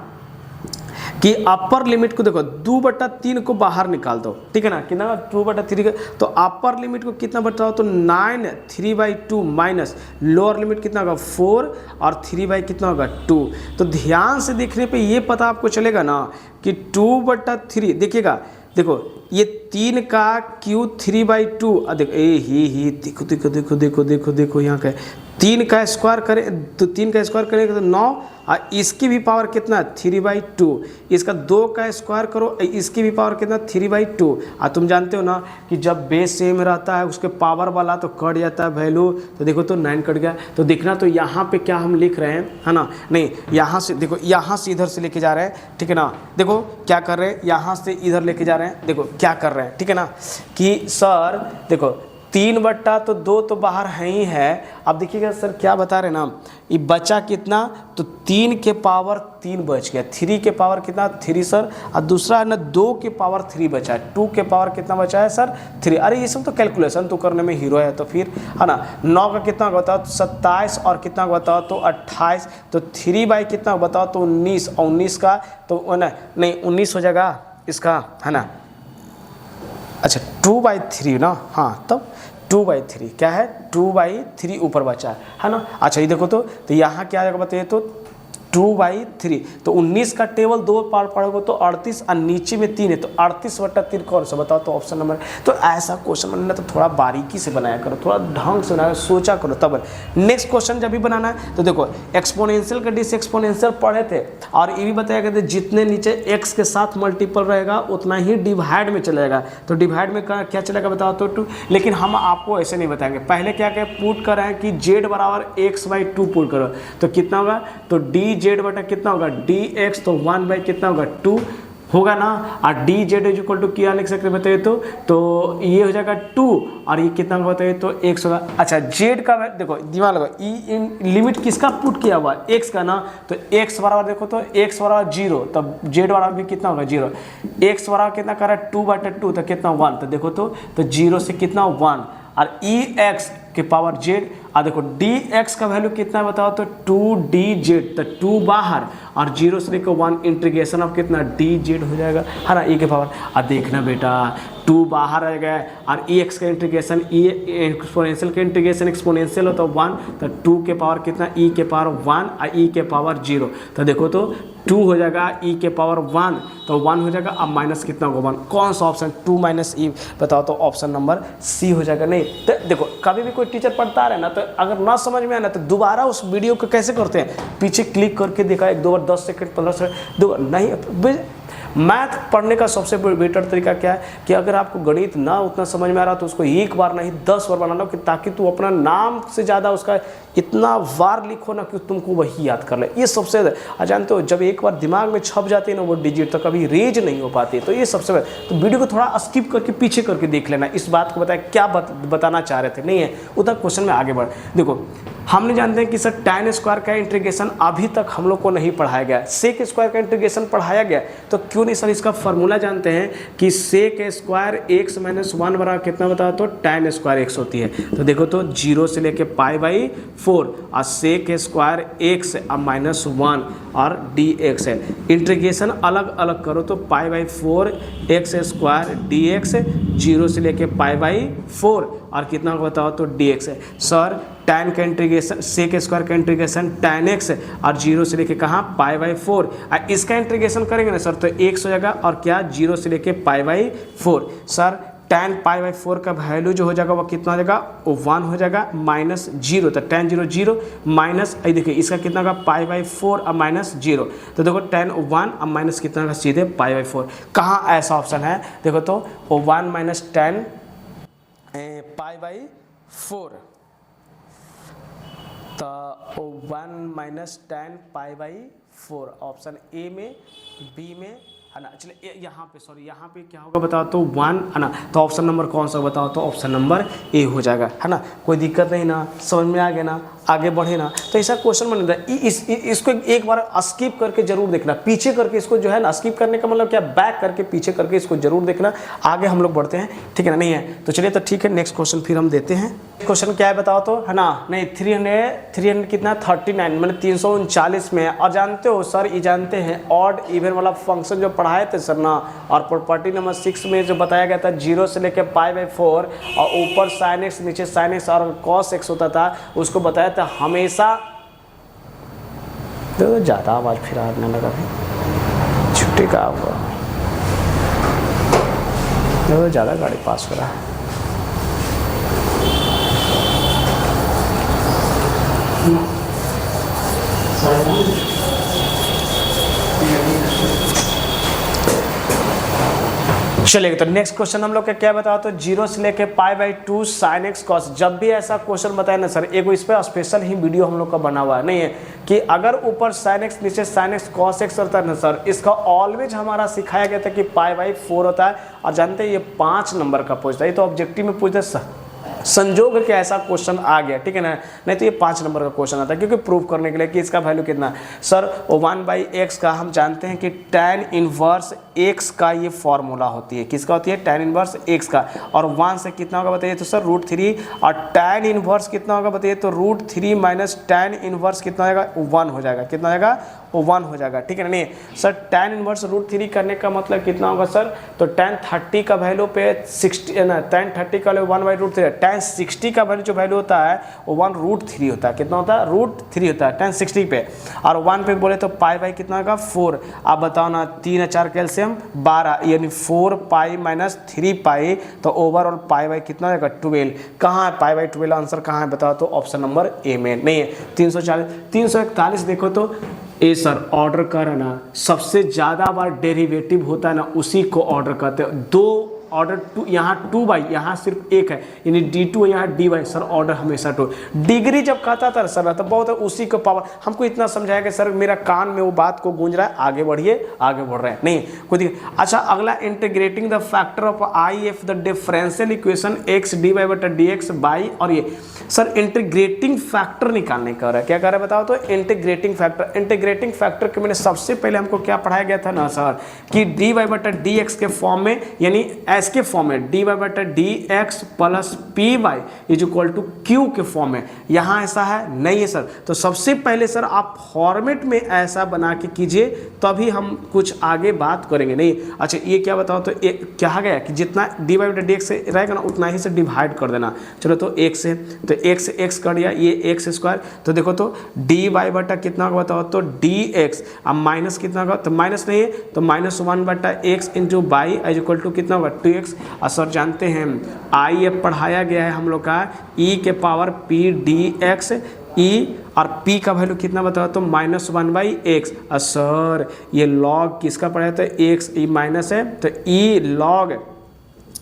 कि अपर लिमिट को देखो 2/3 को बाहर निकाल दो, ठीक है ना, कितना 2/3 का, तो अपर लिमिट को कितना बताओ तो 9 3/2 माइनस लोअर लिमिट कितना होगा 4 और 3 कितना होगा 2। तो ध्यान से देखने पे ये पता आपको चलेगा ना कि 2/3 देखिएगा, देखो ये 3 का क्यू 3/2, देखो ही देखो देखो देखो देखो देखो देखो यहाँ का 3 का स्क्वायर करें तो 3 का स्क्वायर करेंगे तो 9, और इसकी भी पावर कितना 3/2, इसका 2 का स्क्वायर करो इसकी भी पावर कितना 3/2। और तुम जानते हो ना कि जब बेस सेम रहता है उसके पावर वाला तो कट जाता है वैल्यू, तो देखो तो 9 कट गया। तो देखना तो यहाँ पे क्या हम लिख रहे हैं, है ना, नहीं यहाँ से देखो, यहाँ से इधर से लेके जा रहे हैं, ठीक है ना, देखो क्या कर रहे हैं यहाँ से इधर लेके जा रहे हैं, देखो क्या कर रहे हैं, ठीक है ना, कि सर देखो 3/2 तो बाहर है ही है। अब देखिएगा सर क्या बता रहे ना, ये बचा कितना, तो 3 के पावर 3 बच गया, 3 के पावर कितना 3 सर, और दूसरा है ना 2 के पावर 3 बचा है, 2 के पावर कितना बचा है सर 3। अरे ये सब तो कैलकुलेशन तो करने में हीरो है, तो फिर है ना 9 का कितना बताओ तो 27 और कितना बताओ तो 28, तो 3 बाई कितना बताओ तो 19, और 19 का तो ना नहीं 19 हो जाएगा इसका है ना, अच्छा 2/3 ना, हाँ तब 2/3 क्या है 2/3 ऊपर बचा है ना। अच्छा ये देखो तो यहाँ क्या आएगा बताइए तो 2/3, तो 19 का टेबल 2 पार पढ़ोगे तो 38 और नीचे में 3 है, तो 38/3 कौन सा बताओ तो ऑप्शन नंबर। तो ऐसा क्वेश्चन बनाना तो थोड़ा बारीकी से बनाया करो, थोड़ा ढंग से बनाया, सोचा करो तब। नेक्स्ट क्वेश्चन जब भी बनाना है तो देखो एक्सपोनेंशियल का डिस एक्सपोनेंशियल पढ़े थे, और ये भी बताया गया था जितने नीचे x के साथ मल्टीपल रहेगा उतना ही डिवाइड में चलेगा, तो डिवाइड में क्या चलेगा बताओ तो 2। लेकिन हम आपको ऐसे नहीं बताएंगे, पहले क्या क्या पुट कर रहे हैं कि z बराबर x/2 पुट करो, तो कितना होगा तो dz बटा कितना होगा dx, तो 1 कितना होगा 2 होगा ना, और dz इज इक्वल टू क्या लिख सकते बताइए तो ये हो जाएगा 2, और ये कितना बताइए तो x होगा। अच्छा z का देखो दिमाग लगा, लिमिट किसका पुट किया हुआ x का ना, तो x बराबर देखो तो x बराबर 0, तब z बराबर भी कितना होगा 0, x बराबर कितना कर रहा है 2/2, तो कितना 1, तो देखो तो 0 से कितना 1, और x के पावर z, और देखो dx का वैल्यू कितना बताओ तो 2dz, तो 2 बाहर और 0 से लेकर 1 इंटीग्रेशन ऑफ कितना dz हो जाएगा है ना, e के पावर। और देखना बेटा 2 बाहर आ गया और ex का इंटीग्रेशन एक्सपोनेंशियल का इंटीग्रेशन एक्सपोनेंशियल हो तो 1, तो 2 के पावर कितना e के पावर 1 और e के पावर 0, तो देखो तो 2 हो जाएगा e के पावर 1, तो 1 हो जाएगा, अब माइनस कितना होगा 1, कौन सा ऑप्शन 2 - e बताओ तो ऑप्शन नंबर सी हो जाएगा। नहीं तो देखो कभी भी कोई टीचर पढ़ता रहे ना, तो अगर ना समझ में आना तो दोबारा उस वीडियो को कैसे करते हैं, पीछे क्लिक करके देखा 1-2 बार 10 सेकंड 15 सेकंड 2 बार नहीं। मैथ पढ़ने का सबसे बेटर तरीका क्या है कि अगर आपको गणित ना उतना समझ में आ रहा तो उसको एक बार नहीं 10 बार बना लो, कि ताकि तू अपना नाम से ज़्यादा उसका इतना बार लिखो ना कि तुमको वही याद कर ले। ये सबसे जानते हो जब एक बार दिमाग में छप जाती है ना वो डिजिट, तो कभी रेज नहीं हो पाती, तो ये सबसे तो वीडियो को थोड़ा स्किप करके पीछे करके देख लेना, इस बात को बताया क्या बताना चाह रहे थे, नहीं है उतना क्वेश्चन में आगे बढ़। देखो हमने जानते हैं कि सर tan स्क्वायर का इंटीग्रेशन अभी तक हम लोग को नहीं पढ़ाया गया, सेक स्क्वायर का इंटीग्रेशन पढ़ाया गया, तो क्यों नहीं सर इसका फॉर्मूला जानते हैं कि सेक स्क्वायर x - 1 बराबर कितना बताओ तो tan स्क्वायर x होती है। तो देखो तो 0 से लेके π/4 और सेक स्क्वायर x -1 और dx है, इंटीग्रेशन अलग अलग करो तो π/4 x² dx 0 से लेके π/4 और कितना बताओ तो dx है। सर tan का इंटीग्रेशन सेक स्क्वायर का इंटीग्रेशन tan x और 0 से लेके कहाँ π/4, और इसका इंटीग्रेशन करेंगे ना सर तो x हो जाएगा और क्या 0 से लेके π/4। सर tan π/4 का वैल्यू जो हो जाएगा वो कितना हो जाएगा वो 1 हो जाएगा -0, तो tan 0 0 माइनस देखिए इसका कितना का π/4 और -0, तो देखो tan 1 और माइनस कितना का सीधे π/4। कहाँ ऐसा ऑप्शन है देखो तो 1 - tan π/4, तो 1 - tan π/4 ऑप्शन ए में बी में है ना। चलिए यहाँ पे सॉरी यहाँ पे क्या होगा बताओ तो 1 है ना, तो ऑप्शन नंबर कौन सा बताओ तो ऑप्शन नंबर ए हो जाएगा है ना। कोई दिक्कत नहीं ना, समझ में आ गया ना, आगे बढ़े ना, तो ऐसा क्वेश्चन बन रहा है। इसको एक बार स्किप करके जरूर देखना, पीछे करके इसको जो है ना, स्किप करने का मतलब क्या बैक करके पीछे करके इसको जरूर देखना, आगे हम लोग बढ़ते हैं ठीक है ना। नहीं है तो चलिए तो ठीक है, नेक्स्ट क्वेश्चन फिर हम देते हैं। क्वेश्चन क्या है बताओ तो है ना, नहीं 300 कितना 39 मतलब 339 में। और जानते हो सर ये जानते हैं ऑड इवन वाला फंक्शन जो पढ़ाए थे सर ना, और प्रॉपर्टी नंबर 6 में जो बताया गया था 0 से लेकर π/4 और ऊपर sin x नीचे sin x और cos x होता था, उसको बताया था हमेशा। तो ज़्यादा आवाज़ फिर आने लगा, छुट्टी का हुआ तो ज़्यादा गाड़ी पास हो रहा है। चलिए तो नेक्स्ट क्वेश्चन हम लोग का क्या बताओ तो 0 से लेके π/2 sin x cos। जब भी ऐसा क्वेश्चन बताए ना सर, एक इस पर स्पेशल ही वीडियो हम लोग का बना हुआ है, नहीं है कि अगर ऊपर sin x नीचे sin x cos x होता है ना सर, इसका ऑलवेज हमारा सिखाया गया था कि π/4 होता है। और जानते हैं ये 5 नंबर का पूछता है, ये तो ऑब्जेक्टिव में पूछता है सर संजोग के ऐसा क्वेश्चन आ गया, ठीक है ना, नहीं तो ये 5 नंबर का क्वेश्चन आता है, क्योंकि प्रूव करने के लिए कि इसका वैल्यू कितना सर 1/x का हम जानते हैं कि tan इनवर्स x का ये फॉर्मूला होती है, किसका होती है, tan इनवर्स x का, और 1 से कितना होगा बताइए तो सर √3, और tan इनवर्स कितना होगा बताइए तो √3 माइनस tan इनवर्स कितना हो जाएगा 1 हो जाएगा, कितना हो जाएगा 1 हो जाएगा, ठीक है ना। नहीं सर tan इनवर्स √3 करने का मतलब कितना होगा सर, तो tan 30 का वैल्यू पे 60 ना, tan 30 का वैल्यू 1/√3, tan 60 का वैल्यू जो वैल्यू होता है वो 1√3 होता है, कितना होता है √3 होता है tan 60 पे, और 1 पे बोले तो पाई बाई कितना होगा 4, आप बताओ ना 3 4 कैल्शियम 12, यानी 4 पाई माइनस 3 पाई, तो ओवरऑल पाई बाई कितना हो जाएगा 12, कहाँ है पाई बाई 12, आंसर कहाँ है बताओ तो ऑप्शन नंबर ए में नहीं है। 341 देखो तो ए सर ऑर्डर कर ना, सबसे ज़्यादा बार डेरिवेटिव होता है ना उसी को ऑर्डर करते हैं, 2 ऑर्डर 2, यहाँ 2/, यहाँ सिर्फ 1 है, यानी D2 है, यहाँ dy, सर ऑर्डर हमेशा 2। डिग्री जब कहता था सर तो बहुत उसी को पावर, हमको इतना समझाया कि सर मेरा कान में वो बात को गूंज रहा है, आगे बढ़िए, आगे बढ़ रहे हैं, नहीं कोई। अच्छा अगला, integrating the factor of IF the differential equation x dy/dx by, और ये सर इंटीग्रेटिंग फैक्टर निकालने का है, क्या कर रहा है बताओ तो इंटीग्रेटिंग फैक्टर। इंटीग्रेटिंग फैक्टर के मैंने सबसे पहले हमको क्या पढ़ाया गया था ना सर कि dy/dx के फॉर्म में, यानी इसके फॉर्म में dy/dx plus py is equal to q के फॉर्म में, यहाँ ऐसा है नहीं है सर, तो सबसे पहले सर आप फॉर्मेट में ऐसा बना के कीजिए तभी हम कुछ आगे बात करेंगे, नहीं। अच्छा ये क्या बताओ तो क्या गया कि जितना dy/dx से रहेगा ना उतना ही से डिवाइड कर देना, चलो तो 1 से, तो 1 से x कर दिया, ये x², तो देखो तो dy कितना होगा बताओ तो dx, अब माइनस कितना होगा तो माइनस नहीं है तो -1/x into by is equal to कितना होगा 2x, और सर जानते हैं आई अब पढ़ाया गया है हम लोग का e के पावर p dx, e और p का वैल्यू कितना बताओ तो -1/x, और सर ये लॉग किसका पढ़ा है तो x, e माइनस है तो e लॉग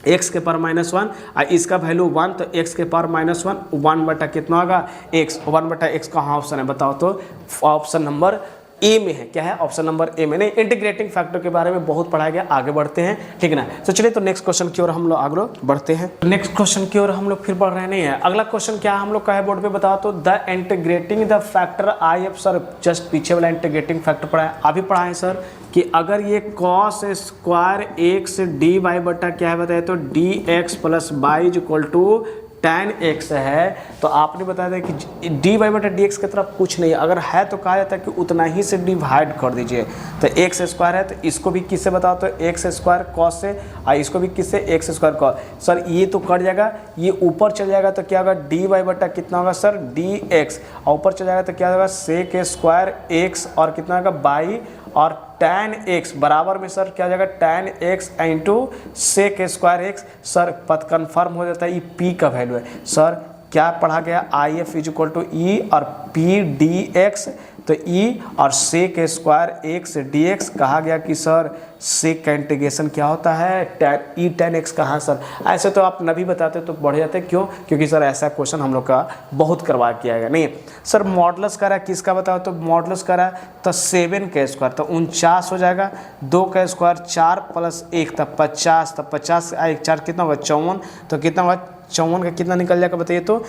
x के पावर -1, और इसका वैल्यू 1, तो x के पावर -1, 1 कितना होगा x, 1/x कहाँ ऑप्शन है बताओ तो ऑप्शन नंबर ए में है, क्या है ऑप्शन नंबर ए में। नहीं इंटीग्रेटिंग फैक्टर के बारे में बहुत पढ़ाया गया, आगे बढ़ते हैं, ठीक है ना। तो चलिए तो नेक्स्ट क्वेश्चन की ओर हम लोग आगे बढ़ते हैं, नेक्स्ट क्वेश्चन की ओर हम लोग फिर बढ़ रहे नहीं है। अगला क्वेश्चन क्या हम लोग का है बोर्ड पे बताओ तो the integrating the factor IF, sir just पीछे वाला इंटीग्रेटिंग फैक्टर पढ़ा है, अभी पढ़ा है सर कि अगर ये cos स्क्वायर x dy/ क्या है बताया तो dx plus y is equal to tan x है, तो आपने बताया था कि dy/dx की तरफ कुछ नहीं है, अगर है तो कहा जाता है कि उतना ही से डिवाइड कर दीजिए, तो x² है तो इसको भी किससे बताओ तो x² cos से, और इसको भी किससे x² cos, सर ये तो कट जाएगा, ये ऊपर चल जाएगा तो क्या होगा dy/ कितना होगा सर dx, और ऊपर चल जाएगा तो क्या होगा sec² x, और कितना होगा बाई, और tan x बराबर में सर क्या हो जाएगा tan x into sec² x, sir पद कन्फर्म हो जाता है, ये p का वैल्यू है, सर क्या पढ़ा गया IF is equal to e और p dx, तो e और sec² x dx, कहा गया कि सर sec का इंटीग्रेशन क्या होता है e tan x, कहाँ सर ऐसे तो आप नभी बताते तो बढ़ जाते, क्यों क्योंकि सर ऐसा क्वेश्चन हम लोग का बहुत करवा किया गया, नहीं सर मॉडुलस करा किसका बताओ तो मॉडुलस करा तो 7 का स्क्वायर तो 49 हो जाएगा, 2 का स्क्वायर 4 प्लस 1 तब 50, तब 50 1 4 कितना होगा 54, तो कितना होगा 54 का कितना निकल जाएगा बताइए तो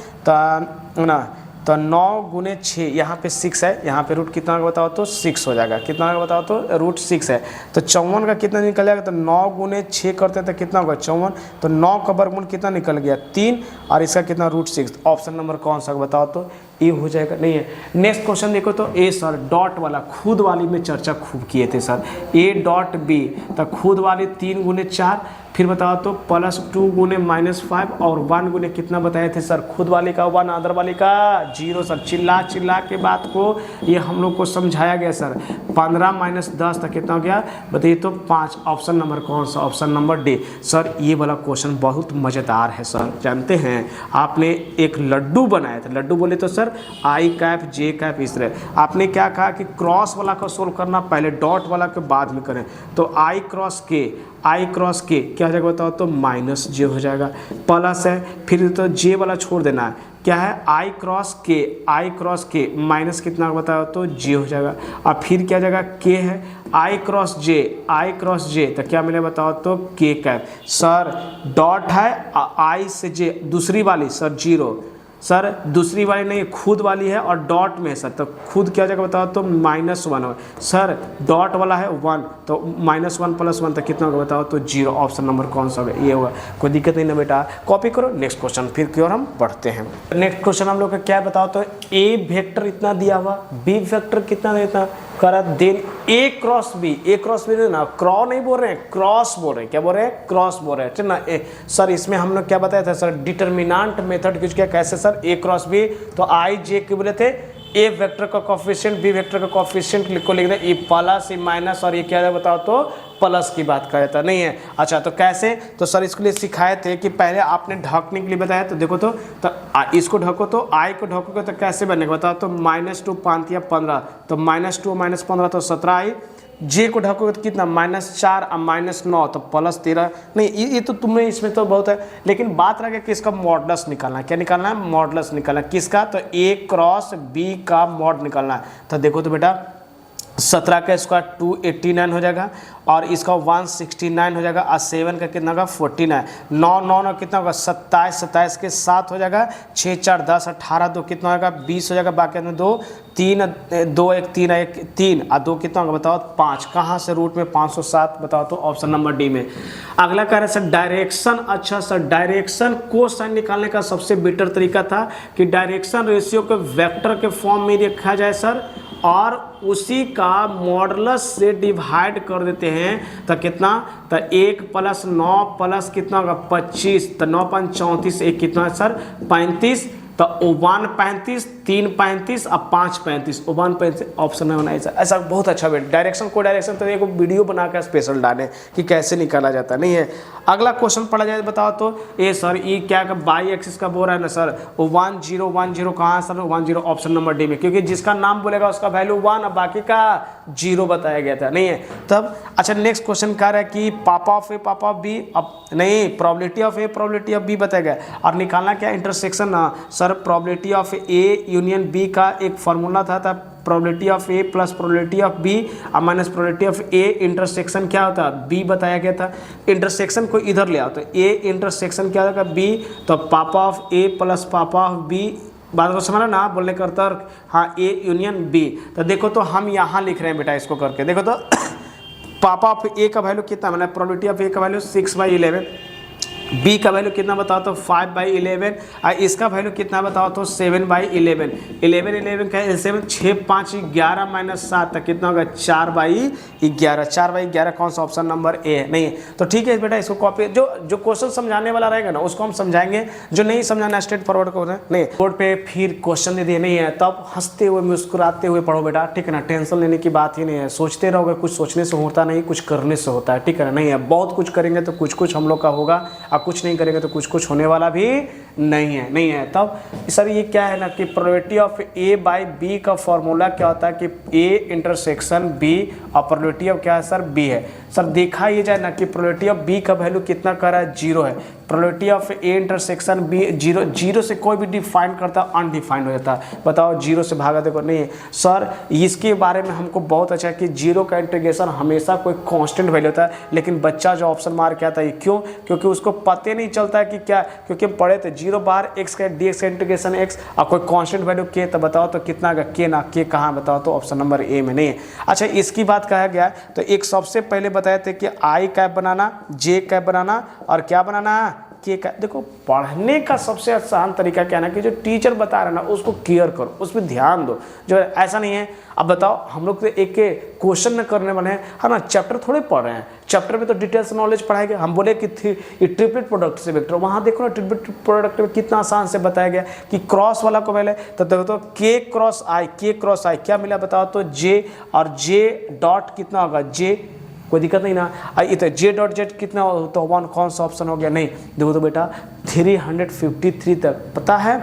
ना, तो 9 गुने 6, यहाँ पे 6 है, यहाँ पे रूट कितना बताओ तो 6 हो जाएगा, कितना बताओ तो रूट 6 है, तो 54 का कितना निकल जाएगा तो 9 गुने 6 करते हैं तो कितना होगा 54, तो 9 का वर्गमूल कितना निकल गया 3, और इसका कितना रूट 6, ऑप्शन नंबर कौन सा बताओ तो ये हो जाएगा, नहीं है। नेक्स्ट क्वेश्चन देखो तो ए सर डॉट वाला खुद वाली में चर्चा खूब किए थे सर, a डॉट बी, तो खुद वाली 3 गुने 4, फिर बताओ तो +2 गुने -5, और 1 गुने कितना बताए थे सर खुद वाले का 1, अदर वाले का 0, सर चिल्ला के बात को ये हम लोग को समझाया गया सर, 15 - 10 तक कितना हो गया बताइए तो 5, ऑप्शन नंबर कौन सा ऑप्शन नंबर डी। सर ये वाला क्वेश्चन बहुत मज़ेदार है सर, जानते हैं आपने एक लड्डू बनाया था, लड्डू बोले तो sir i cap j cap, इस तरह आपने क्या कहा कि क्रॉस वाला का सोल्व करना पहले, डॉट वाला के बाद में करें, तो i क्रॉस k क्या हो जाएगा बताओ तो -j हो जाएगा, प्लस है फिर तो j वाला छोड़ देना है, क्या है आई क्रॉस के माइनस कितना बताओ तो जे हो जाएगा। और फिर क्या जाएगा के है आई क्रॉस जे तो क्या मिले बताओ तो के कैप। सर डॉट है आई से जे, दूसरी वाली सर जीरो, सर दूसरी वाली नहीं खुद वाली है और डॉट में है सर, तो खुद क्या जाएगा बताओ तो -1 हो। सर डॉट वाला है 1 तो -1 + 1 तो कितना होगा बताओ तो 0। ऑप्शन नंबर कौन सा होगा ये होगा। कोई दिक्कत नहीं ना बेटा, कॉपी करो। नेक्स्ट क्वेश्चन फिर की ओर हम बढ़ते हैं। नेक्स्ट क्वेश्चन हम लोग का क्या बताओ तो ए वेक्टर इतना दिया हुआ, बी वेक्टर कितना देता करा, देन ए क्रॉस बी ना क्रॉस नहीं बोल रहे हैं, क्रॉस बोल रहे हैं। क्या बोल रहे हैं? क्रॉस बोल रहे हैं, ठीक ना। सर इसमें हम लोग क्या बताया था सर, डिटर्मिनेंट मेथड यूज किया। कैसे सर? ए क्रॉस बी तो आई जे के बोले थे ए वेक्टर का कोफिशिएंट बी वेक्टर का कोफिशिएंट को लिख दे, ए प्लस ए माइनस, और ये क्या है बताओ तो प्लस की बात कर रहा था नहीं है। अच्छा तो कैसे? तो सर इसके लिए सिखाए थे कि पहले आपने ढकने के लिए बताया, तो देखो तो इसको ढको तो आई को ढकोगे तो कैसे बनेगा बताओ तो -2 5 या 15 तो -2 -15 तो 17 आई। जे को ढकोगे तो कितना -4 और -9 तो +13। नहीं ये तो तुम्हें इसमें तो बहुत है, लेकिन बात रह गया कि इसका मॉडुलस निकालना है। क्या निकालना है? मॉडुलस निकालना है। किसका? तो ए क्रॉस बी का मॉड निकालना है। तो देखो तो बेटा 17 का स्क्वायर 289 हो जाएगा और इसका 169 हो जाएगा और 7 का कितना होगा 49। 9 कितना होगा 27 के 7 हो जाएगा, 6 4 10 18 2 कितना होगा 20 हो जाएगा। बाकी में 2 3 2 1 3 1 3 और 2 कितना होगा बताओ 5। कहाँ से? रूट में 507 बताओ तो ऑप्शन नंबर डी में। अगला कह रहे हैं सर डायरेक्शन। अच्छा सर डायरेक्शन को साइन निकालने का सबसे बेटर तरीका था कि डायरेक्शन रेशियो को वेक्टर के फॉर्म में रखा जाए सर, और उसी का मॉडुलस से डिवाइड कर देते हैं तो कितना, तो 1 + 9 प्लस कितना होगा 25 तो 9 5 34 1 कितना है सर 35 तो 1 35 3 35 और 5 35 1 35 ऑप्शन में होना है। ऐसा बहुत अच्छा डायरेक्शन को डायरेक्शन तो एक वीडियो बनाकर स्पेशल डालें कि कैसे निकाला जाता नहीं है। अगला क्वेश्चन पढ़ा जाए बताओ तो ये सर ये क्या बाई एक्सिस का बोल रहा है ना सर 1 0 1 0 कहाँ सर 1 0 ऑप्शन नंबर डी में, क्योंकि जिसका नाम बोलेगा उसका वैल्यू 1 और बाकी का 0 बताया गया था नहीं है तब। अच्छा नेक्स्ट क्वेश्चन कह रहा है कि पापा ऑफ ए पापा ऑफ बी, अब नहीं probability of A probability of B बताया गया और निकालना क्या इंटरसेक्शन ना sir probability of A union B का एक फार्मूला था probability of A plus probability of B और minus probability of A intersection क्या होता है बी बताया गया था। इंटरसेक्शन को इधर ले आओ तो ए इंटरसेक्शन क्या होगा बी, तो पापा ऑफ ए प्लस पापा ऑफ बी, बात को समझना ना बोलने का तर्क, हाँ ए यूनियन बी। तो देखो तो हम यहाँ लिख रहे हैं बेटा इसको करके देखो तो पापा ऑफ ए का वैल्यू कितना मतलब प्रोबेबिलिटी ऑफ ए का वैल्यू 6/11, बी का वैल्यू कितना बताओ तो 5/11 और इसका वैल्यू कितना बताओ तो 7/11। 11 का 7 6 5 11 -7 तक कितना होगा 4/11। 4/11 कौन सा ऑप्शन नंबर ए है नहीं है। तो ठीक है बेटा इसको कॉपी, जो क्वेश्चन समझाने वाला रहेगा ना उसको हम समझाएंगे, जो नहीं समझाना स्ट्रेट फॉरवर्ड को नहीं बोर्ड पे फिर क्वेश्चन दे दिए नहीं है तब हंसते हुए मुस्कुराते हुए पढ़ो बेटा, ठीक है ना। टेंशन लेने की बात ही नहीं है, सोचते रहोगे कुछ सोचने से होता नहीं कुछ करने से होता है, ठीक है ना। नहीं है बहुत कुछ करेंगे तो कुछ हम लोग का होगा, कुछ नहीं करेंगे तो कुछ होने वाला भी नहीं है। तब सर ये क्या है ना कि probability of A by B का फॉर्मूला क्या होता है कि ए इंटरसेक्शन बी और प्रोबेबिलिटी ऑफ क्या है सर बी है। सर देखा ये जाए ना कि प्रोबेबिलिटी ऑफ बी का वैल्यू कितना कर रहा है 0 है, probability of A intersection B 0 से कोई भी डिफाइन करता है अनडिफाइंड हो जाता है। बताओ 0 से भागा देखो नहीं है सर, इसके बारे में हमको बहुत अच्छा है कि 0 का इंटीग्रेशन हमेशा कोई कांस्टेंट वैल्यू होता है, लेकिन बच्चा जो ऑप्शन मार के आता है क्यों, क्योंकि उसको पता नहीं चलता है कि क्या, क्योंकि हम पढ़े थे 0 बार x का dx का इंटीग्रेशन x और कोई कांस्टेंट वैल्यू k, तो बताओ तो कितना का k ना k कहाँ बताओ तो ऑप्शन नंबर ए में नहीं है। अच्छा इसकी बात कहा गया तो एक सबसे पहले बताए थे कि i कैप बनाना, j कैप बनाना और क्या बनाना के का। देखो पढ़ने का सबसे आसान तरीका क्या है ना कि जो टीचर बता रहा है ना उसको केयर करो, उस पर ध्यान दो, जो ऐसा नहीं है। अब बताओ हम लोग तो एक क्वेश्चन न करने वाले हैं है ना, चैप्टर थोड़े पढ़ रहे हैं, चैप्टर में तो डिटेल्स नॉलेज पढ़ाएंगे। हम बोले कि ट्रिपलेट प्रोडक्ट से वेक्टर, वहाँ देखो ना ट्रिपलेट प्रोडक्ट में कितना आसान से बताया गया कि क्रॉस वाला को पहले तो देखो तो के क्रॉस आई क्या मिला बताओ तो जे, और जे डॉट कितना होगा जे, कोई दिक्कत नहीं ना। ये तो जे डॉट जेड कितना हो तो 1 कौन सा ऑप्शन हो गया नहीं। देखो तो बेटा 353 तक पता है,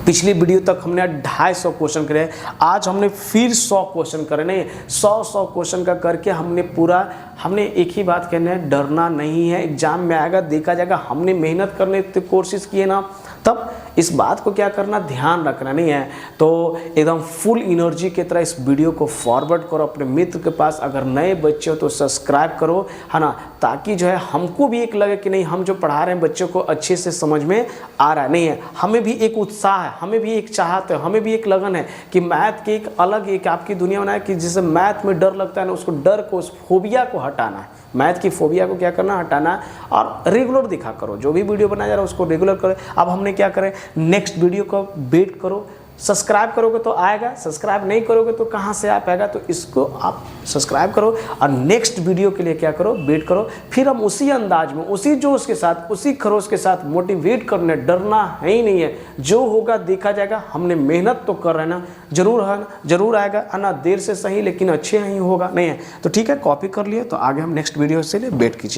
पिछली वीडियो तक हमने 250 क्वेश्चन करे, आज हमने फिर 100 क्वेश्चन करे नहीं, 100 क्वेश्चन का करके हमने एक ही बात कहना है, डरना नहीं है, एग्जाम में आएगा देखा जाएगा। हमने मेहनत करने की कोशिश की है ना तब इस बात को क्या करना, ध्यान रखना नहीं है। तो एकदम फुल एनर्जी की तरह इस वीडियो को फॉरवर्ड करो अपने मित्र के पास। अगर नए बच्चे हो तो सब्सक्राइब करो, है ना, ताकि जो है हमको भी एक लगे कि नहीं, हम जो पढ़ा रहे हैं बच्चों को अच्छे से समझ में आ रहा है। नहीं है, हमें भी एक उत्साह है, हमें भी एक चाहत है, हमें भी एक लगन है कि मैथ की एक अलग एक आपकी दुनिया बनाए कि जिसे मैथ में डर लगता है ना, उसको डर को, उस फोबिया को हटाना है। मैथ की फोबिया को क्या करना, हटाना है। और रेगुलर दिखा करो, जो भी वीडियो बनाया जा रहा है उसको रेगुलर करें। अब हमने क्या करें, नेक्स्ट वीडियो का वेट करो। सब्सक्राइब करोगे तो आएगा, सब्सक्राइब नहीं करोगे तो कहाँ से आ पाएगा। तो इसको आप सब्सक्राइब करो और नेक्स्ट वीडियो के लिए क्या करो, वेट करो। फिर हम उसी अंदाज में, उसी जोश के साथ, उसी खरोश के साथ मोटिवेट करने, डरना है ही नहीं है। जो होगा देखा जाएगा। हमने मेहनत तो कर रहे हैं ना, जरूर है ना, जरूर आएगा, है ना, देर से सही लेकिन अच्छे नहीं होगा, नहीं है तो ठीक है। कॉपी कर लिए तो आगे हम नेक्स्ट वीडियो से लिए वेट कीजिए।